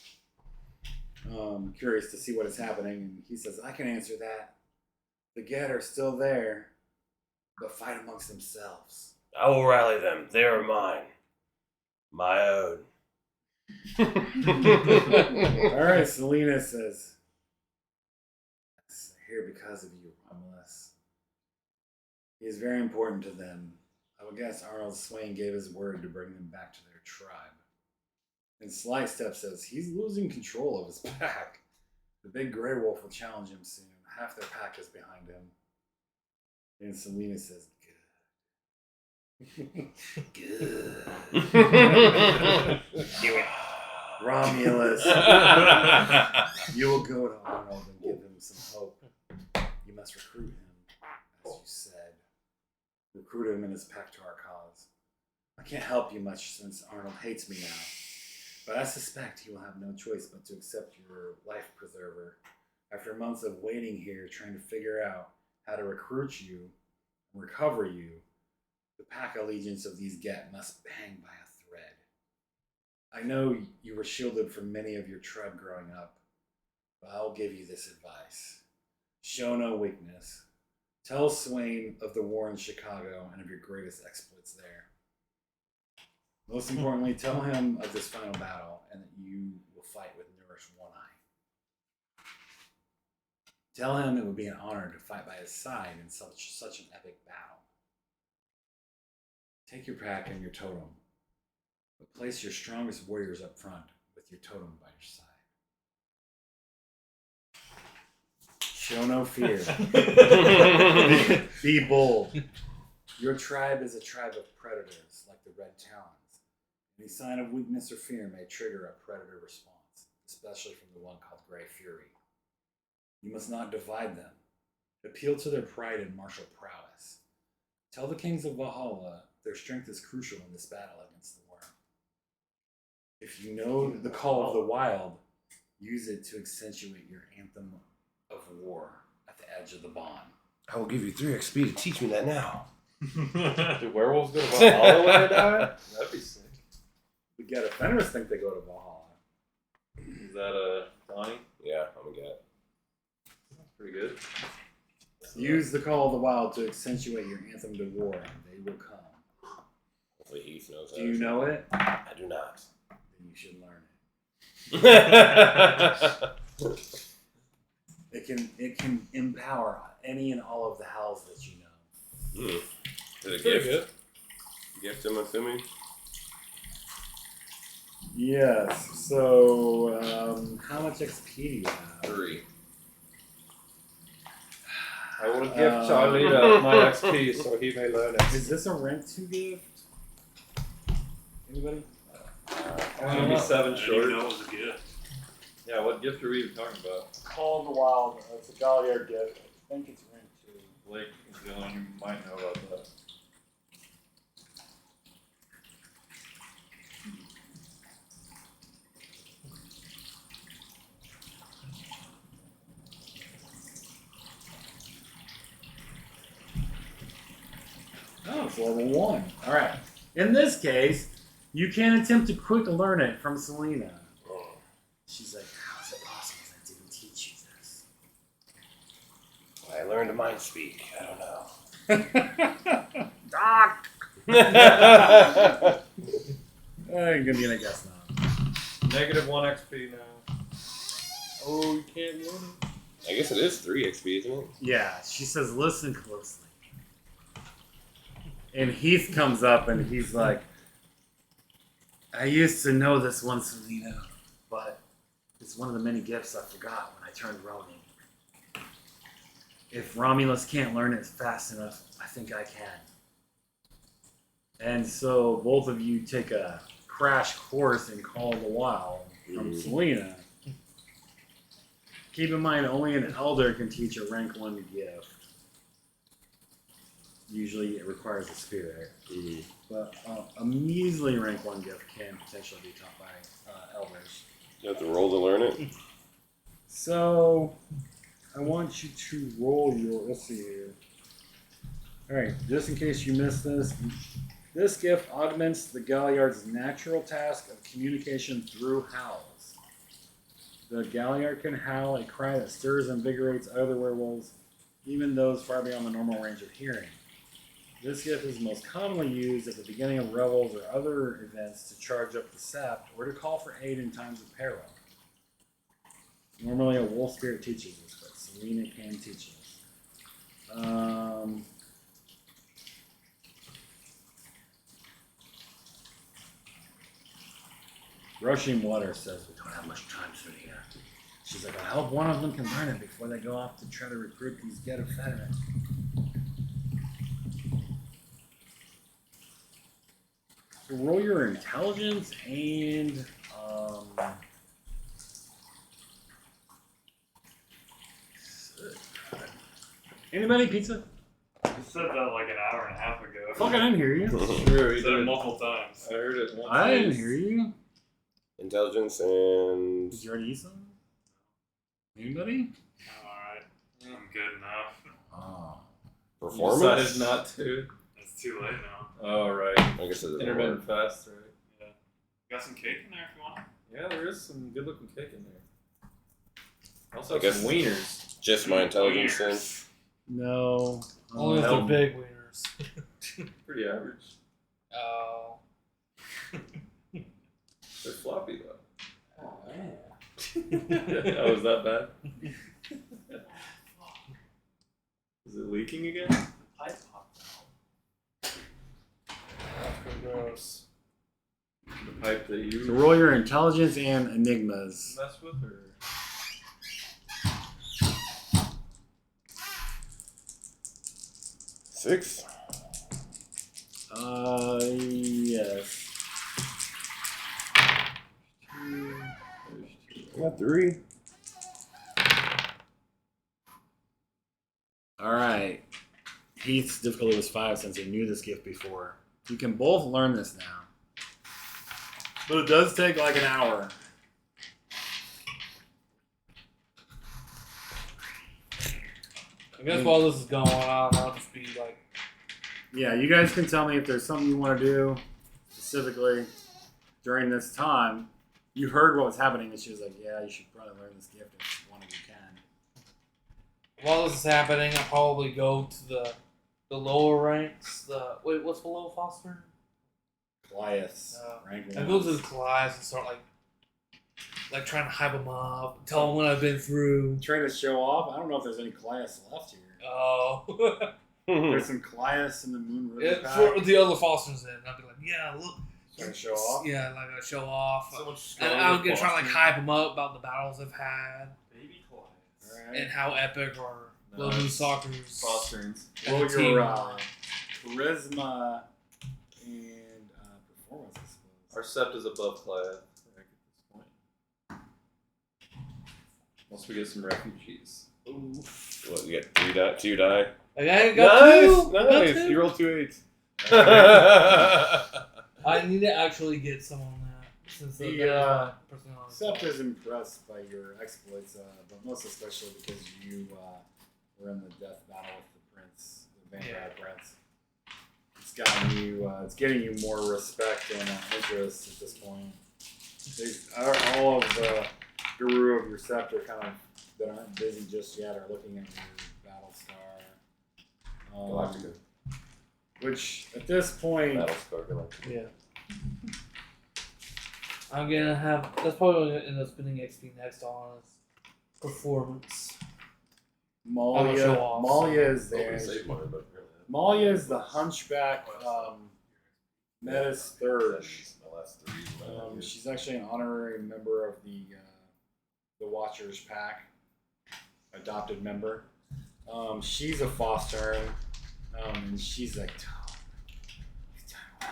Curious to see what is happening, and he says, "I can answer that. The Get are still there, but fight amongst themselves." I will rally them. They are mine. My own. Alright, Selena says, "I'm here because of you, Romulus. He is very important to them. I would guess Arnold Swain gave his word to bring them back to their tribe." And Slightstep says, "He's losing control of his pack. The big gray wolf will challenge him soon. Half their pack is behind him." And Selena says, "Good." Good. Romulus, you will go to Arnold and give him some hope. You must recruit him as you said. Recruit him in his pact to our cause. I can't help you much since Arnold hates me now, but I suspect he will have no choice but to accept your life preserver. After months of waiting here, trying to figure out how to recruit you and recover you, the pack allegiance of these Get must hang by a thread. I know you were shielded from many of your tribe growing up, but I'll give you this advice. Show no weakness. Tell Swain of the war in Chicago and of your greatest exploits there. Most importantly, tell him of this final battle and that you will fight with Nourish One Eye. Tell him it would be an honor to fight by his side in such an epic battle. Take your pack and your totem, but place your strongest warriors up front with your totem by your side. Show no fear. Be bold. Your tribe is a tribe of predators, like the Red Talons. Any sign of weakness or fear may trigger a predator response, especially from the one called Grey Fury. You must not divide them. Appeal to their pride and martial prowess. Tell the kings of Valhalla their strength is crucial in this battle against the worm. If you know the call of the wild, use it to accentuate your anthem of war at the edge of the bond. I will give you 3 XP to teach me that now. Do werewolves go to Valhalla when they die? That'd be sick. The Get Offenders think they go to Valhalla. Is that Donnie? Yeah, I'm a Get. That's pretty good. Use the call of the wild to accentuate your anthem to war, and they will come. Hopefully Heath knows Do you know it? I do not. Then you should learn it. It can empower any and all of the hells that you know. Is it a gift? Gift, I'm assuming? Yes. So, how much XP do you have? 3. I will give Charlie my XP so he may learn it. Is this a rank 2 gift? Anybody? I'm gonna be 7 I didn't short. even know it was a gift. Yeah, what gift are we even talking about? Call of the Wild. It's a Galliard gift. I think it's rank 2. Blake is the only one who might know about that. Oh, it's level 1. Alright. In this case, you can attempt to quick learn it from Selena. She's like, how is it possible that I didn't teach you this? I learned mind speak. I don't know. Doc! I'm gonna guess not. Negative 1 XP now. Oh, you can't learn it. I guess it is 3 XP, isn't it? Yeah, she says, listen closely. And Heath comes up and he's like, I used to know this one, Selena, but it's one of the many gifts I forgot when I turned Ronin. If Romulus can't learn it fast enough, I think I can. And so both of you take a crash course in Call of the Wild from Selena. Keep in mind, only an elder can teach a rank 1 gift. Usually it requires a spirit. But a measly rank 1 gift can potentially be taught by elders. You have to roll to learn it? So, I want you to roll your, let's see here. Alright, just in case you missed this, this gift augments the Galliard's natural task of communication through howls. The Galliard can howl a cry that stirs and invigorates other werewolves, even those far beyond the normal range of hearing. This gift is most commonly used at the beginning of revels or other events to charge up the sept or to call for aid in times of peril. Normally a wolf spirit teaches this, but Selena can teach this. Rushing Water says, we don't have much time, Selena. She's like, I hope one of them can learn it before they go off to try to recruit these Get Offenders. So roll your intelligence and anybody pizza? said that like an hour and a half ago. Fuck, I didn't hear you. Sure, he Said it did. multiple times. I heard it once. I didn't hear you. Intelligence and Did you already eat some? Anybody? Alright. I'm good enough. Oh. You performance. decided not to. It's too late now. Oh, right. I guess it doesn't Intermittent work. fast, right? Got some cake in there if you want. Yeah, there is some good looking cake in there. Also, I have guess- some wieners. Just my intelligence then. No. Only if they're Nope. big wieners. Pretty average. Oh. They're floppy though. Oh, is that bad? Is it leaking again? Pipe popped out. That's pretty gross. The pipe that you So roll your intelligence and enigmas. mess with, or 6. Yes. Got 3. Alright. Heath's difficulty was 5 since he knew this gift before. You can both learn this now. But it does take like an hour. I guess while this is going on, I'll just be like, Yeah, you guys can tell me if there's something you want to do specifically during this time. You heard what was happening, and she was like, "Yeah, you should probably learn this gift if one of you can." while this is happening, I'll probably go to the lower ranks. Wait, what's below Foster? Goliaths, rank I 1. go to the class and start like trying to hype them up, tell them what I've been through. Trying to show off. I don't know if there's any Goliaths left here. Oh. There's some Goliaths in the Moon River Yeah, pack. for the other Fosters in, I'll be like, yeah, look. Trying to show off. Yeah, like I show off. so much And I'm gonna try to like hype them up about the battles they've had Baby Clive. Alright. and how epic our No, Blood Moon it's Stalkers. Fosterings. Roll as a team your are. charisma and performance, I suppose. Our sept is above Clive at this point. Once we get some refugees. What, you got 3 die, 2 die? Like, I got two. Got Nice. two. You rolled 2 8s. I need to actually get some on that since The, that is my personality. Sept is impressed by your exploits, but most especially because you were in the death battle with the prince, the vampire prince. It's gotten you. It's getting you more respect and interest at this point. All of the guru of your sept are kind of that aren't busy just yet are looking at your battle scar. Galactica. Which at this point, Battle Scar Galactica. Yeah. I'm gonna have. That's probably gonna end up spending XP next on is performance. I'm gonna show off, Malia is Well, we there. saved money, but apparently Malia is the hunchback Metis third. my last 3. She's actually an honorary member of the Watchers Pack, adopted member. She's a foster, and she's like, "Oh, you've done well.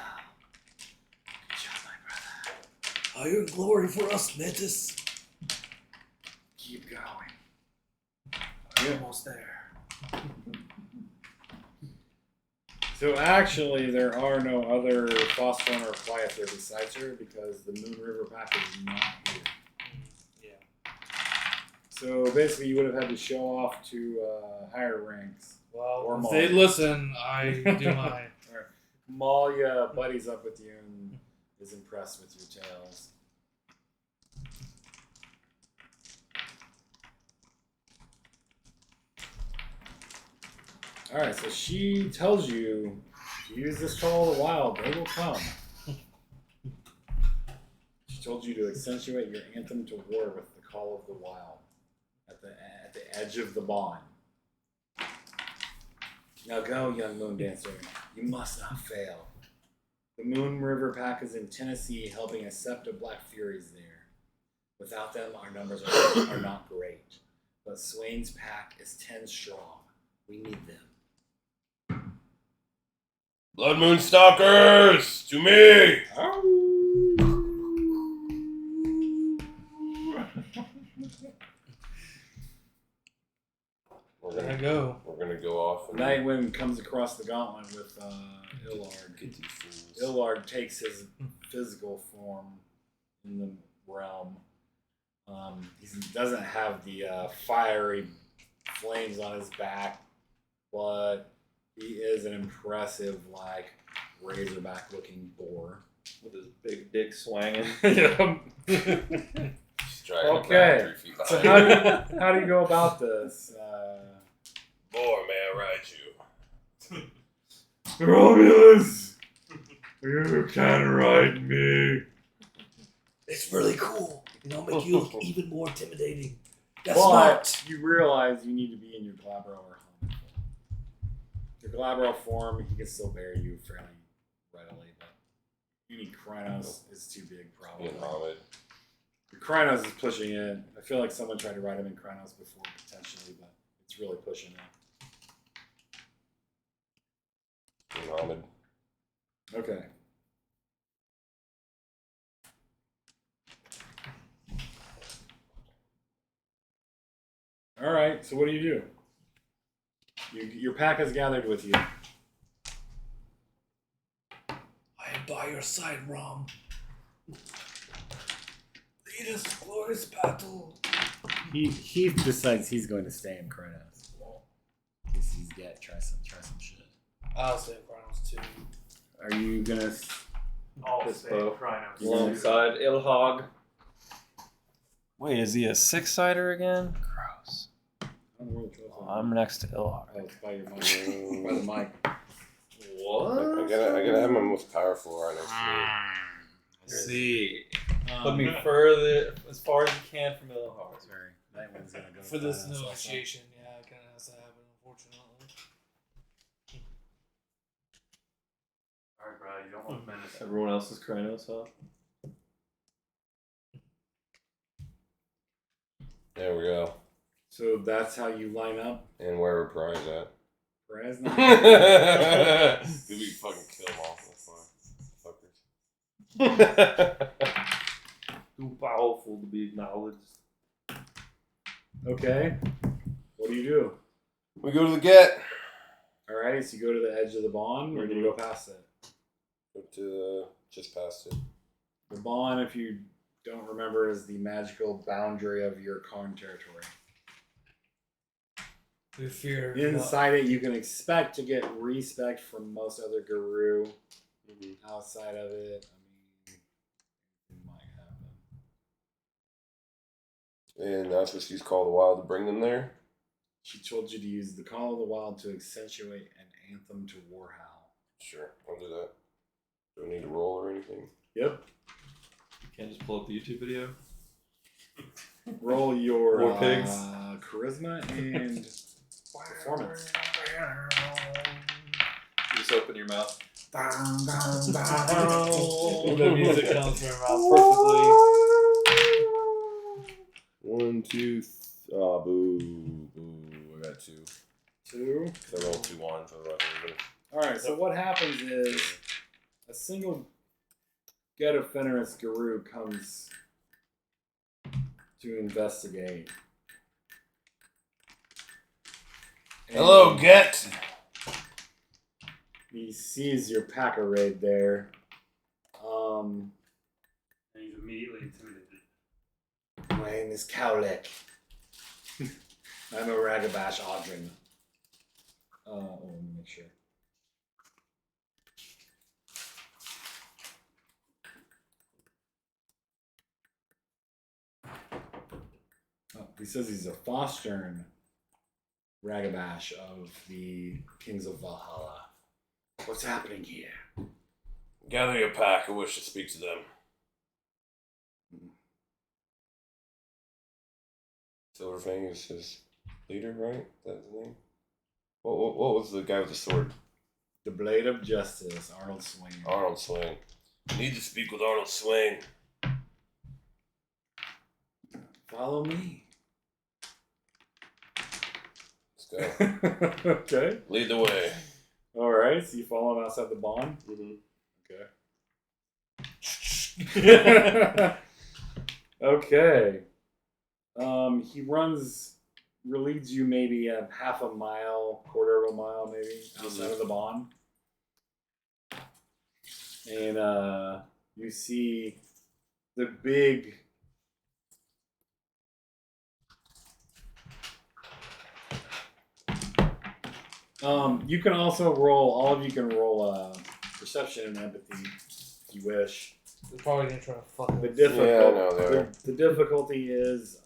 Good job, my brother. Iron glory for us, Metis. Keep going." We're almost there. So actually, there are no other foster or Goliath here besides her because the Moon River Pack is not here. Yeah. So basically, you would have had to show off to higher ranks. Well, Or if Malia. they listen, I do my. Malia buddies up with you and is impressed with your tales. Alright, so she tells you, use this call of the wild, they will come. She told you to accentuate your anthem to war with the call of the wild at the edge of the bond. Now go, young moon dancer. You must not fail. The Moon River Pack is in Tennessee helping a sept of Black Furies there. Without them, our numbers are not great. But Swain's pack is 10 strong. We need them. Blood Moon Stalkers, to me! We're There I gonna go. we're gonna go off and Nightwind comes across the gauntlet with Illard. Illard takes his physical form in the realm. He doesn't have the fiery flames on his back, but he is an impressive, like, razorback-looking boar. With his big dick swanging. Yeah. Just dragging it Okay. back 3 feet So behind. how do you go about this? Boar, may I ride you? Romulus, you can ride me. It's really cool. And I'll make you look even more intimidating. That's But smart. you realize you need to be in your Glabro or helmet form. Your Glabro form, he can still bear you fairly readily, but you need Krynos is too big, probably. In Hamid. Your Krynos is pushing it. I feel like someone tried to ride him in Krynos before, potentially, but it's really pushing it. In Hamid. Okay. All right. So what do? Your pack has gathered with you. I am by your side, Rom. Lead us to glorious battle. He decides he's going to stay in Krynos. In case he's try some shit. I'll say Chronos too. Are you gonna? All This stay bow. Krynos. Alongside Ilhog. Wait, is he a 6-sider again? Gross. I'm next to Ilhar. Oh, it's by your mic. By the mic. What? I gotta have my most powerful right next to me. See. Put me further, as far as you can from Ilhog. Sorry, that one's gonna go For this Krynos also. negotiation, yeah, it kind of has to happen, unfortunately. Alright, bro, you don't want menace. Everyone else is Krynos, huh? There we go. So that's how you line up. And where are prize at? Perez. Did we fucking kill them all? Fuckers. Too powerful to be acknowledged. Okay. What do? We go to the get. All right. So you go to the edge of the bond, or do you go past it? Go to just past it. The bond, if you don't remember, is the magical boundary of your Karn territory. We fear. Inside it, you can expect to get respect from most other Guru. Mm-hmm. Outside of it, I mean, it might happen. And that's what she's called the wild to bring them there. She told you to use the Call of the Wild to accentuate an anthem to Warhowl. Sure, I'll do that. Do I need to roll or anything? Yep. You can't just pull up the YouTube video. Roll your War pigs. charisma and performance. You just open your mouth. The music comes from our mouth perfectly. 1, 2, boo. I got 2. 2. Because I rolled 2 1s, otherwise I would've Alright, so what happens is a single Get of Fenris Guru comes to investigate. Hello, Get! He sees your pack arrayed there. And he's immediately intimidated. My name is Cowlick. I'm a Ragabash Audrin. Let me make sure. Oh, he says he's a Fostern Ragabash of the Kings of Valhalla. What's happening here? Gather your pack. I wish to speak to them. Silverfang is his leader, right? That's his name? What was the guy with the sword? The Blade of Justice, Arnold Swain. Arnold Swain. I need to speak with Arnold Swain. Follow me. Let's go. Okay. Lead the way. Alright, so you follow him outside the bond? Mm-hmm. Okay. Okay. He runs relieves you maybe a half a mile, quarter of a mile, maybe outside of the bond, and you see the big. You can also roll. All of you can roll perception and empathy if you wish. They're probably gonna try to fuck The us. difficulty. The difficulty is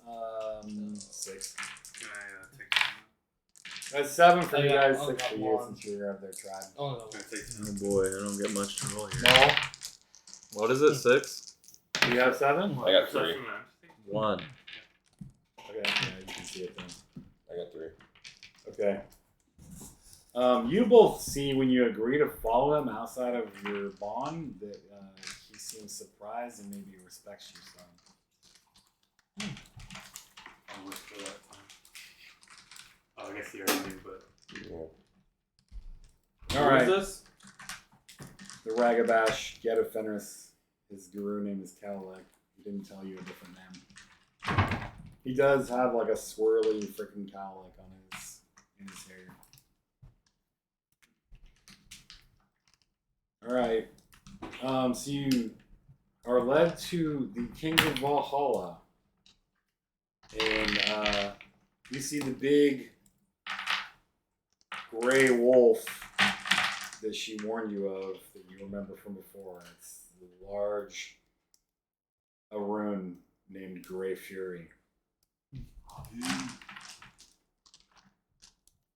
6. Can I take some? That's 7 for I you got- guys, I 6 for got you one. since you're of their tribe. Oh no. Can I take some? Oh boy, I don't get much to roll here. No, What is it? 6? you have 7. I got 3. Perception and 1. Okay, yeah, you can see it then. I got 3. Okay. You both see when you agree to follow him outside of your bond that he seems surprised and maybe respects you some. I'll wait for that time. Oh, I guess you already knew, but Yeah. All right. Who is this? The Ragabash, Geta Fenris. His guru name is Kalilek. He didn't tell you a different name. He does have like a swirly freaking cowlick on in his hair. All right. So you are led to the Kings of Valhalla, and you see the big gray wolf that she warned you of that you remember from before. It's the large Arun named Grey Fury.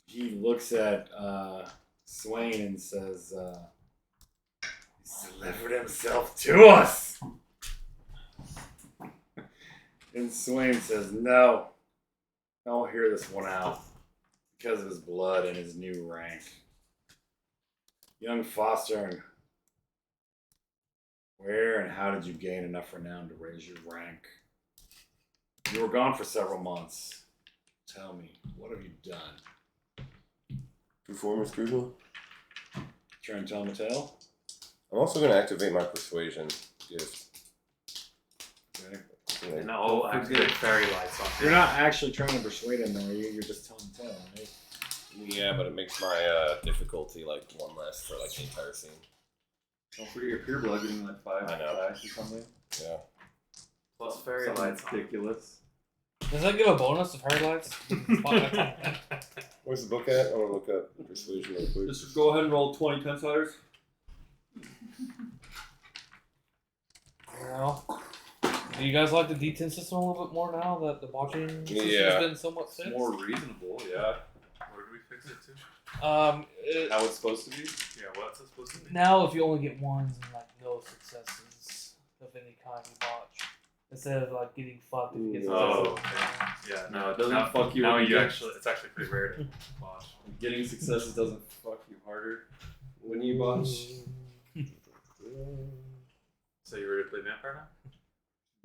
He looks at Swain and says, he's delivered himself to us. And Swain says, no, I'll hear this one out because of his blood and his new rank. Young Foster, where and how did you gain enough renown to raise your rank? You were gone for several months. Tell me, what have you done? Performance crucial. Try and tell him a tale? I'm also going to activate my persuasion gift. Okay. Yeah. and I'll activate fairy lights on You're not actually trying to persuade him, though, are you? You're just telling the tale, right? Yeah, but it makes my difficulty like 1 less for like the entire scene. Don't forget your pure blood getting like 5 I know. attacks or something. Yeah. plus fairy Something lights on. ridiculous. Does that give a bonus to fairy lights? Where's the book at? I want to look up persuasion real quick. Just go ahead and roll 20 10-siders. Well, do you guys like the D10 system a little bit more now that the botching system Yeah. has been somewhat It's fixed? more reasonable, yeah. Where do we fix it to? How it's supposed to be. Yeah, what's it supposed to be? Now, if you only get ones and like no successes of any kind, you botch. Instead of like getting fucked if you get Oh, successes. okay. Yeah, No, it doesn't now, fuck you Now when you you get- actually, it's actually pretty rare to watch. Getting successes doesn't fuck you harder when you botch. So you ready to play vampire now?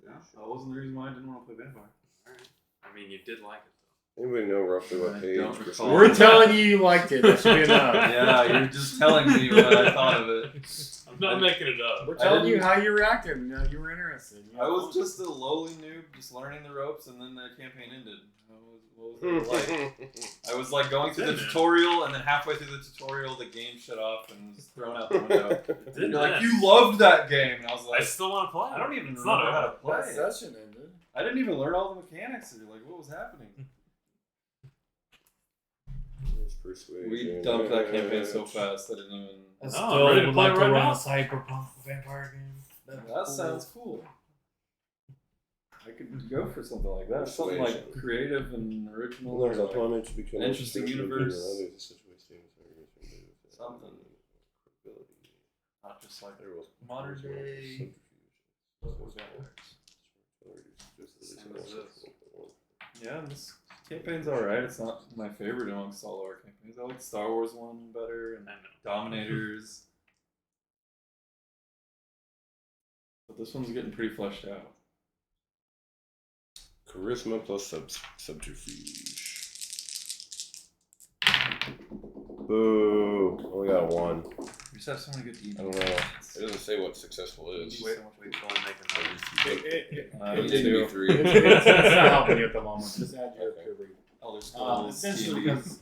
Yeah, that wasn't the reason why I didn't want to play vampire. Alright. I mean, you did like it Anybody know roughly what I page? don't persuasion- recall. We're telling you you liked it. That should be enough. Yeah, you're just telling me what I thought of it. though. I'm not making it up. We're telling you didn't- how you reacted. You know, you were interested. You know? I was just a lowly noob, just learning the ropes, and then the campaign ended. What was it like? I was like going through the Didn't it? tutorial, and then halfway through the tutorial, the game shut off and was thrown out the window. Didn't You're like, it? you loved that game, and I was I like, still want to play. I don't even It's remember not how to over. play. That session ended. I didn't even learn all the mechanics. Like, what was happening? Where's persuasion? We dumped that campaign so fast I didn't even. I No, still I'm ready to would play like to right run now. a cyberpunk vampire game. That sounds cool. I could go for something like that. Something like Persuasion. creative and original. Learns or like- autonomy to become an interesting universe. Something. Not just like modern day. Same as this. Yeah, this campaign's alright. It's not my favorite amongst all our campaigns. I like Star Wars one better and Dominators. But this one's getting pretty fleshed out. Charisma plus subterfuge. Boo! Only got 1. You just have so many good I don't know. It doesn't say what successful is. Wait, wait till I make a note. It Me did too. be 3. It's not helping you at the moment. Just add your Okay. pure breed. Elder Scrolls. Essentially, D&D. because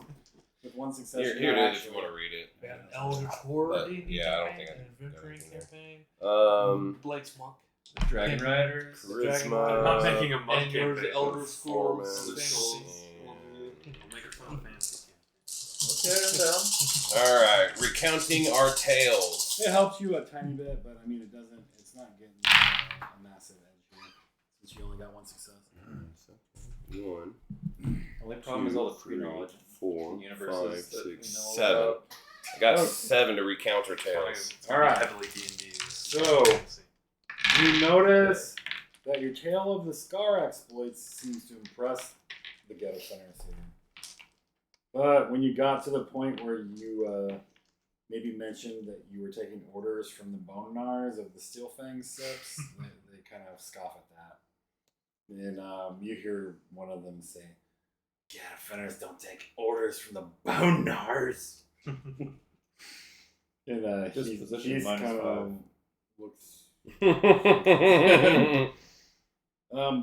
with one success, Here you're it is if actually- you want to read it. We have an Elder Tour But, D&D yeah, I don't campaign, think I an adventuring got anything campaign. Blake's monk. The Dragon Riders. Charisma. I'm not making a monk and yours campaign. Elder Scrolls Performance. Fantasy. I'll make it fun fancy. Okay, I'm down. All right, recounting our tales. It helps you a tiny bit, but I mean, it doesn't. It's not getting you a massive edge here since you only got one success. 1, Only problem is all the 3, pre-knowledge. 4, Universes 5, that we 6, know 7. about. I got Oh. 7 to recount our tales. It's gonna be Alright. heavily D&D. So- You notice that your tale of the Scar exploits seems to impress the Ghetto Fenris here. But when you got to the point where you maybe mentioned that you were taking orders from the Bonars of the Steel Fang Sips, they kind of scoff at that. And you hear one of them say, Ghetto Fenris don't take orders from the Bonars. And Disposition he's minus kind of 5. looks...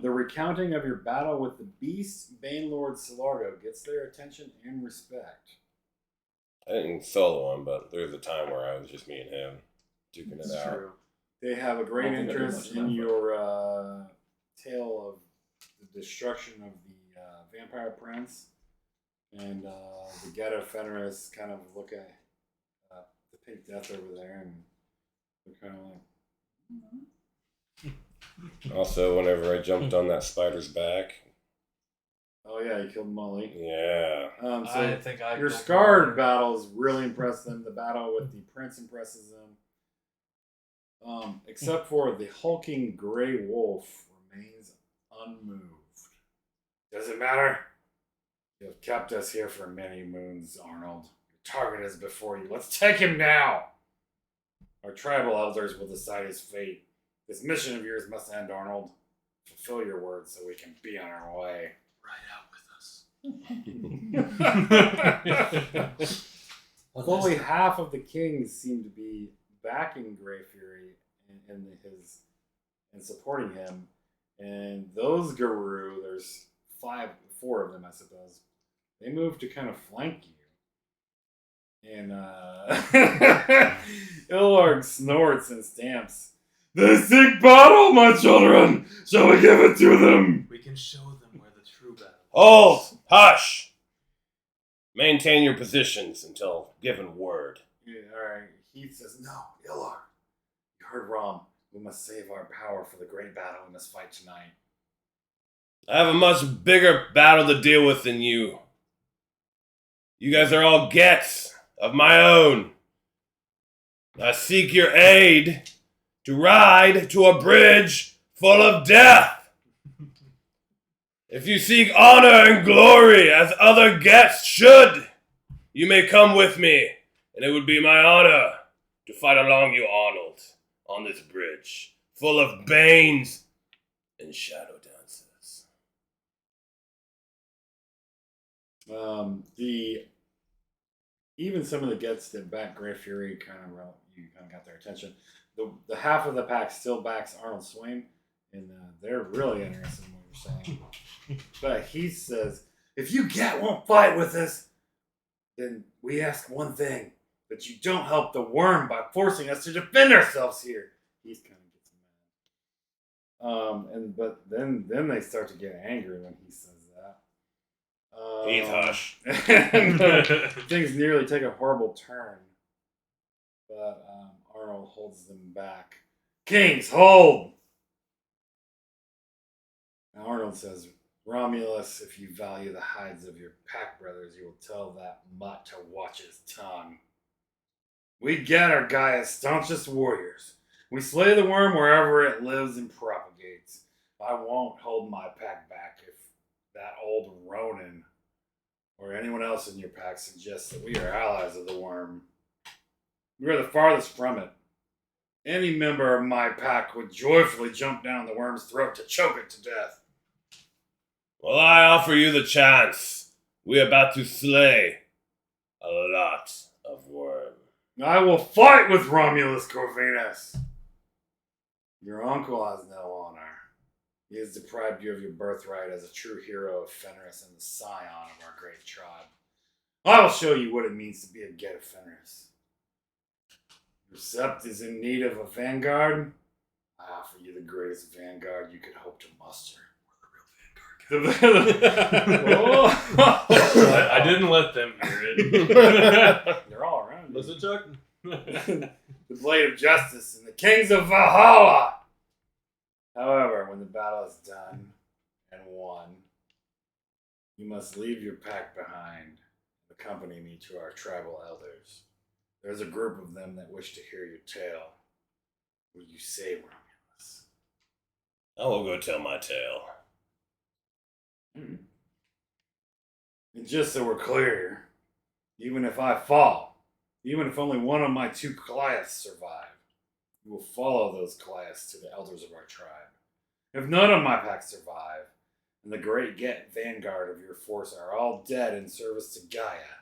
the recounting of your battle with the beast, Banelord Solargo, gets their attention and respect. I didn't solo him, but there was a time where I was just me and him duking it It's out. true. They have a great I don't think I did interest much in of that, your tale of the destruction of the vampire prince, and the Ghetto Fenris kind of look at the Pink Death over there, and they're kind of like, Also, whenever I jumped on that spider's back, oh yeah, you killed Molly. yeah. So I think I your killed scarred Mark. battles really impress them. The battle with the prince impresses them. Except for the hulking gray wolf remains unmoved. Does it matter? You have kept us here for many moons, Arnold. Your target is before you. Let's take him now. Our tribal elders will decide his fate. This mission of yours must end, Arnold. Fulfill your words so we can be on our way. Fully half of the kings seem to be backing Grey Fury and supporting him, and those Garou, there's 4 of them, I suppose. They move to kind of flank you, and Illarg snorts and stamps. They seek battle, my children. Shall we give it to them? We can show them where the true battle is. Hold! Hush! Maintain your positions until given word. Yeah, alright. Heath says, no, Illarg. You heard Rom. We must save our power for the great battle we must fight tonight. I have a much bigger battle to deal with than you. You guys are all gets of my own. I seek your aid to ride to a bridge full of death. If you seek honor and glory as other guests should, you may come with me, and it would be my honor to fight along you, Arnold, on this bridge full of banes and shadow dances. Even some of the gets that back Grey Fury kind of got their attention. The half of the pack still backs Arnold Swain, and they're really interested in what you're saying. But he says, if you won't fight with us, then we ask one thing, that you don't help the worm by forcing us to defend ourselves here. He's kind of gets mad. But then they start to get angry when he says that. Heath, hush. And, things nearly take a horrible turn. But Arnold holds them back. Kings, hold! And Arnold says, Romulus, if you value the hides of your pack brothers, you will tell that mutt to watch his tongue. We get our Gaia's staunchest warriors. We slay the worm wherever it lives and propagates. I won't hold my pack back if that old Ronin or anyone else in your pack suggests that we are allies of the worm. We are the farthest from it. Any member of my pack would joyfully jump down the worm's throat to choke it to death. Well, I offer you the chance. We are about to slay a lot of worm. I will fight with Romulus Corvinus. Your uncle has no honor. He has deprived you of your birthright as a true hero of Fenris and the scion of our great tribe. I will show you what it means to be a Get of Fenris. Your sept is in need of a vanguard. I offer you the greatest vanguard you could hope to muster. I didn't let them hear it. They're all around. Listen, Chuck. The blade of justice and the kings of Valhalla. However, when the battle is done and won, you must leave your pack behind and accompany me to our tribal elders. There's a group of them that wish to hear your tale. Will you say, Romulus? I will go tell my tale. And just so we're clear, even if I fall, even if only one of my 2 Goliaths survive, you will follow those Goliaths to the elders of our tribe. If none of my pack survive, and the great vanguard of your force are all dead in service to Gaia,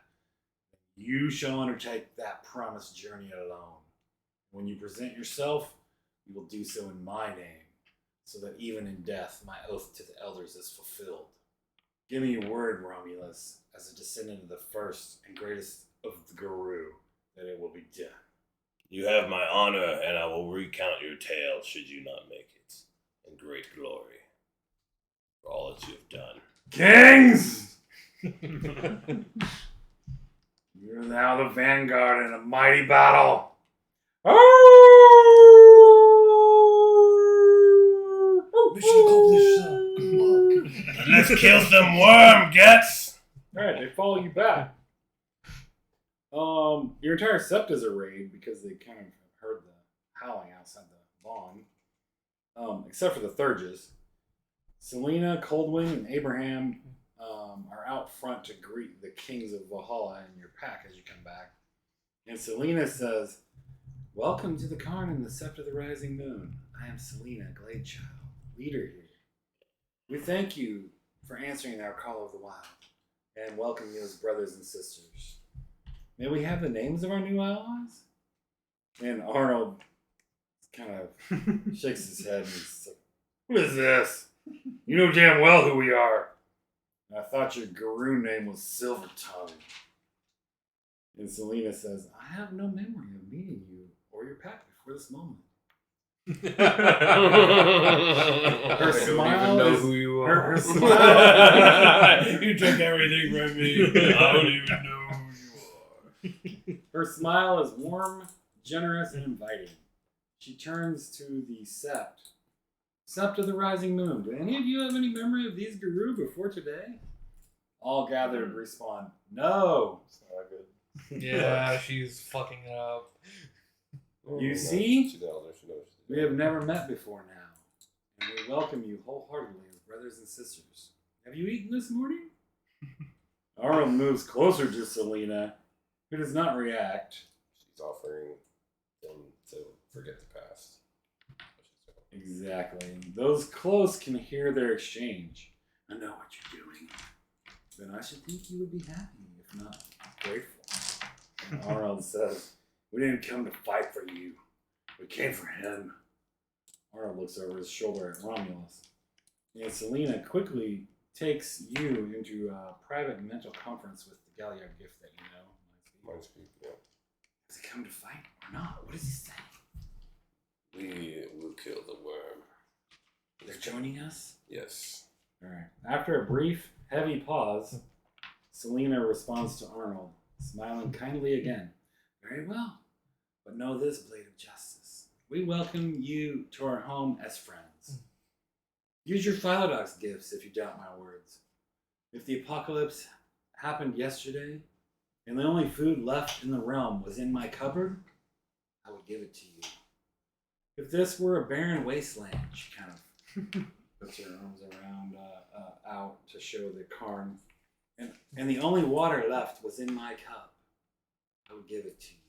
you shall undertake that promised journey alone. When you present yourself, you will do so in my name, so that even in death, my oath to the elders is fulfilled. Give me your word, Romulus, as a descendant of the first and greatest of the Guru, that it will be done. You have my honor, and I will recount your tale should you not make it in great glory for all that you have done. Kings! You're now the vanguard in a mighty battle. Mission accomplished, sir. Let's kill some worm, Gets! Alright, they follow you back. Your entire sept is arrayed because they kind of heard the howling outside the lawn. Except for the Thurges. Selena, Coldwing, and Abraham are out front to greet the kings of Valhalla in your pack as you come back. And Selena says, "Welcome to the Karn in the Sept of the Rising Moon. I am Selena, Gladechild, leader here. We thank you for answering our call of the wild and welcome you as brothers and sisters. May we have the names of our new allies?" And Arnold kind of shakes his head and he's like, "What is this? You know damn well who we are. And I thought your Guru name was Silvertongue." And Selena says, "I have no memory of meeting you or your pack before this moment." Her smile know is, who you her, are. her smile You took everything from me. I don't even know who you are. Her smile is warm, generous, and inviting. She turns to the Sept. Sept of the Rising Moon. Do any of you have any memory of these Guru before today? All gathered respond, "No." It's not good. Yeah, she's fucking it up. You see? She knows her, she knows her. We have never met before now, and we welcome you wholeheartedly as brothers and sisters. Have you eaten this morning? Arnold moves closer to Selena, who does not react. She's offering them to forget the past. Exactly. Those close can hear their exchange. "I know what you're doing. Then I should think you would be happy, if not grateful." And Arnold says, "We didn't come to fight for you. We came for him." Arnold looks over his shoulder at Romulus. And Selena quickly takes you into a private mental conference with the Galliard gift that you know. Mind speak, yeah. Does he come to fight or not? What does he say? We will kill the worm. They're joining us? Yes. Alright. After a brief, heavy pause, Selena responds to Arnold, smiling kindly again. "Very well. But know this, Blade of Justice. We welcome you to our home as friends. Use your Philodox gifts if you doubt my words. If the apocalypse happened yesterday, and the only food left in the realm was in my cupboard, I would give it to you. If this were a barren wasteland," she kind of puts her arms around out to show the Karn, and the only water left was in my cup, I would give it to you.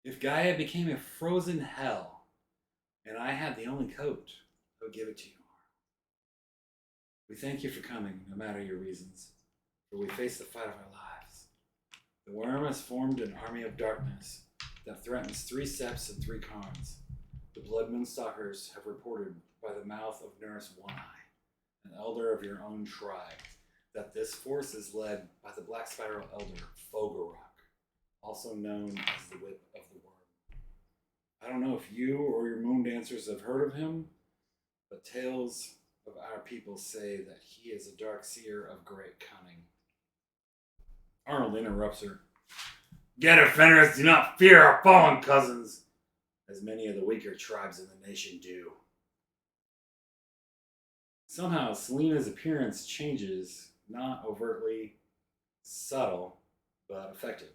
If Gaia became a frozen hell, and I had the only coat, I would give it to you. We thank you for coming, no matter your reasons, for we face the fight of our lives. The worm has formed an army of darkness that threatens 3 septs and 3 Karns. The Blood Moon Stalkers have reported by the mouth of Nurse One Eye, an elder of your own tribe, that this force is led by the Black Spiral Elder, Fogorok, also known as the Whip of the Worm. I don't know if you or your moon dancers have heard of him, but tales of our people say that he is a dark seer of great cunning. Arnold interrupts her. Getter Fenris do not fear our fallen cousins, as many of the weaker tribes in the nation do. Somehow, Selena's appearance changes, not overtly subtle, but effective.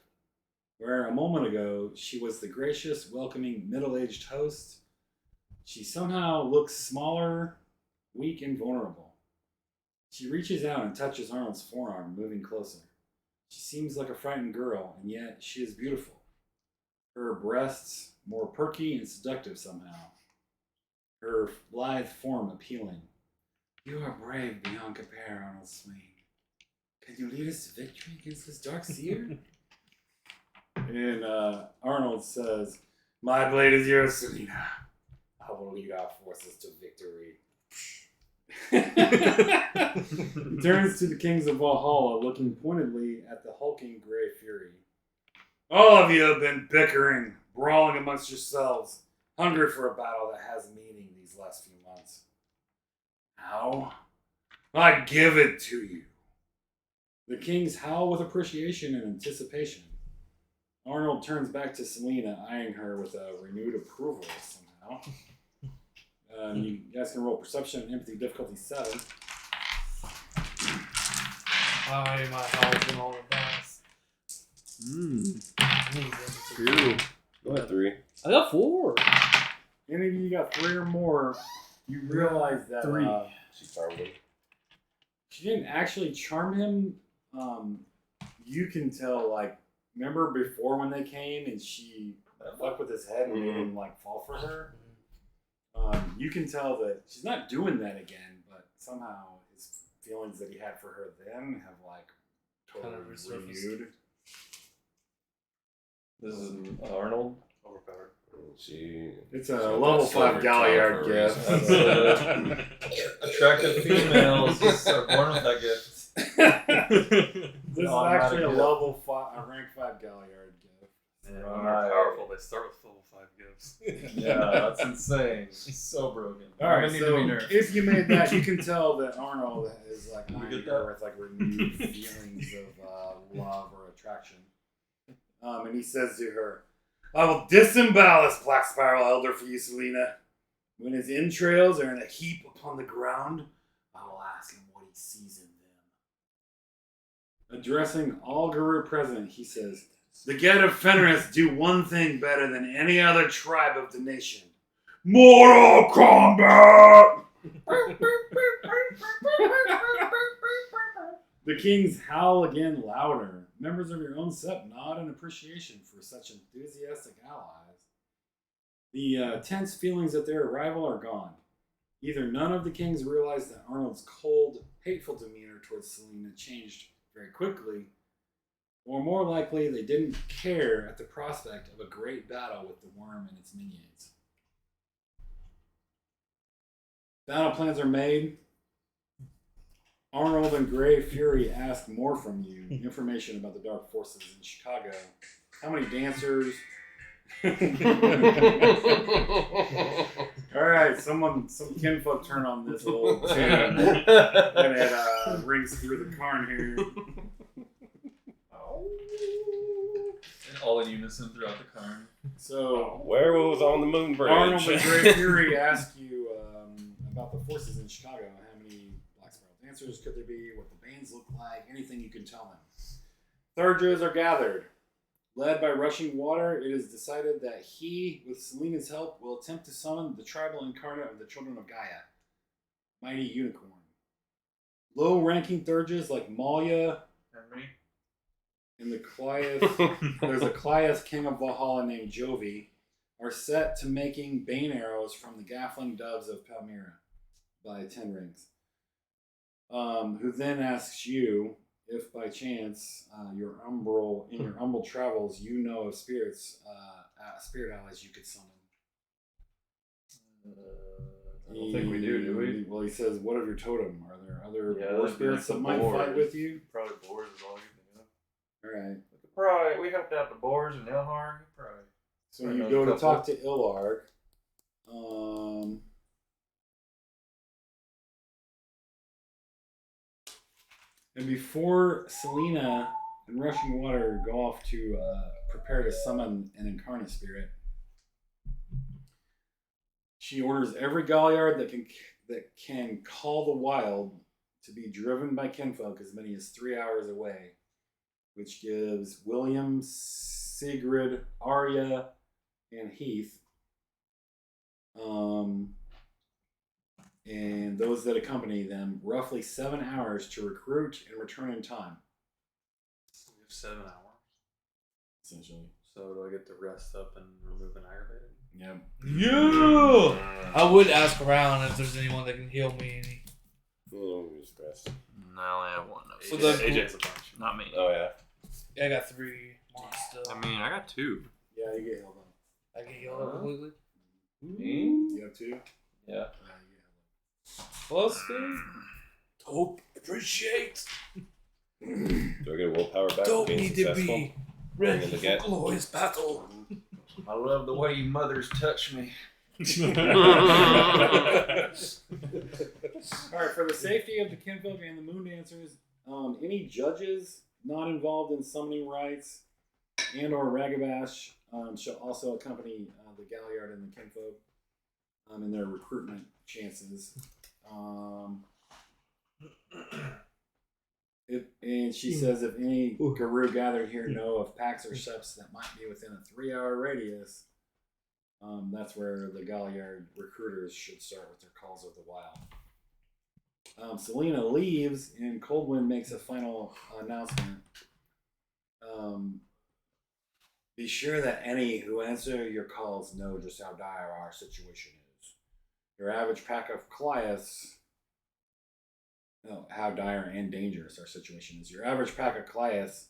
Where a moment ago she was the gracious, welcoming, middle-aged host, she somehow looks smaller, weak, and vulnerable. She reaches out and touches Arnold's forearm, moving closer. She seems like a frightened girl, and yet she is beautiful. Her breasts more perky and seductive somehow. Her lithe form appealing. You are brave beyond compare, Arnold Swain. Can you lead us to victory against this dark seer? And Arnold says, my blade is yours, Selena. I will lead our forces to victory. He turns to the kings of Valhalla, looking pointedly at the hulking Grey Fury. All of you have been bickering, brawling amongst yourselves, hungry for a battle that has meaning these last few months. Now, I give it to you. The kings howl with appreciation and anticipation. Arnold turns back to Selena, eyeing her with a renewed approval somehow. You guys can roll perception and empathy difficulty 7. I my house and all the dice. Two. Go ahead, 3. I got 4. Any of you got 3 or more, you realize that 3. She charmed him. she didn't actually charm him. You can tell, like, remember before when they came and she fucked with his head and made him, like, fall for her? You can tell that she's not doing that again, but somehow his feelings that he had for her then have, like, totally Kind of resurfaced. renewed. This is Arnold. Overpowered. It's She's a got level that silver 5 Galliard tongue for a gift. reason. Attractive females are born with that gift. This is Automatic actually a gift. level 5, a rank 5 Galliard gift. And when Right. they're powerful, they start with level 5 gifts. Yeah, that's insane. She's so broken. All right, Women need so to be nerfed. if you made that, you can tell that Arnold is like Did we eyeing get her that? with like renewed feelings of love or attraction. And he says to her, "I will disembowel this Black Spiral Elder for you, Selena. When his entrails are in a heap upon the ground, I will ask him what he sees in them." Addressing all Guru present, he says, "The Get of Fenris do one thing better than any other tribe of the nation. Mortal Kombat!" The kings howl again louder. Members of your own sept nod in appreciation for such enthusiastic allies. The tense feelings at their arrival are gone. Either none of the kings realized that Arnold's cold, hateful demeanor towards Selena changed very quickly, or more likely, they didn't care at the prospect of a great battle with the worm and its minions. Battle plans are made. Arnold and Grey Fury ask more from you. Information about the dark forces in Chicago. How many dancers? Alright, some kinfolk turn on this little tune. And it rings through the Karn here. All in unison throughout the Karn. So, Werewolves on the moon bridge. Arnold and Grey Fury ask you about the forces in Chicago. How many Black Spiral dancers could there be? What the bands look like? Anything you can tell them. Thurges are gathered. Led by rushing water, it is decided that he, with Selena's help, will attempt to summon the tribal incarnate of the children of Gaia, Mighty Unicorn. Low-ranking Thurges like Malia Henry. and the Cliath, there's a Cliath king of Valhalla named Jovi, are set to making bane arrows from the gaffling doves of Palmyra by 10 rings. Who then asks you if by chance in your umbral travels you know of spirits, spirit allies you could summon. I don't think we do we? Well, he says, "What of your totem? Are there other Yeah, boar that'd be spirits like that the might boars. fight with you?" Probably boars is all you think of. All right. Probably, we helped out the boars in Ilharg. Probably. So I you know go a to couple. talk to Ilarg. And before Selena and Rushing Water go off to prepare to summon an incarnate spirit, she orders every Galliard that can call the wild to be driven by kinfolk as many as 3 hours away, which gives William, Sigrid, Arya, and Heath, and those that accompany them, roughly 7 hours to recruit and return in time. We have 7 hours. Essentially. So do I get to rest up and remove an aggravated? Yeah. Yeah. I would ask around if there's anyone that can heal me. Any. No, we just rest. No, I only have one. So AJ, then- AJ has a bunch. Not me. Oh yeah. Yeah, I got 3 more still. I mean, I got 2. Yeah, you get healed up. I get healed up completely. Me? You have 2? Yeah. Yeah, you get healed Plus 2. Hope appreciate. Do I get a willpower back for Don't being need to successful? be ready Gonna for get- glorious battle. I love the way you mothers touch me. up. Alright, for the safety of the kinfolk and the moon dancers, any judges not involved in summoning rites and or Ragabash shall also accompany the Galliard and the kinfolk in their recruitment chances. And she says if any Guru gathered here know of packs or seps that might be within a 3-hour radius, that's where the Galliard recruiters should start with their calls of the wild. Selena leaves and Coldwind makes a final announcement. Be sure that any who answer your calls know just how dire our situation is. Your average pack of Colias. No, how dire and dangerous our situation is. Your average pack of Colias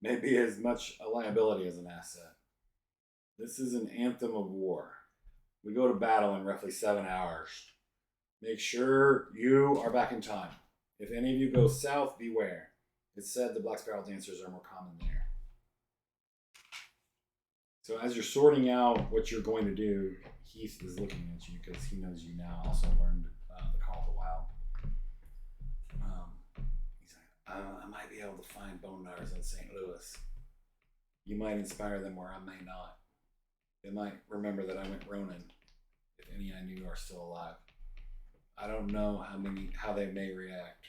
may be as much a liability as an asset. This is an anthem of war. We go to battle in roughly 7 hours. Make sure you are back in time. If any of you go south, beware. It's said the Black Spiral dancers are more common there. So as you're sorting out what you're going to do, Heath is looking at you because he knows you now also learned the Call of the Wild. He's like, I might be able to find bone gnars in St. Louis. You might inspire them where I may not. They might remember that I went Ronin, if any I knew are still alive. I don't know how they may react.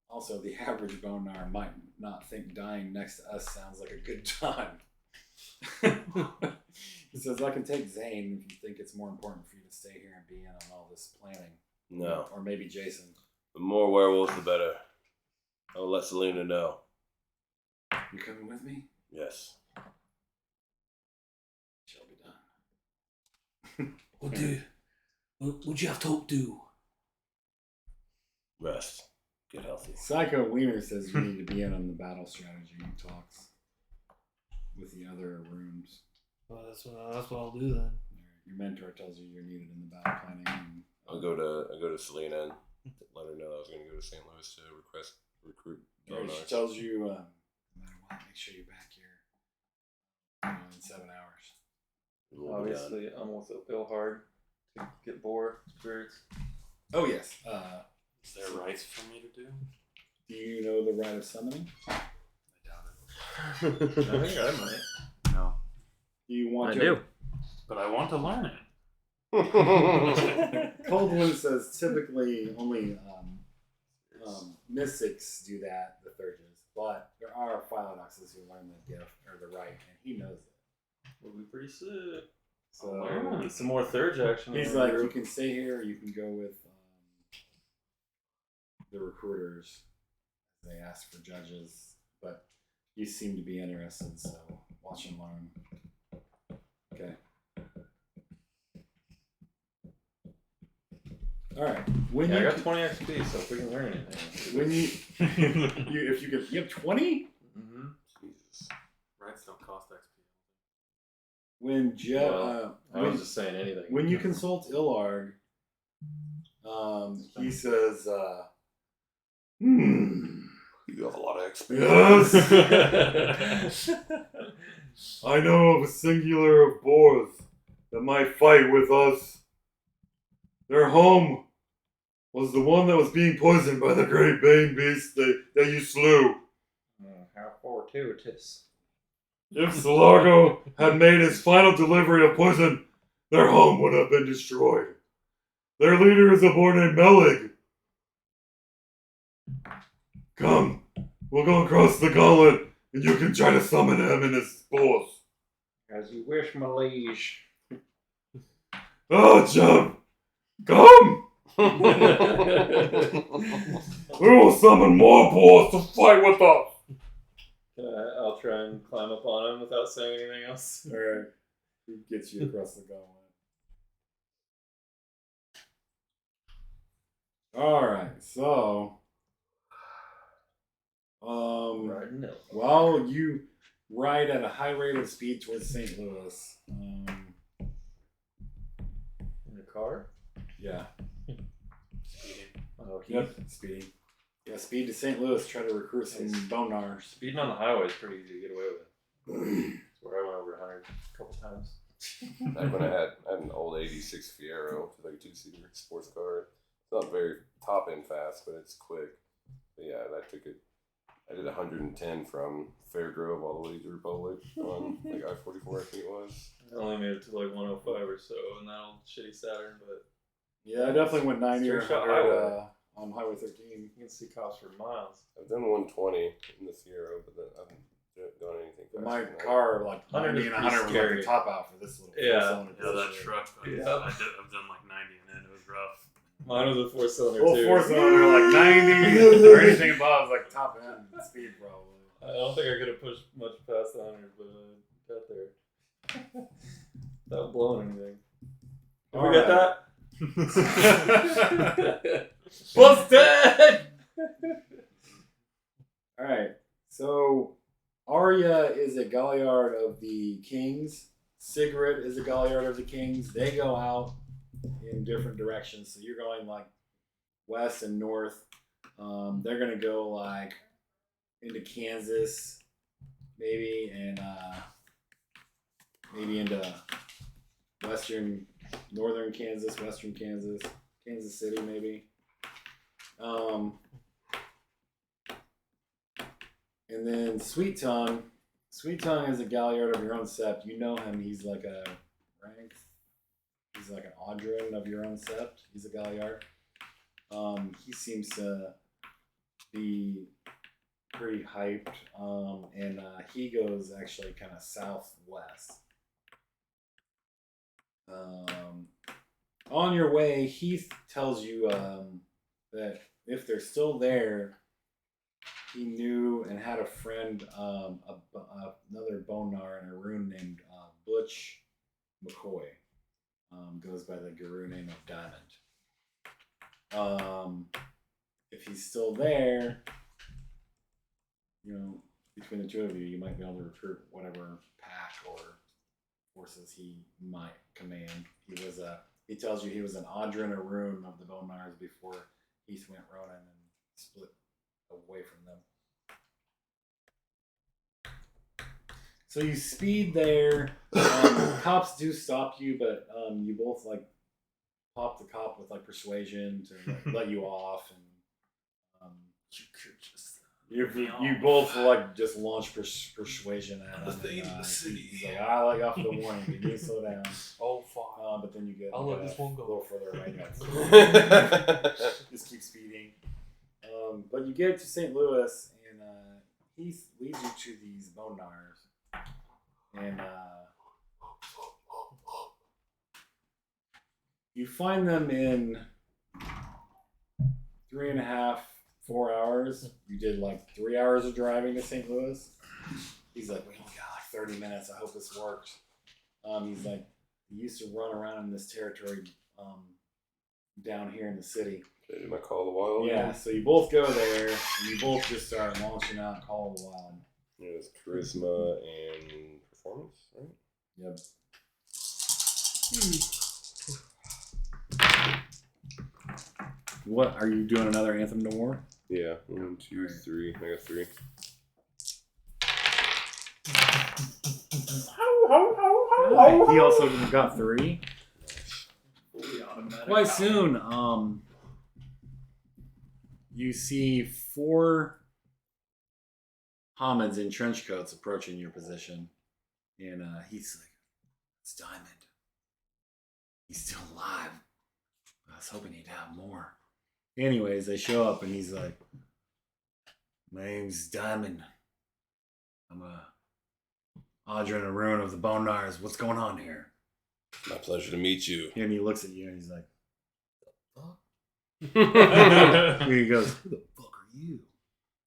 Also, the average bone gnar might not think dying next to us sounds like a good time. He says, I can take Zane if you think it's more important for you to stay here and be in on all this planning. No. Or maybe Jason. The more werewolves, the better. I'll let Selena know. You coming with me? Yes. Shall be done. What'd you have to do? Rest. Get healthy. Psycho Wiener says you need to be in on the battle strategy talks with the other rooms. Well, that's what I'll do then. Your mentor tells you you're needed in the battle planning. And, I'll go to Selena and let her know that I was going to go to St. Louis to recruit she bonars. tells you, no matter what, make sure you're back here in 7 hours. We'll be done. Obviously, I'm with Ilhard to get boar spirits. Oh, yes. Is there rights for me to do? Do you know the rite of summoning? I doubt I think I might. it. No. Do you want I to? do. But I want to learn it. Coldwind says typically only mystics do that, the Thurges, but there are Philodoxes who learn the gift or the rite, and he knows it. We'll be pretty sick. So Get some more third action. he's in like, there. you can stay here, or you can go with the recruiters. They ask for judges, but you seem to be interested, so watch and learn. Okay. All right. When Yeah, I you got 20 XP, so if we can learn anything. when you have 20. Mm-hmm. Jesus. Rights don't cost XP. When Well, I was just saying anything. When you consult Ilarg, he says, You have a lot of experience. Yes! I know of a singular of boars that might fight with us. Their home was the one that was being poisoned by the great bane beast that you slew. How fortuitous. If Solargo had made his final delivery of poison, their home would have been destroyed. Their leader is a boy named Melig. Come, we'll go across the gauntlet, and you can try to summon him in his spores. As you wish, my liege. Oh, Jim! Come! We will summon more boars to fight with us! I'll try and climb up on him without saying anything else. Alright. He gets you across the gauntlet. Alright, so... Riding up. while you ride at a high rate of speed towards St. Louis, In the car? yeah. Oh, Yep, speeding. Yeah, speed to St. Louis, try to recruit some bonars. Speeding on the highway is pretty easy to get away with. That's where I went over 100 a couple times. Back when I had an old '86 Fiero, like a 2-seater sports car. It's not very top end fast, but it's quick. But yeah, I did 110 from Fairgrove all the way to Republic on like I-44, I think it was. I only made it to like 105 or so in that old shitty Saturn, but Yeah, I definitely went 90 or Straight shot 100 highway. on Highway 13. you can see cops for miles. I've done 120 in the Fiero, but then I haven't done anything fast. My than that. car, like 100 90 is and pretty 100 was like scary. the top out for this little Yeah. four-cylinder Yeah, that bullshit. truck. Yeah. I've done like 90 and it was rough. Mine was a 4-cylinder Full too. four-cylinder, like 90 or anything above, like top end speed probably. I don't think I could have pushed much past 100, but I got there. Without blowing anything. Did we get that? Busted! Alright, so Arya is a Galliard of the Kings. Sigrid is a Galliard of the Kings. They go out in different directions. So you're going like west and north. They're going to go like into Kansas, maybe, and maybe into northern Kansas, western Kansas, Kansas City, maybe. And then Sweet Tongue is a Galliard of your own sept. You know him. He's like a rank. He's like an Audrin of your own sept. He's a Galliard. He seems to be pretty hyped. And he goes actually kind of southwest. On your way, Heath tells you that if they're still there, he knew and had a friend, another Bonar in a rune named Butch McCoy. Goes by the guru name of Diamond. If he's still there, between the two of you, you might be able to recruit whatever pack or forces he might command. He tells you he was an Audrin Arun of the Bonars before Heath went Ronin and split away from them. So you speed there. Cops do stop you, but you both like pop the cop with like persuasion to let you off, and You could just. you both like just launch persuasion at him. The thing in the city. He's like, I let you off the warning. You need to slow down. Oh, fuck. But then you get I'll let this one a go. little further right now. Just keep speeding. But you get to St. Louis, and he leads you to these Bonars. And you find them in 3.5, 4 hours. You did like 3 hours of driving to St. Louis. He's like, we only got like 30 minutes. I hope this works. He's like, he used to run around in this territory down here in the city. Did my Call of the Wild? Yeah, so you both go there, and you both just start launching out Call of the Wild. It was charisma and performance, right? Yep. What are you doing? Another Anthem to War? Yeah, 1, 2, 3. I got 3. He also got 3. Quite soon, you see 4 Hamids in trench coats approaching your position, and he's like, "It's Diamond. He's still alive. I was hoping he'd have more." Anyways, they show up, and he's like, "My name's Diamond. I'm Audrin Arun of the Bone Gnars. What's going on here?" My pleasure to meet you. And he looks at you, and he's like, and he goes, "Who the fuck are you?"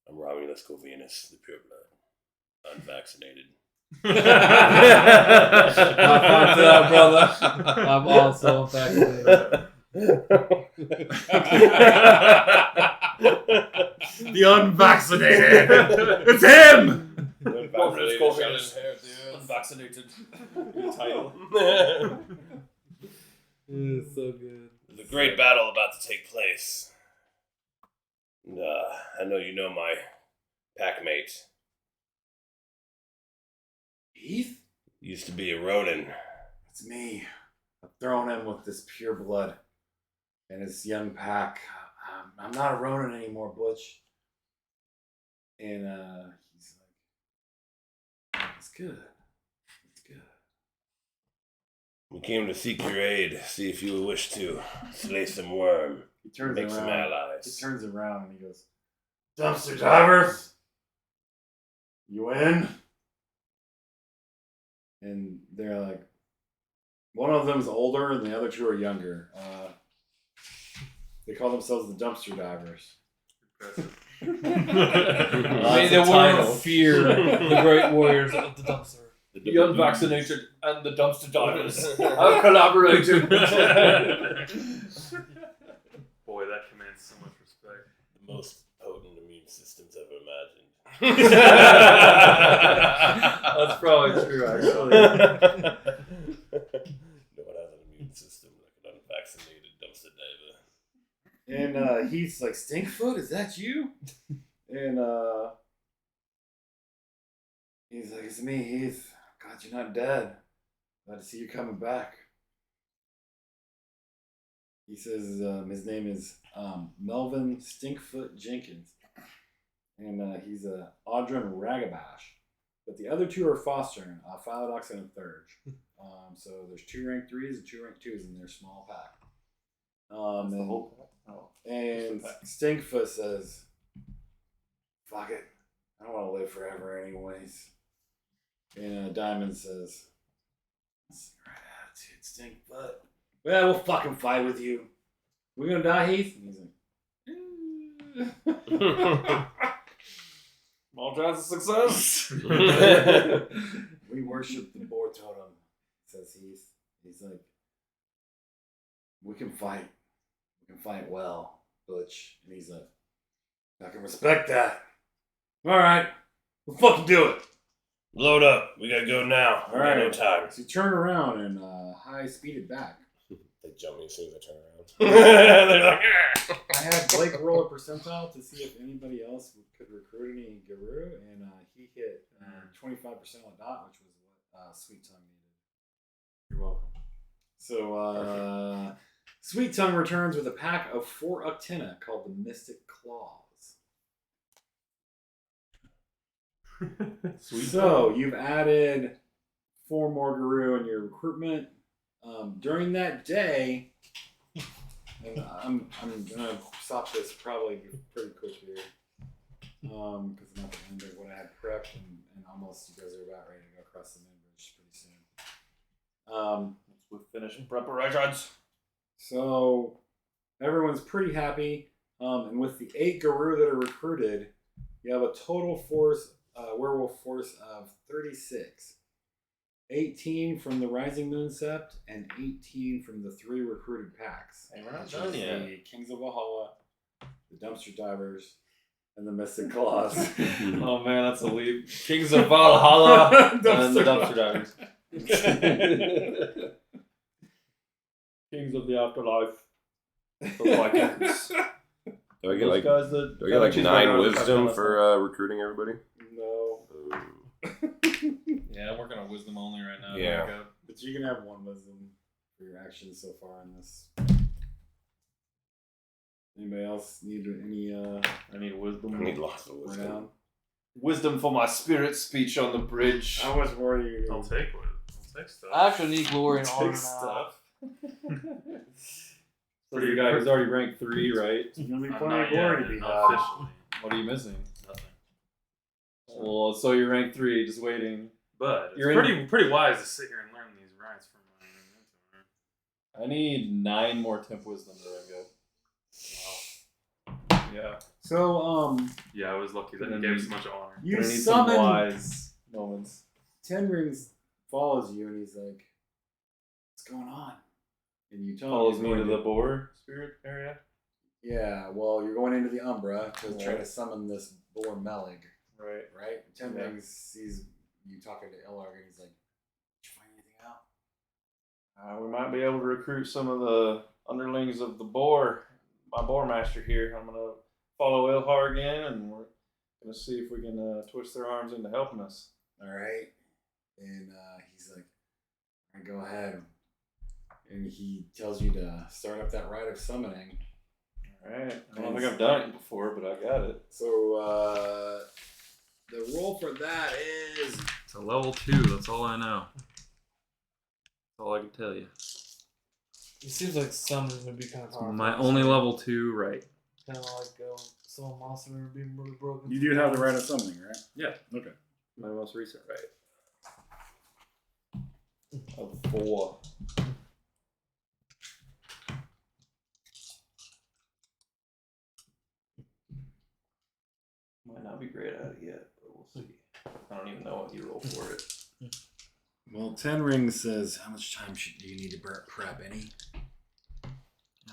I'm Romulus Corvinus, the pureblood, unvaccinated. High five to that, brother. I'm also vaccinated. The unvaccinated. It's him. Unvaccinated. Title. It's so good. There's a great battle about to take place. And, I know you know my packmate. Heath? Used to be a Ronin. It's me. I'm throwing him with this pure blood and his young pack. I'm not a Ronin anymore, Butch. And he's like, "It's good. It's good." We came to seek your aid, see if you wish to slay some worm, He turns make some around. He allies. turns around and he goes, "Dumpster divers, you in?" And they're like, one of them's older and the other 2 are younger. They call themselves the Dumpster Divers. May the world fear the great warriors of the dumpster. The unvaccinated and the dumpster divers have collaborated. Boy, that commands so much respect. The most potent immune systems ever imagined. That's probably true, actually. No one has an immune system like an unvaccinated dumpster diver. And he's like, "Stinkfoot, is that you?" And he's like, "It's me, Heath. God, you're not dead. Glad to see you coming back." He says his name is Melvin Stinkfoot Jenkins. And he's a Audrin Ragabash. But the other 2 are fostering, Philodox and a Thurge. So there's 2 rank 3s and 2 rank 2s in their small pack. And Stinkfoot says, "Fuck it. I don't want to live forever anyways." And Diamond says, "That's the right attitude, Stinkfoot. Well, we'll fucking fight with you. We gonna die, Heath?" And he's like, Small chance of success. "We worship the boar totem," says Heath. He's like, "We can fight. We can fight well, Butch." And he's like, "I can respect that. All right, we'll fucking do it." Load up. We gotta go now. All We got no right. time. So you turn around and high-speeded back. They jump me as soon as I turn around. They're like, "Ah." I had Blake roll a percentile to see if anybody else could recruit any Guru, and he hit 25% on the dot, which was what Sweet Tongue needed. You're welcome. So Sweet Tongue returns with a pack of 4 Uctina called the Mystic Claws. So you've added 4 more Guru in your recruitment. During that day, and I'm gonna stop this probably pretty quick here, because I'm at the end of what I had prepped, and almost you guys are about ready to go across the moon bridge pretty soon. We're finishing preparations. So everyone's pretty happy, and with the 8 Guru that are recruited, you have a total force, werewolf force of 36. 18 from the Rising Moon Sept, and 18 from the 3 recruited packs. Hey, we're not which done is yet. The Kings of Valhalla, the Dumpster Divers, and the Mystic Claws. Oh man, that's a leap. Kings of Valhalla and the Dumpster Divers. Kings of the afterlife. The Vikings. Do I get Those like guys that do I get like cheeseburger 9 on the wisdom top for recruiting everybody? No. Ooh. Yeah, I'm working on wisdom only right now. Yeah. Jacob. But you can have 1 wisdom for your actions so far in this. Anybody else need any I need wisdom. I need lots of wisdom. renown? Wisdom for my spirit speech on the bridge. How much more do you I'll take one. I'll take stuff. I actually need glory and honor Take now. stuff. So the guy who's already ranked 3, right? There's gonna be Not plenty of yet, glory to be not had. officially. What are you missing? Nothing. Well, so you're ranked 3, just waiting. But it's You're pretty wise to sit here and learn these rights from my mentor. I need 9 more temp wisdom to rank up. Yeah. So Yeah, I was lucky that he Gonna gave need- so much honor. you Gonna need some summon wise moments. Ten Rings follows you and he's like, "What's going on?" And you tell Follows him me he's to going the boar spirit area. Yeah, well, you're going into the Umbra to try Yeah. to summon this boar Melig, Right. right? Ten Yeah. Rings sees you talking to Elarg and he's like, "Did you find anything out?" We might be able to recruit some of the underlings of the boar, my boar master here. I'm gonna follow Ilhar again, and we're gonna see if we can twist their arms into helping us. All right. And he's like, "All right, go ahead." And he tells you to start up that rite of summoning. All right. I don't think I've done it before, but I got it. So the roll for that is It's a level 2. That's all I know. That's all I can tell you. It seems like summoning would be kind of hard. My only level 2, right? Kind of like some monster being really broken. you do have the rite of summoning, right? Yeah. Okay. My most recent right. Of 4. Might not be great at it yet, but we'll see. I don't even know what you roll for it. Well, Ten Rings says, "How much time do you need to prep? Any?"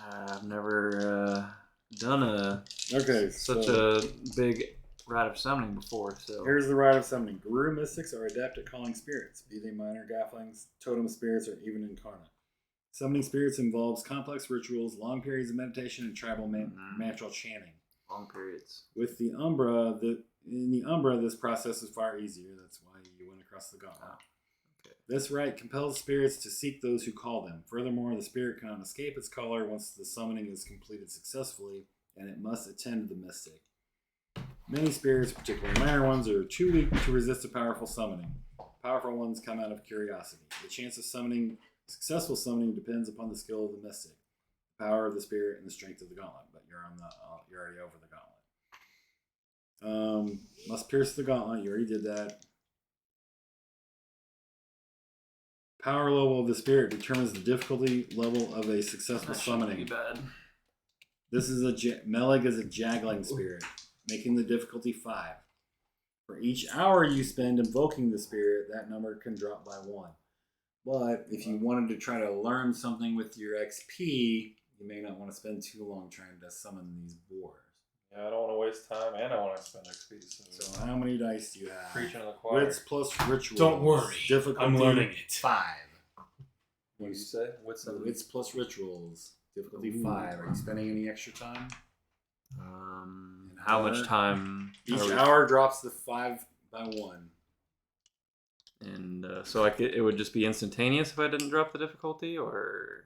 I've never done Okay. such a big rite of summoning before, so Here's the rite of summoning. Guru mystics are adept at calling spirits, be they minor gafflings, totem spirits, or even incarnate. Summoning spirits involves complex rituals, long periods of meditation, and tribal mantra chanting. long periods. With the Umbra, in the Umbra, this process is far easier. That's why you went across the gauntlet. Okay. This rite compels spirits to seek those who call them. Furthermore, the spirit cannot escape its caller once the summoning is completed successfully, and it must attend the mystic. Many spirits, particularly minor ones, are too weak to resist a powerful summoning. Powerful ones come out of curiosity. The chance of successful summoning depends upon the skill of the mystic, the power of the spirit, and the strength of the gauntlet. But you're already over the gauntlet. Must pierce the gauntlet. You already did that. Power level of the spirit determines the difficulty level of a successful summoning. Be bad. This is Melig is a Jagling spirit, making the difficulty 5. For each hour you spend invoking the spirit, that number can drop by 1. But if you wanted to try to learn something with your XP, you may not want to spend too long trying to summon these boars. Yeah, I don't want to waste time, and I want to spend XP. So how many dice do you have? Preaching to the choir. Wits plus ritual. Don't worry, Difficulty I'm learning it. 5. What did you say? What's So Wits plus rituals. Difficulty 5. Are you spending any extra time? How much time? Each are we- hour drops the 5 by 1. And so it would just be instantaneous if I didn't drop the difficulty, or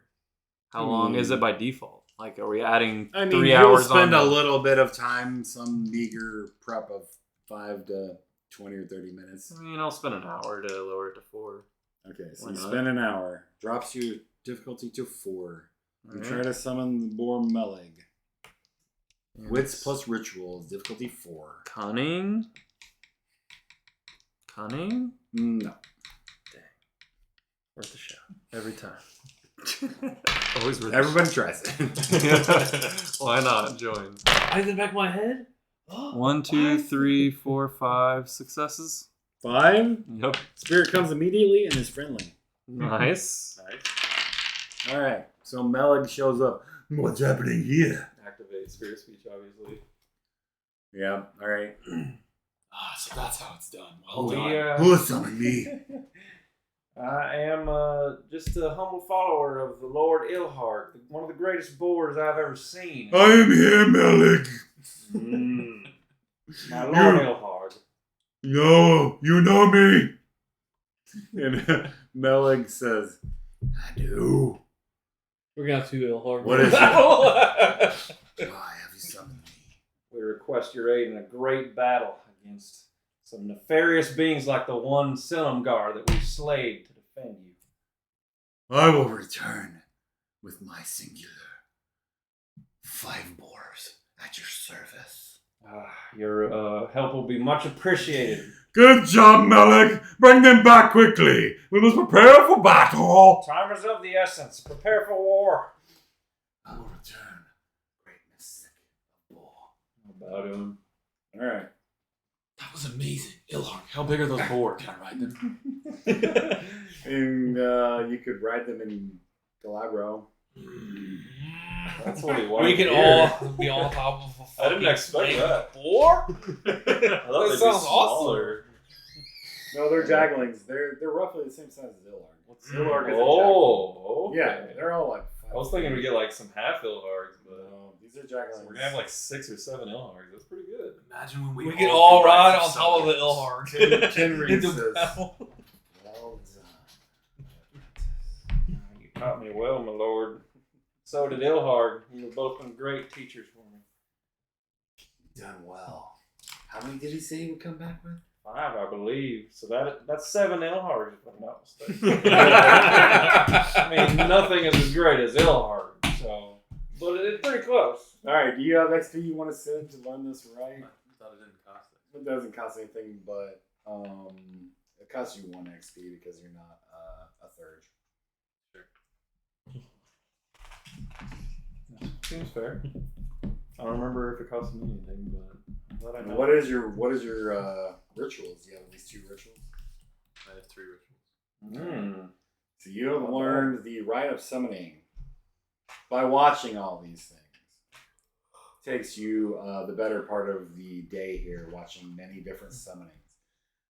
how long is it by default? Like, are we adding 3 you'll hours spend on a the- little bit of time, some meager prep of 5 to 20 or 30 minutes. I mean, I'll spend an hour to lower it to 4. Okay, so Why you not? spend an hour. Drops your difficulty to 4. You Alright. try to summon the boar Melig. Yes. Wits plus rituals, difficulty 4. Cunning. No. Worth a shot every time. Always worth. Everybody tries it. Why not join? I in the back of my head. 1, 2, 3, 4, 5 successes. 5. Yep. Spirit comes immediately and is friendly. Nice. All right, so Melig shows up. What's happening here? Activate spirit speech, obviously. Yeah, all right. So that's how it's done. We, Who summoned me? I am just a humble follower of the Lord Ilhart, one of the greatest boars I've ever seen. I am here, Melig. My Lord Ilhart. No, you know me. And Melig says, I do. We're gonna have to Ilhar. What is it? Why have you summoned me? We request your aid in a great battle against some nefarious beings like the one Silumgar that we slayed to defend you. I will return with my singular 5 boars at your service. Your help will be much appreciated. Good job, Melig. Bring them back quickly. We must prepare for battle. Time is of the essence. Prepare for war. I will return. Greatness of war. About him. All right. That was amazing. Ilhar, how big are those boars? Can I ride them? And you could ride them in Galabro. That's what he wanted. We can all be on top of a I didn't expect that. boar. I thought That they'd be sounds smaller. No, they're Jaglings. They're roughly the same size as Illarg. Illarg is a Jagling. Oh, okay. Yeah, they're all like 5 I was thinking we'd get like some half Ilhargs, but No, these are Jaglings. we're gonna have like 6 or 7 Ilhargs. That's pretty good. Imagine when We can all ride on top of the Ilhar. Kenry Into says, battle. well You taught me well, my lord. So did Ilhard. You have both been great teachers for me. done well. How many did he say he would come back with? 5, I believe. So that's 7 Ilhards, if I'm not mistaken. I mean, nothing is as great as Ilhard, so, but it's pretty close. All right, do you have XP you want to send to learn this right? I thought it didn't cost it. It doesn't cost anything, but it costs you 1 XP because you're not a third. Seems fair. I don't remember if it cost me anything, but I'm glad I know. What is your rituals? Do you have at least 2 rituals? I have 3 rituals. So you have learned the rite of summoning by watching all these things. Takes you the better part of the day here, watching many different summonings.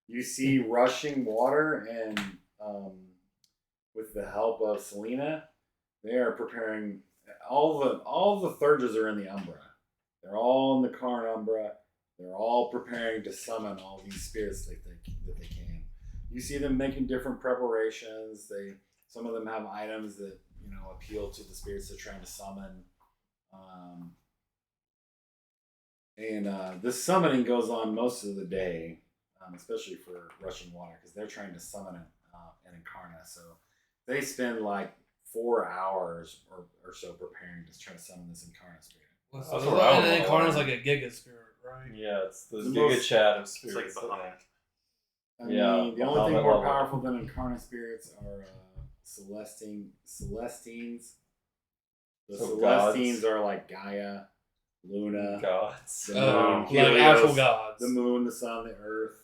You see rushing water, and with the help of Selena, they are preparing. All the Thurges are in the Umbra. They're all in the Karn Umbra. They're all preparing to summon all these spirits that they can. You see them making different preparations. Some of them have items that appeal to the spirits they're trying to summon. And this summoning goes on most of the day, especially for rushing water, because they're trying to summon an Incarna. So they spend like 4 hours or so preparing to try to summon this Incarna spirit. So and then Incarna's like a Giga spirit, right? Yeah, it's the The Giga most- Chat of It's spirits. like behind. I mean, Yeah, the only thing Bahamut more level. powerful than Incarna spirits are Celestines. The So Celestines gods. are like Gaia, Luna, Gods. the Oh, moon, like Helios, actual gods. the moon, the sun, the earth.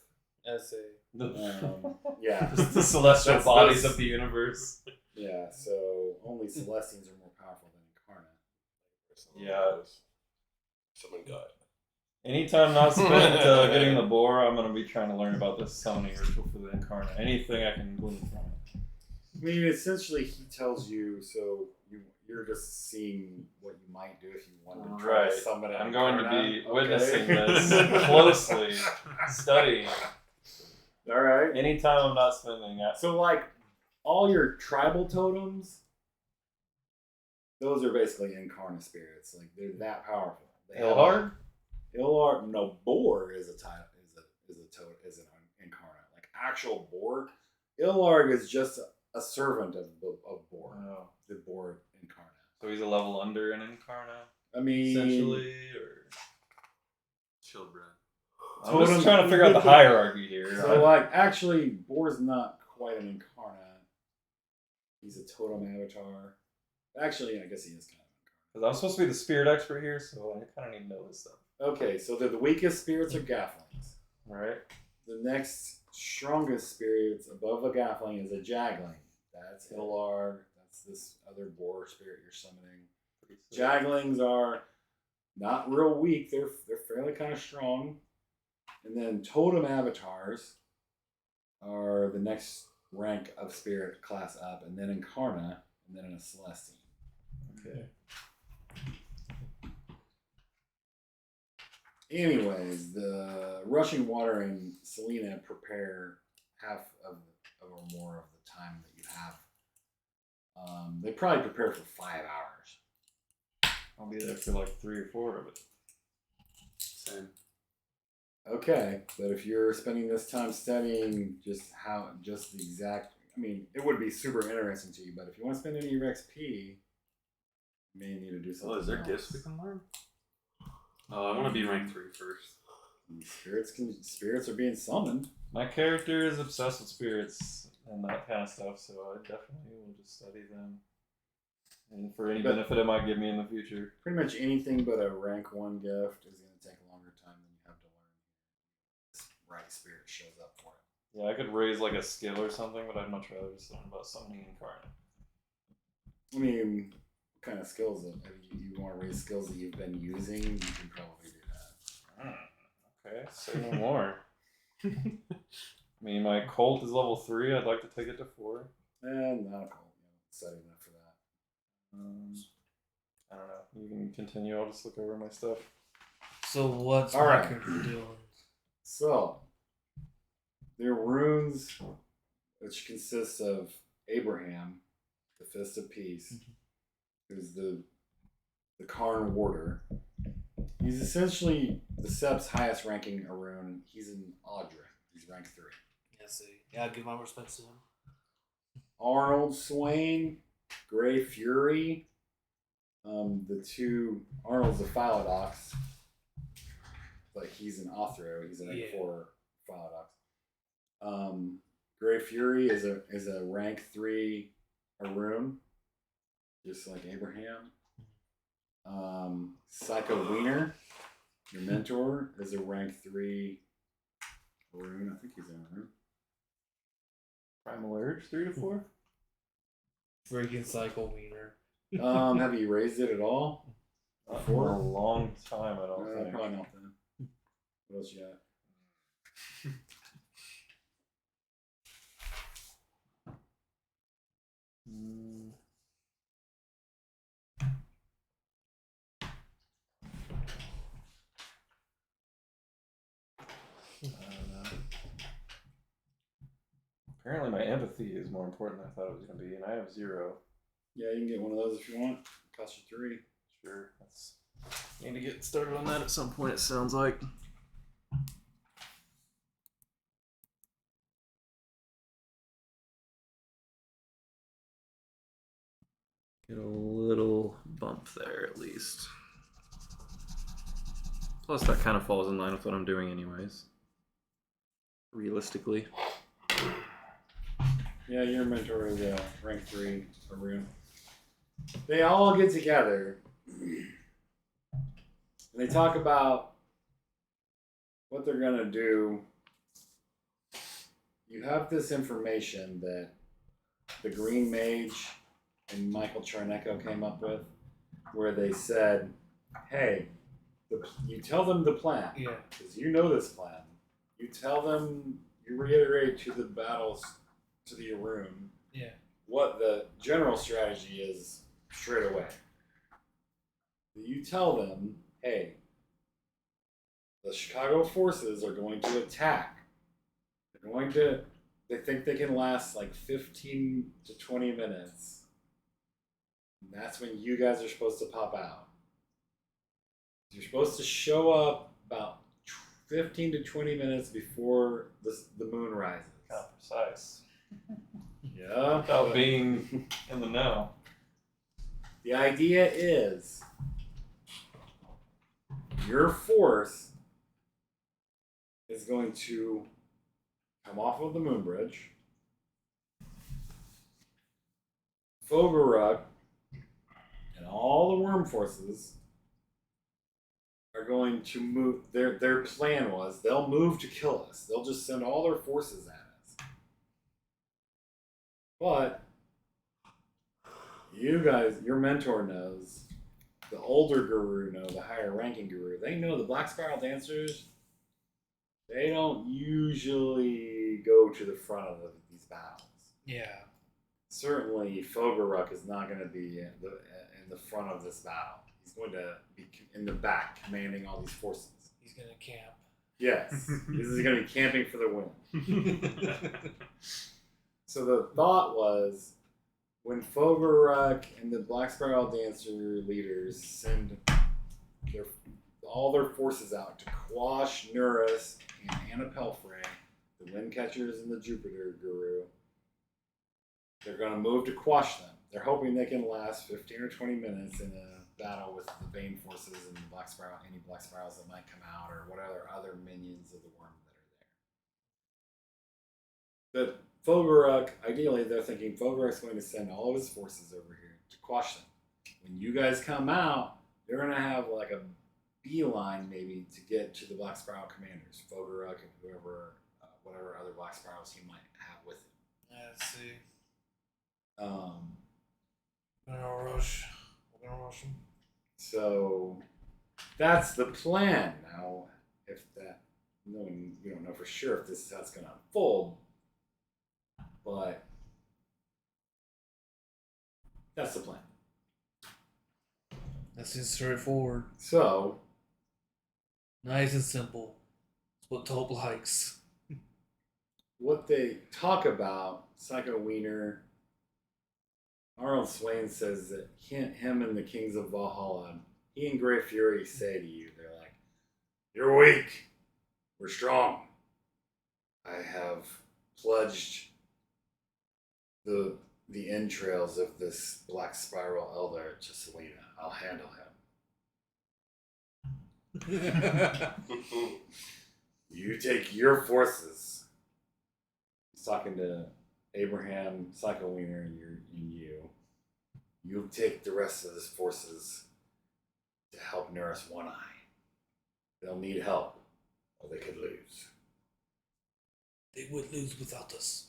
The, Yeah, the celestial That's- bodies that's- of the universe. yeah. So only Celestines are more powerful than Incarna. Yeah. Someone got. Anytime not spent getting the boar, I'm going to be trying to learn about this summoning ritual for the Incarna. Anything I can glean from it. I mean, essentially, he tells you, so you're just seeing what you might do if you wanted to try Right. to summon an I'm going to Incarna. be Okay. witnessing this closely, studying. All right. Anytime I'm not spending it. So, like, all your tribal totems, those are basically Incarna spirits. Like, they're that powerful. They have- Ilhard? Ilhard, no, Boar is an Incarna. Like, actual Boar. Illarg is just a servant of Boar. Oh. The Boar Incarna. So he's a level under an Incarna, I mean, essentially? Or... Chill, Brad. I'm just Totem- trying to figure out the hierarchy here. so, like, actually, Boar's not quite an Incarna. He's a totem avatar. Actually, I guess he is kind of an Incarna. Because I'm supposed to be the spirit expert here, so I kind of need to know this stuff. Okay, so the weakest spirits are Gafflings. Right? The next strongest spirits above a Gaffling is a Jagling. That's Illarg. That's this other Boar spirit you're summoning. Jaglings are not real weak. They're fairly kind of strong. And then totem avatars are the next rank of spirit class up, and then Incarna, and then in a Celestine. Okay. Anyways, the Rushing Water and Selena prepare half of or more of the time that you have. They probably prepare for 5 hours. I'll be there for like 3 or 4 of it. Same. Okay, but if you're spending this time studying just the exact, I mean, it would be super interesting to you, but if you want to spend any of your XP, you may need to do something. Oh, is there else. gifts we can learn? Oh, I want to be rank 3 first. Spirits are being summoned. My character is obsessed with spirits and that kind of stuff, so I definitely will just study them. And for any benefit it might give me in the future. Pretty much anything but a rank 1 gift is going to take a longer time than you have to learn. This right spirit shows up for it. Yeah, I could raise like a skill or something, but I'd much rather just learn about summoning Incarnate. I mean, what kind of skills? If you want to raise skills that you've been using, you can probably do that. Okay, say no more. I mean, my cult is level 3. I'd like to take it to 4. And not a cult. Study enough for that. I don't know. You can continue. I'll just look over my stuff. So what's All my right. character doing? So, there are runes which consists of Abraham, the Fist of Peace, who's the Karn Warder. He's essentially the Sep's highest ranking Arun. He's an Audra. He's rank 3. Yeah, see. Yeah, I'll give my respects to him. Arnold Swain, Grey Fury. The two Arnold's a Philodox, but he's an Othro. He's an rank 4 Philodox. Grey Fury is a rank 3 Arun, just like Abraham. Psycho Wiener, your mentor, is a rank 3 Arun. I think he's an Arun. Primal Urge, 3 to 4? Freaking Psycho Wiener. Have you raised it at all? Not for a long time, I don't think. Probably not then. What else you got? I don't know. Apparently my empathy is more important than I thought it was going to be, and I have 0. Yeah, you can get one of those if you want. Cost you 3. Sure. Need to get started on that at some point, it sounds like. Get a little bump there at least. Plus that kind of falls in line with what I'm doing anyways. Realistically. Yeah, your mentor is a rank 3 Arun. They all get together and they talk about what they're gonna do. You have this information that the Green Mage and Michael Charnecko came up with, where they said, "Hey, you tell them the plan, because you know this plan. You tell them, you reiterate to the battles, to the Arun, what the general strategy is straight away. You tell them, hey, the Chicago forces are going to attack. They think they can last like 15 to 20 minutes. And that's when you guys are supposed to pop out. You're supposed to show up about 15 to 20 minutes before the moon rises." Kind of precise. Yeah. Without being in the know. The idea is your force is going to come off of the moon bridge. Fogaruk and all the worm forces are going to move. Their plan was they'll move to kill us. They'll just send all their forces at us. But you guys, your mentor knows, the older guru know, the higher ranking guru. They know the Black Spiral Dancers. They don't usually go to the front of these battles. Yeah. Certainly, Fogaruk is not going to be in the front of this battle. He's going to be in the back, commanding all these forces. He's gonna camp. Yes, this is going to be camping for the win. So the thought was, when Fogaruk and the Black Spiral Dancer leaders send all their forces out to quash Nurus and Anna Pelfrey, the Windcatchers and the Jupiter Guru, they're going to move to quash them. They're hoping they can last 15 or 20 minutes in a battle with the Bane forces and the Black Spiral, any Black Spirals that might come out, or whatever other minions of the worm that are there. But Fogaruk, ideally, they're thinking Fogaruk's going to send all of his forces over here to quash them. When you guys come out, they're going to have like a beeline maybe to get to the Black Spiral commanders, Fogaruk and whoever, whatever other Black Spirals he might have with him. Yeah, let's see. We're gonna rush him. So that's the plan. Now, if that, we don't know for sure if this is how it's going to unfold, but that's the plan. That seems straightforward. So, Nice and simple. It's what Taupe likes. what they talk about, Psycho Wiener, Arnold Swain says that him and the Kings of Valhalla, he and Grey Fury say to you, they're like, "You're weak. We're strong. I have pledged the entrails of this Black Spiral Elder to Selena. I'll handle him. You take your forces." He's talking to Abraham, Psycho Wiener, and you. You'll take the rest of his forces to help Nurus One Eye. They'll need help, or they could lose. They would lose without us.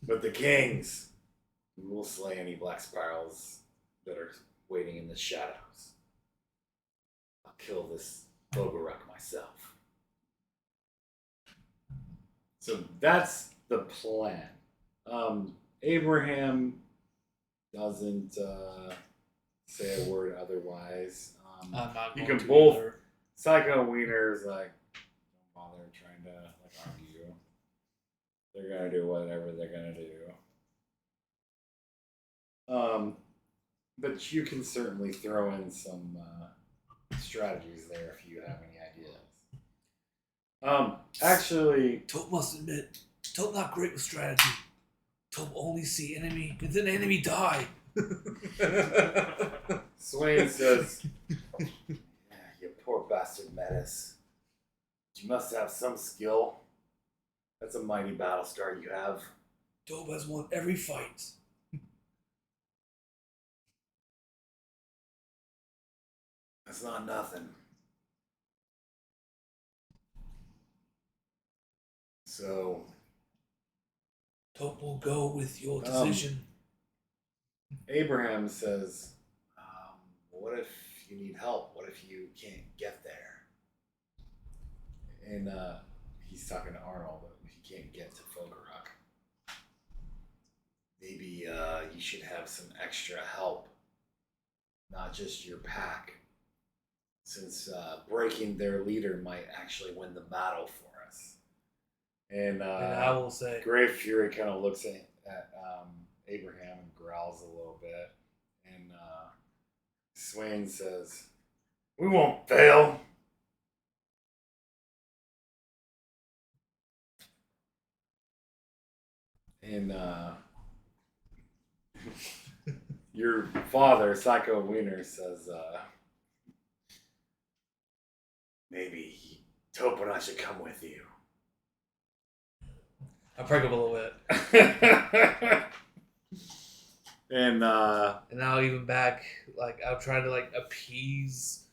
But the kings will slay any Black Spirals that are waiting in the shadows. I'll kill this Fogaruk myself. So that's the plan. Abraham doesn't say a word otherwise. I'm not You going can to both. either. Psycho Wiener's like, don't bother trying to argue. They're gonna do whatever they're gonna do. But you can certainly throw in some strategies there if you have any ideas. Actually, Taupe must admit, Taupe not great with strategy. Taupe only see enemy, and then enemy die. Swain says, "You poor bastard Metis. You must have some skill. That's a mighty battle scar you have." Taupe has won every fight. That's not nothing. So, Taupe will go with your decision. Abraham says, what if you need help? What if you can't get there? And he's talking to Arnold, but he can't get to Fogaruk. Maybe you should have some extra help. Not just your pack. Since breaking their leader might actually win the battle for us. And I will say, Grey Fury kind of looks at Abraham and growls a little bit. And Swain says, "We won't fail." And your father, Psycho Wiener, says, "Maybe Taupe and I should come with you." I perk up a little bit. And now even back, like I'll try to like appease.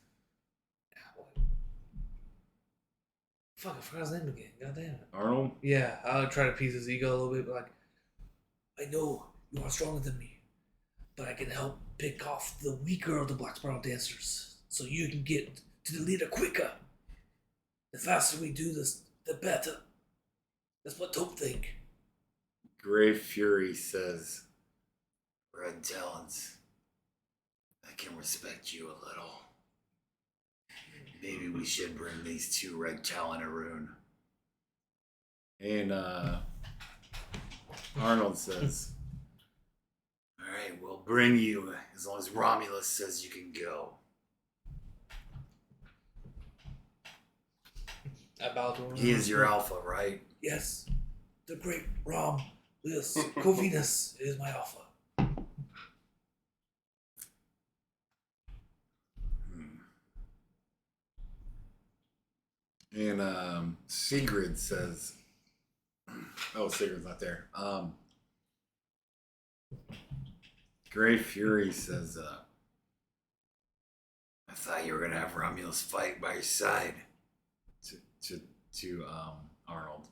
Fuck, I forgot his name again. God damn it. Arnold? Yeah, I'll try to appease his ego a little bit, but like, I know you are stronger than me, but I can help pick off the weaker of the Black Spiral Dancers, so you can get to the leader quicker. The faster we do this, the better. That's what Taupe think. Grave Fury says, Red Talons, I can respect you a little. Maybe we should bring these two Red Talon a rune. And Arnold says, alright, we'll bring you as long as Romulus says you can go. I bow to him. He is your alpha, right? Yes. The great Rom. This Corvinus is my alpha. And Sigrid says, oh, Sigrid's not there. Grave Fury says, I thought you were gonna have Romulus fight by your side. To Arnold.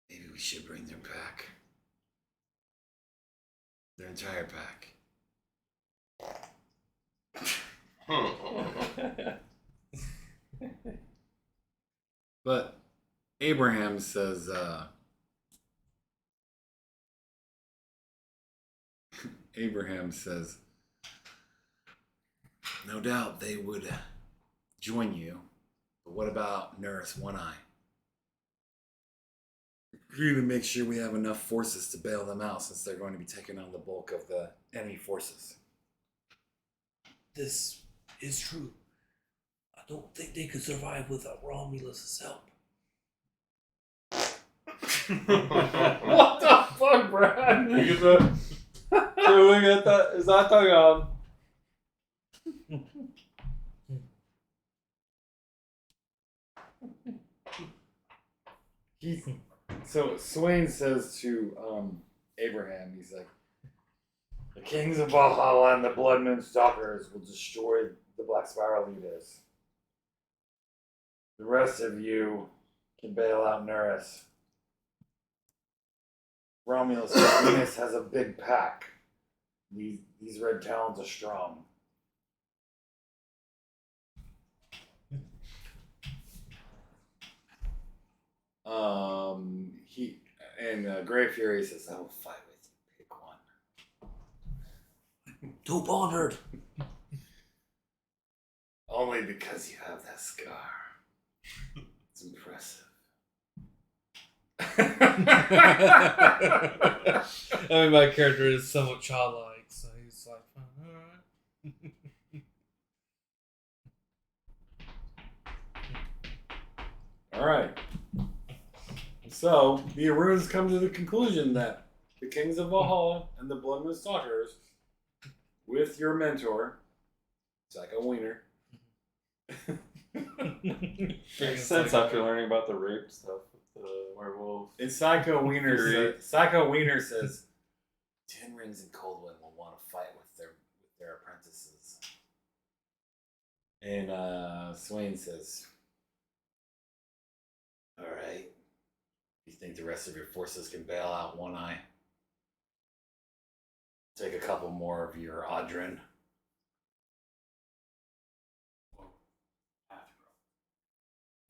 Maybe we should bring their pack. Their entire pack. But Abraham says, no doubt they would join you, but what about Nurse One Eye? We need to make sure we have enough forces to bail them out, since they're going to be taking on the bulk of the enemy forces. This is true. I don't think they could survive without Romulus' help. What the fuck, Brad? We get that. Is that the So Swain says to Abraham, he's like, the kings of Valhalla and the Bloodmoon Stalkers will destroy the Black Spiral leaders. The rest of you can bail out Nerys. Romulus Venus has a big pack. These Red Talons are strong. Grey Fury says, I will fight with you. Pick one. Too honored. Only because you have that scar. It's impressive. I mean, my character is somewhat childlike, so he's like, all right. So, the Aruns come to the conclusion that the Kings of Valhalla and the Bloodmoon Stalkers, with your mentor, Psycho Wiener, Makes sense after learning about the rape stuff with the werewolf. and Psycho Wiener says, Ten Rings and Coldwind will want to fight with their apprentices. And Swain says, all right. You think the rest of your forces can bail out One Eye? Take a couple more of your Audrin.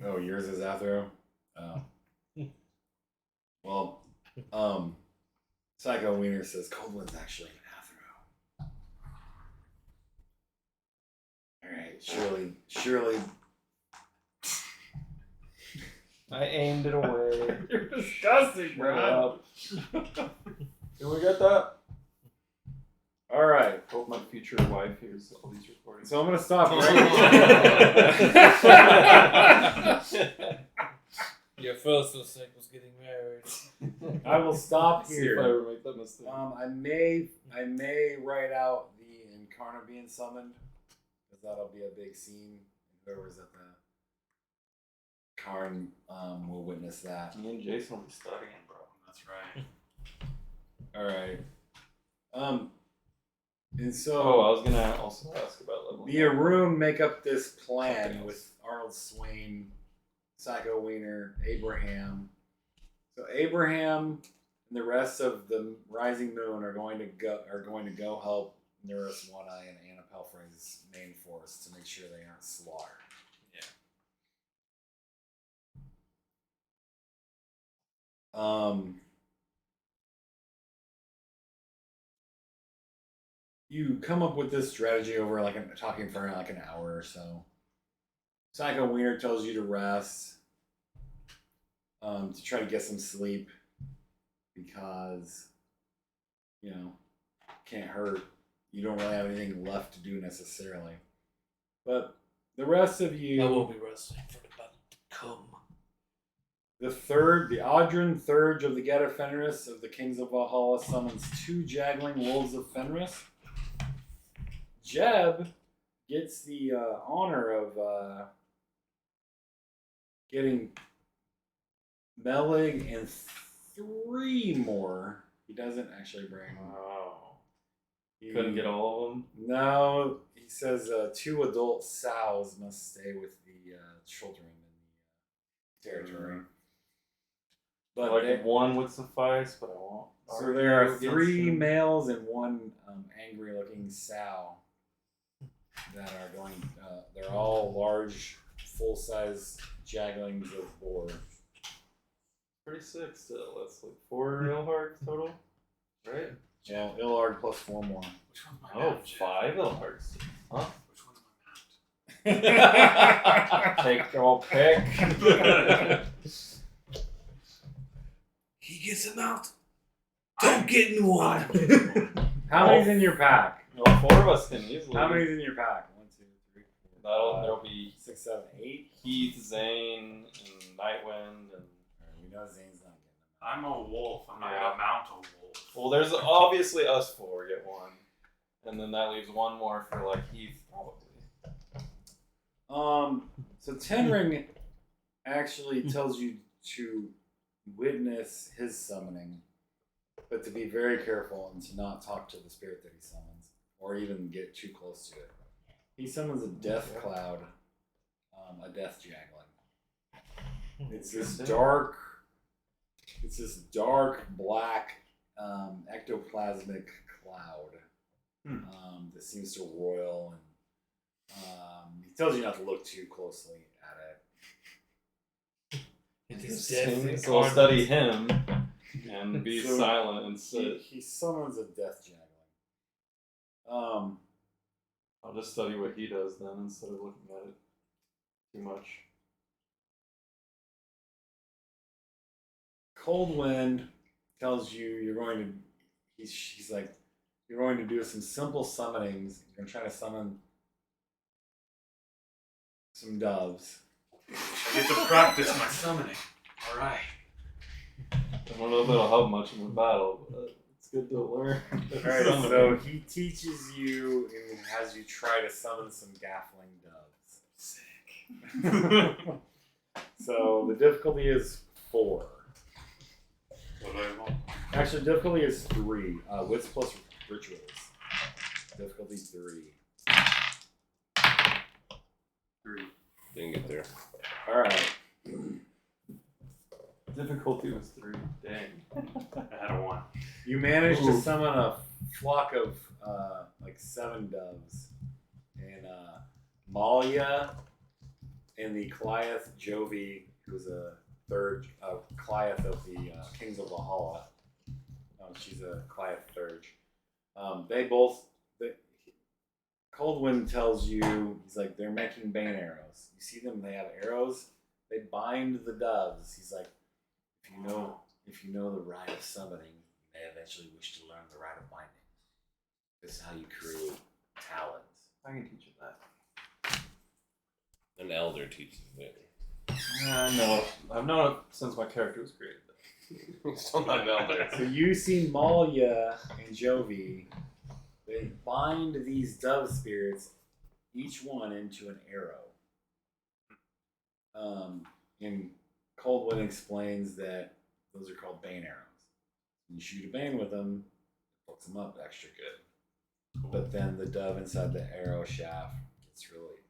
Oh, yours is Athro? Oh. Well, Psycho Wiener says Coldwind's actually an Athro. Alright, surely. I aimed it away. You're disgusting, bro. Can we get that? Alright. Hope my future wife hears all these recordings. So I'm gonna stop right your first mistake was getting married. I will stop See if I here. ever make that mistake. I may write out the Incarna being summoned, because that'll be a big scene. Whoever's at the Karn will witness that. Me and Jason will be studying, bro. That's right. All right. And so I was gonna also ask about level. the Arum make up this plan with Arnold Swain, Psycho Wiener, Abraham. So Abraham and the rest of the Rising Moon are going to go help Nurys One Eye and Anna Pelfrey's main force to make sure they aren't slaughtered. You come up with this strategy over talking for like an hour or so. Psycho Wiener tells you to rest, to try to get some sleep because, can't hurt. You don't really have anything left to do necessarily. But the rest of you... I will be resting for the battle to come. The Audrin Thurge of the Getter Fenris of the Kings of Valhalla summons 2 Jaggling Wolves of Fenris. Jeb gets the honor of getting Melig and 3 more. He doesn't actually bring. Wow. Couldn't get all of them? No, he says 2 adult sows must stay with the children in the territory. But Like 1 would suffice, but I won't. So there are 3 males and 1 angry-looking sow that are going. They're all large, full-size jagglings of boar. Pretty sick still. That's like 4 Ilhargs total, right? Yeah, Illard plus 4 more. Which one's my Oh, map, Jeff? 5 Ilhargs. Huh? Which one am I mapped? Take your pick. He gets him out. Don't get in one. How many's in your pack? Well, 4 of us can easily. How many's in your pack? 1, 2, 3, 4. There'll be 6, 7, 8. Heath, Zane, and Nightwind, and We know Zane's not getting them. I'm a wolf. I'm not gonna mount a wolf. well, there's obviously us 4 get 1, and then that leaves 1 more for like Heath probably. So Tenring actually tells you to witness his summoning, but to be very careful and to not talk to the spirit that he summons, or even get too close to it. He summons a death cloud, a death jaggling. It's this dark black ectoplasmic cloud that seems to roil, and he tells you not to look too closely at it. It is death So I'll study him and be So silent and sit. He summons a death jaggling. I'll just study what he does then instead of looking at it too much. Cold Wind tells you you're going to. He's like, you're going to do some simple summonings. You're going to try to summon some doves. I get to practice my summoning. All right. I don't know if it'll help much in the battle, but it's good to learn. Alright, so he teaches you and has you try to summon some gaffling doves. Sick. So the difficulty is 4. What do I want? Actually, difficulty is 3. Wits plus rituals. Difficulty 3. 3. Didn't get there. Alright. Difficulty was 3. Dang. I had a 1. You managed to summon a flock of like 7 doves. And Malia and the Cliath Jovi, who's a third Cliath of the Kings of Valhalla. She's a Cliath Thurge. Coldwind tells you, he's like, they're making bane arrows. You see them, they have arrows. They bind the doves. He's like, if you know the rite of summoning, you may eventually wish to learn the rite of binding. This is how you create talons. I can teach you that. An elder teaches it. I know. I've known it since my character was created. Still not an elder. So you see Malia and Jovi. They bind these dove spirits, each one into an arrow. And Coldwind explains that those are called bane arrows. When you shoot a bane with them, it fucks them up extra good. Cool. But then the dove inside the arrow shaft gets released.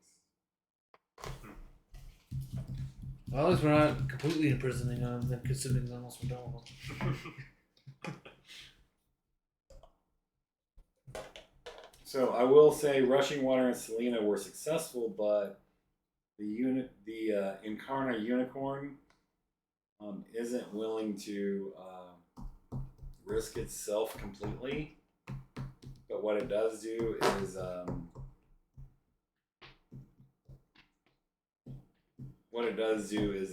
Well, at least we're not completely imprisoning them, considering almost we're done with them. So I will say, Rushing Water and Selena were successful, but the Incarna Unicorn isn't willing to risk itself completely, but what it does do is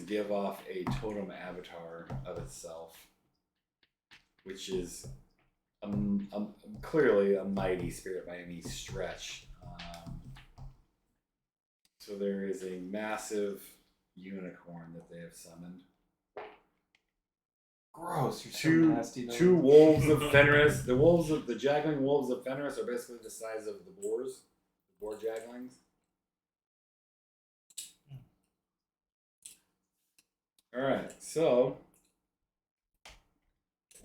give off a totem avatar of itself, which is clearly a mighty spirit by any stretch. So there is a massive unicorn that they have summoned. Gross. You're so nasty. Two wolves of Fenris. The Jagling wolves of Fenris are basically the size of the boars, the boar Jaglings. All right, so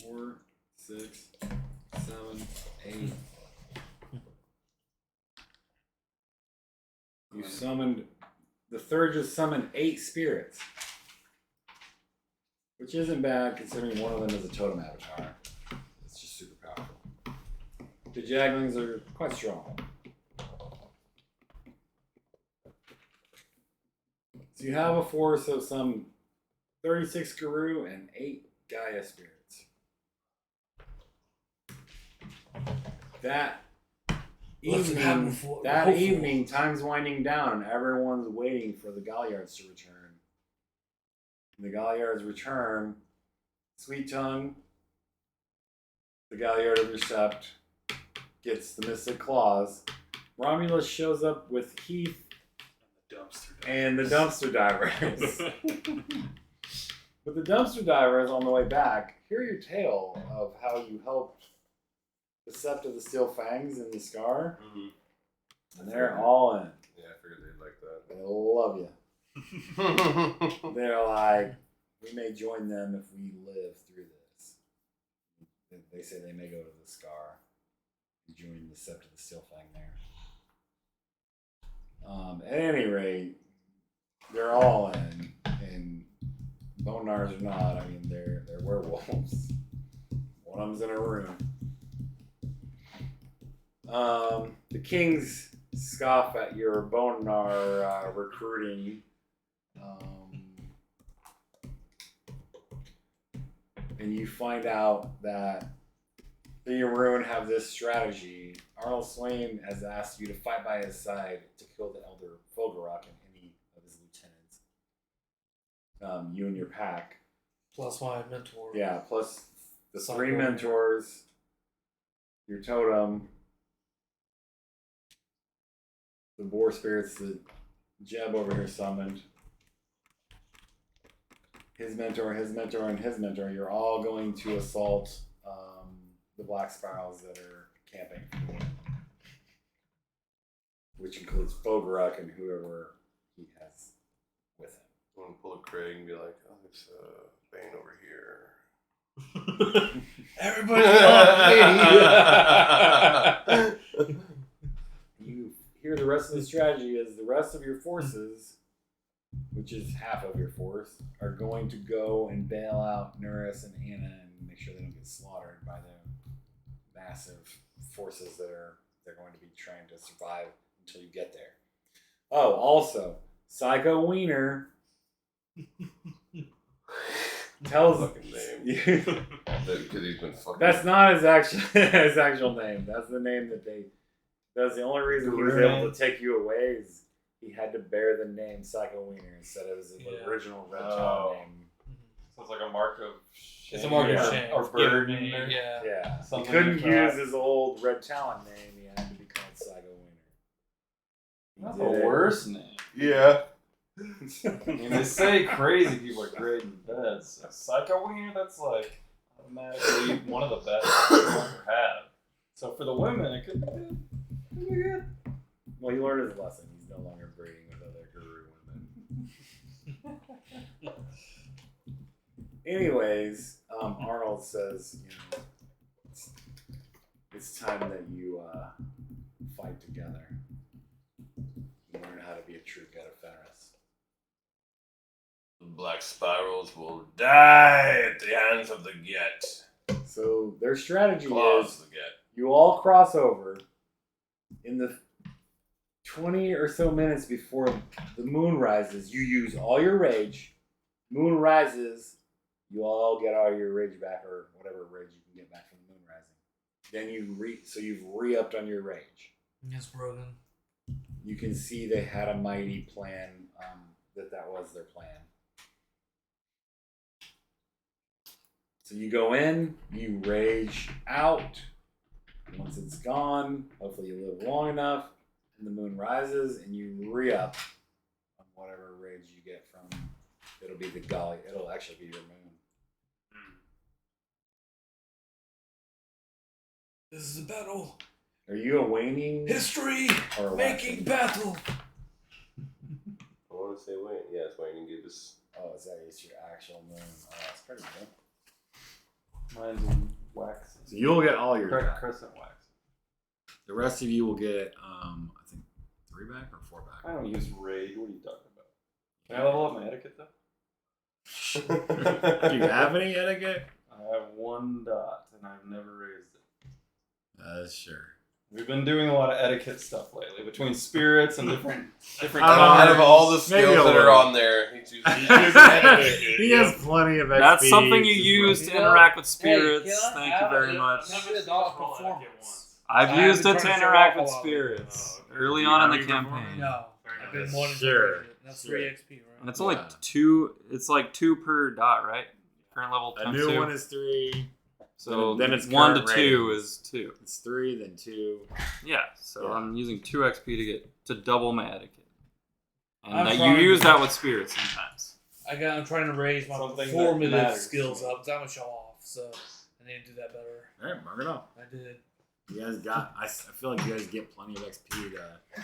4, 6, 7, 8. You summoned. The third just summoned 8 spirits, which isn't bad considering one of them is a totem avatar. It's just super powerful. The Jaglings are quite strong. So you have a force of some 36 Guru and 8 Gaia spirits. That evening, time's winding down and everyone's waiting for the Galliards to return. When the Galliards return, Sweet Tongue, the Galliard of your Sept, gets the Mystic Claws. Romulus shows up with Heath and the Dumpster Divers. With the Dumpster Divers on the way back, hear your tale of how you helped the Sept of the Steel Fangs and the Scar. Mm-hmm. And they're all in. Yeah, I figured they'd like that. They love you. They're like, we may join them if we live through this. They say they may go to the Scar and join the Sept of the Steel Fang there. At any rate, they're all in. And Bone Gnars are not. I mean, they're werewolves. One of them's in a room. The kings scoff at your Bone Gnar recruiting. And you find out that the Yaroon have this strategy. Arnold Swain has asked you to fight by his side to kill the Elder Fulgurok and any of his lieutenants. You and your pack. Plus my mentor. Yeah, plus the 3 mentors, your totem, the boar spirits that Jeb over here summoned, his mentor, and his mentor. You're all going to assault the Black Spirals that are camping, which includes Fulgurok and whoever he has with him. I'm gonna pull a Craig and be like, oh, there's Bane over here. Everybody love me. You hear the rest of the strategy is the rest of your forces, which is half of your force, are going to go and bail out Nuris and Anna and make sure they don't get slaughtered by the massive forces that they're going to be trying to survive until you get there. Oh, also, Psycho Wiener tells you because he's been fucking. That's not his actual name. That's the name that they. That's the only reason he was able to take you away is he had to bear the name Psycho Wiener instead of his original Red Talon name. So it's like a mark of shame. It's a mark of shame. Or burden. Yeah. He Something couldn't you can't- use his old Red Talon name. He had to be called Psycho Wiener. That's the worst name. Yeah. I mean, they say crazy people are great in bed. So Psycho Wiener, that's like automatically one of the best you'll ever have. So for the women, it could be good. Could be good. Well, he learned his lesson. He's no longer breeding with other guru women. Anyways, Arnold says, it's time that you fight together. You learn how to be a true Get of Fenris. The Black Spirals will die at the hands of the Get. So their strategy Claws is the Get. you all cross over in the 20 or so minutes before the moon rises. You use all your rage. Moon rises. You all get all your rage back, or whatever rage you can get back from the moon rising. Then you've re-upped on your rage. Yes, Brogan. You can see they had a mighty plan. That was their plan. So you go in, you rage out. Once it's gone, hopefully you live long enough, and the moon rises, and you re-up on whatever rage you get from. It'll be the golly. It'll actually be your moon. This is a battle. Are you a waning History or a making waxing? battle. I want to say Wayne. Yeah, it's Wayne and Gibbs. Oh, is that it's your actual moon? Oh, that's pretty good. Mine's in wax. So you'll get all your back. Crescent wax. The rest of you will get, I think, 3 back or 4 back. I don't use raid. What are you talking about? Can I level up my etiquette though? Do you have any etiquette? I have 1 dot, and I've never raised it. Sure. We've been doing a lot of etiquette stuff lately, between spirits and different. Out of all the skills that are on there, he chooses etiquette. He has plenty of XP. That's something you Just use like- to interact with Hey, spirits. can I Thank you have very a- much. Can I get a dot performance? I've I used have it been to trying to show interact off with a lot. spirits Oh, early You on in have the your campaign. No, Very I've been nice. wanting Sure. to. That's 3 XP, right? And it's only Yeah. 2. It's like 2 per dot, right? Current level A times new 2. one is 3. So then it's 1 to current 2 ratings. is 2. It's 3, then 2. Yeah. So Yeah. I'm using 2 XP to get to double my etiquette. And I'm that trying you use to- that with spirits sometimes. I'm trying to raise my Something that performative matters. skills up. 'Cause I'm a show off, so I need to do that better. Alright, mark it up. I did. You guys got, I feel like you guys get plenty of XP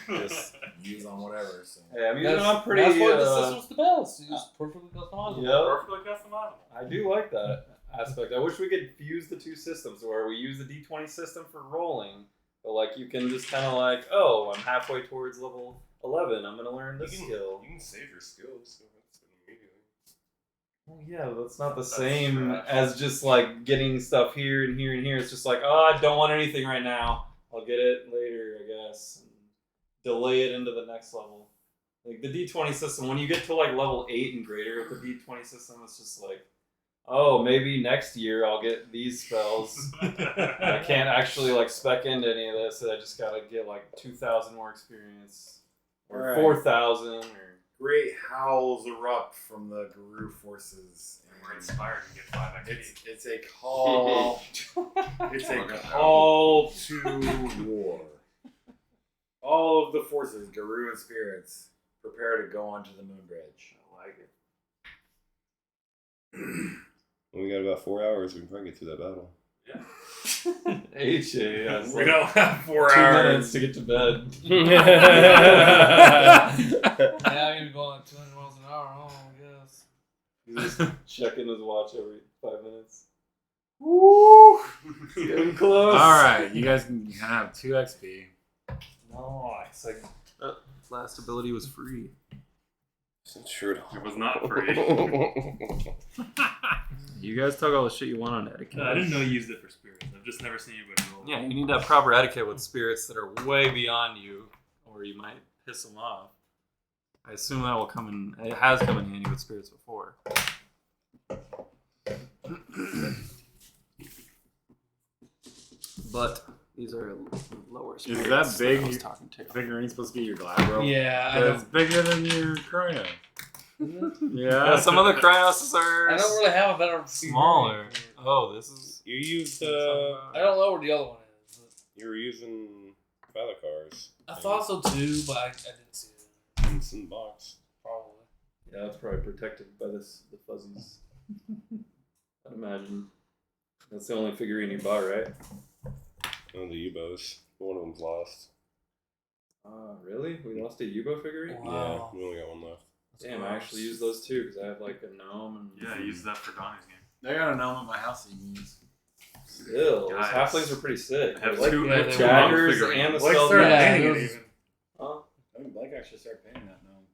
to just use on whatever. So. Hey, I'm using on pretty. That's why the system's the best. It's just perfectly customizable. Yep. Perfectly customizable. I do like that aspect. I wish we could fuse the 2 systems where we use the D20 system for rolling, but like you can just kind of like, oh, I'm halfway towards level 11. I'm gonna learn this skill. You can save your skills. So that's immediately. Well, yeah, but that's not the That's same trash. as just like getting stuff here and here and here. It's just like, oh, I don't want anything right now. I'll get it later, I guess. And delay it into the next level. Like the D20 system, when you get to like level 8 and greater with the D20 system, it's just like, oh, maybe next year I'll get these spells. I can't actually like spec into any of this, so I just gotta get like 2,000 more experience. Or Alright. 4,000 or Great howls erupt from the Guru forces. We're inspired to get 5 XP. It's a call. It's a call to war. All of the forces, Guru and spirits, prepare to go onto the moon bridge. I like it. We got about 4 hours. We can probably get through that battle. HA, yeah, it's We like don't have 4 2 hours. minutes to get to bed. Yeah, I'm even going at 200 miles an hour. Oh, I guess. He's just checking his watch every 5 minutes. Woo! Getting close. Alright, you guys can have 2 XP. Nice. Like, Last ability was free. Sure. It was not free. You guys talk all the shit you want on etiquette. No, I didn't know you used it for spirits. I've just never seen anybody roll. Yeah, you need that proper etiquette with spirits that are way beyond you, or you might piss them off. I assume that will come in. It has come in handy with spirits before. But these are lower spirits. that big? I was talking to. Figurine's supposed to be your Glabro. Yeah, I It's don't. bigger than your Chrono. Yeah. Yeah, some of the Krynos are I don't really have a better smaller. figurine. Oh, this is. You used I don't know where the other one is. you were using Valakars. I thought so too, but I didn't see it. It's in the box. Probably. yeah, it's probably protected by the fuzzies. I'd imagine. That's the only figurine you bought, right? Oh, the Ubos. One of them's lost. Really? We lost a Yubo figurine? Wow. Yeah, we only got one left. Damn, I actually used those too because I have like a gnome and. Yeah, I used that for Donnie's game. I got a gnome at my house that you can use. Still, those Guys. halflings are pretty sick. I have Like, two, yeah, I have they two were monk daggers figurines. and the Blake spell. started Yeah, painting it those- even. Huh? I think Blake actually started painting that gnome.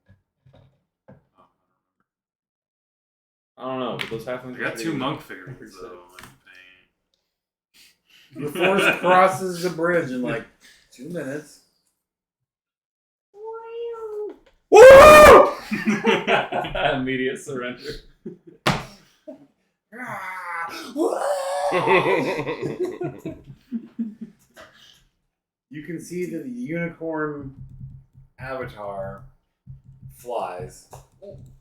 I don't know, but those halflings. I are got pretty- 2 monk figurines pretty sick. though. Like, The force crosses the bridge in like 2 minutes. Immediate surrender. You can see that the unicorn avatar flies,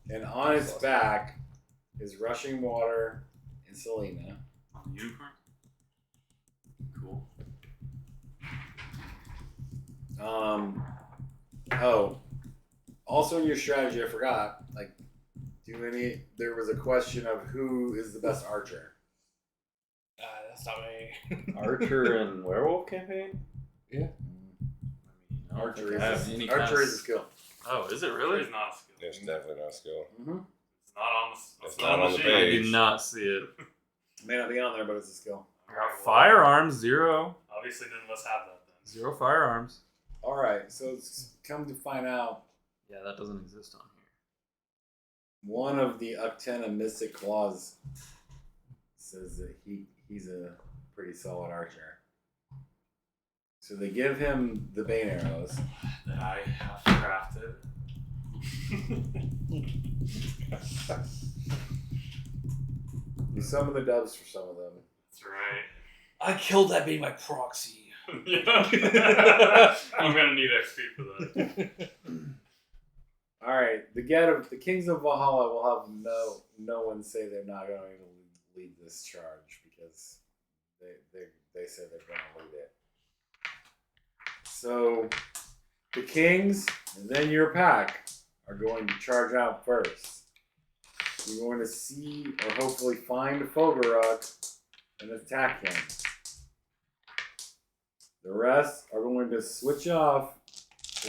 and on its back is Rushing Water and Selena. On the unicorn? Cool. Oh, also in your strategy, I forgot. There was a question of who is the best archer. That's not me. Archer and werewolf campaign? Yeah. Archer Archer is a skill. Oh, is it It really? is not a skill. It's definitely not a skill. Mm-hmm. It's not on the. It's not on the sheet. I page. do not see it. May not be on there, but it's a skill. Firearms, 0. Obviously, none of us have that then. 0 firearms. All right, so it's come to find out Yeah, that doesn't exist on here. one of the Uktena Mystic Claws says that he's a pretty solid archer. So they give him the Bane arrows. That I have crafted. You summon the dubs for some of them. That's right. I killed that being my proxy. Yeah. I'm gonna need XP for that. All right, the Kings of Valhalla will have no one say they're not going to lead this charge because they say they're going to lead it. So the Kings and then your pack are going to charge out first. You're going to see or hopefully find Fogorok and attack him. The rest are going to switch off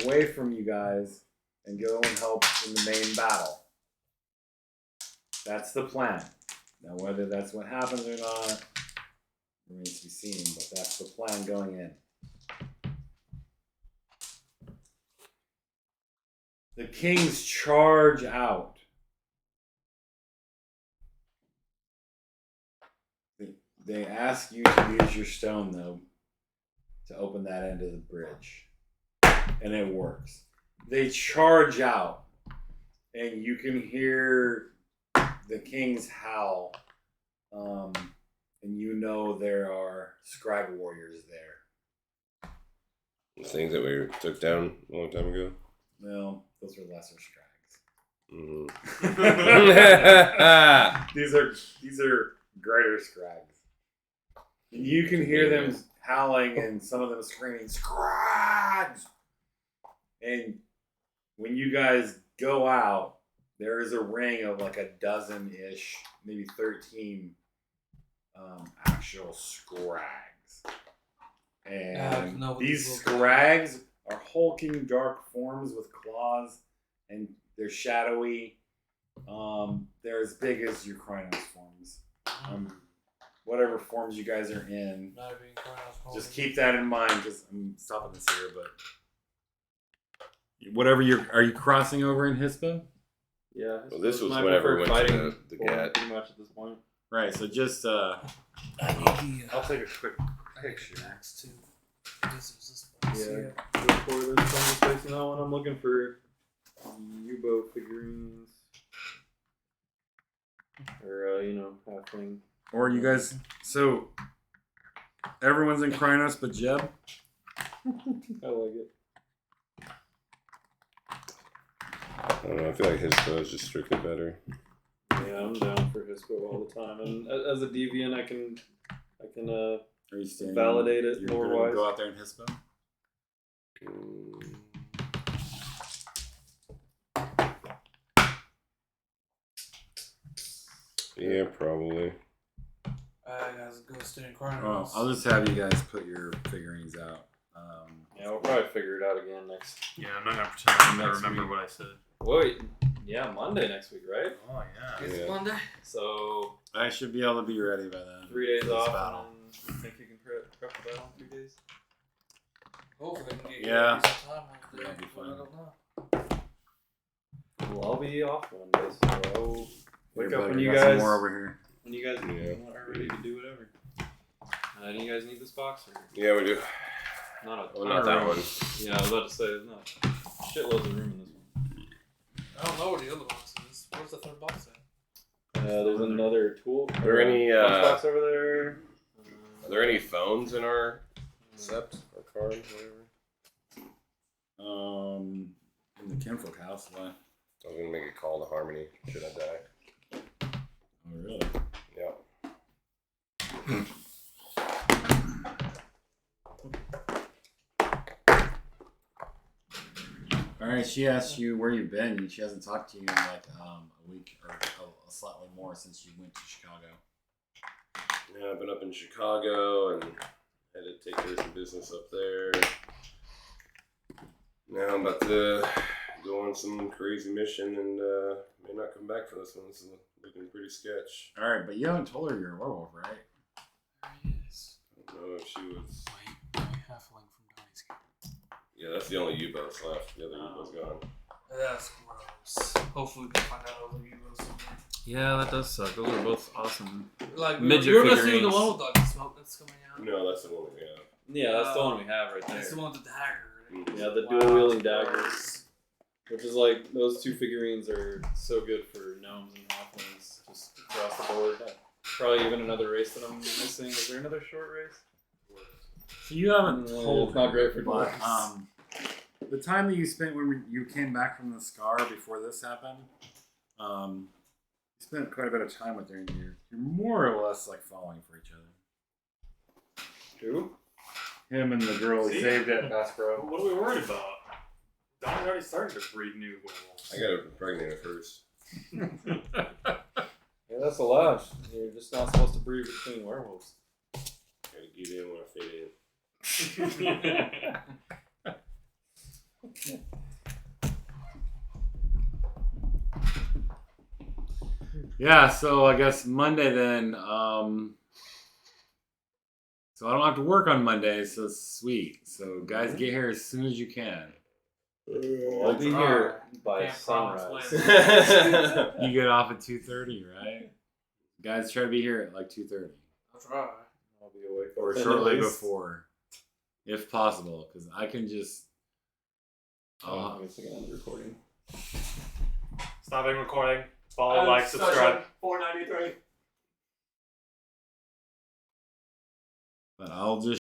away from you guys and go and help in the main battle. That's the plan. Now, whether that's what happens or not remains to be seen, but that's the plan going in. The Kings charge out. They ask you to use your stone, though, to open that end of the bridge. And it works. They charge out, and you can hear the Kings howl, and you know there are scribe warriors there. The things that we took down a long time ago. No, those are lesser scrags. Mm-hmm. These are greater scrags. And you can hear them howling and some of them screaming, "Scrags!" And when you guys go out, there is a ring of like a dozen-ish, maybe 13 actual scrags. And no, these these scrags are hulking dark forms with claws, and they're shadowy. They're as big as your Krynos forms. Whatever forms you guys are in, Not being Krynos just keep that in mind. Because I'm stopping this here, but whatever are you crossing over in Hispa? Yeah. Well, this was my whenever we preferred went to fighting the form GAT. pretty much at this point. Right. So just I need the I'll take a quick picture. max too. This is this Yeah. Before this conversation, that one, I'm looking for U-boat figurines. Or, halfling. or you guys. So everyone's in Krynos but Jeb. I like it. I don't know. I feel like his is just strictly better. Yeah, I'm down for Hispo all the time. And as a deviant, I can Are you staying? validate it You're more gonna wise. Go out there in Hispa. Yeah, probably. I gotta go stay in Krynos. Well, I'll just have you guys put your figurines out. Yeah, we'll probably figure it out again next. Yeah, I'm not gonna pretend I Next remember week. what I said. Wait, yeah, Monday next week, right? Oh yeah. Is it Yeah. Monday? So I should be able to be ready by then. 3 days for this off, battle. and then you think you can prep the battle in 3 days? Hopefully I can get Yeah. you some time on That'd be but I fine. don't know. Well, I'll be off one day, so I'll Here, wake up bud, when I you got some guys more over here. Yeah. are ready to do whatever. Do you guys need this box or Yeah, we do. not? Oh, not that one. Yeah, I was about to say there's not shitloads of room in this one. I don't know where the other box is. Where's the third box at? There's another tool. Are there any box over there? Are there any phones in our sept or card, whatever? In the Kinfolk house, why? I was gonna make a call to Harmony. Should I die? Oh, really? Yeah. All right, she asked you where you've been, and she hasn't talked to you in like a week or slightly more since you went to Chicago. Yeah, I've been up in Chicago and had to take care of some business up there. Now I'm about to go on some crazy mission and may not come back for this one. It's looking pretty sketch. All right, but you haven't told her you're a werewolf, right? There he is. I don't know if she was. My halfling from Donnie's Camp. Yeah, that's the only U-boats left. The other U-boat's gone. That's gross. Hopefully we can find out other heroes somewhere. Yeah, that does suck. Those are both awesome. Like, Midget you're must be the figurines. one with the smoke that's coming out. No, that's the one we have. Yeah, that's the one we have right there. That's the one with the dagger. Right? Yeah, the dual wielding daggers. Which is like, those two figurines are so good for gnomes and halflings just across the board. Probably even another race that I'm missing. Is there another short race? So you haven't told it's not her, great for but dwarves. the time that you spent when you came back from the scar before this happened, you spent quite a bit of time with her, and you're more or less like falling for each other. Who? Him and the girl he See? saved at Bassbro. What are we worried about? Donnie's already starting to breed new werewolves. I got her pregnant at first. Yeah, that's allowed. You're just not supposed to breed between werewolves. Gotta get in when I fit in. Yeah, so I guess Monday then. So I don't have to work on Monday, so sweet. So guys, get here as soon as you can. I'll be here by Can't promise sunrise. You get off at 2:30, right? Guys, try to be here at like 2:30 That's right. I'll be awake. or by then shortly at least. before, if possible, because I can just. Oh, I guess I got the recording. Stopping recording. Follow, like, subscribe. 493. But I'll just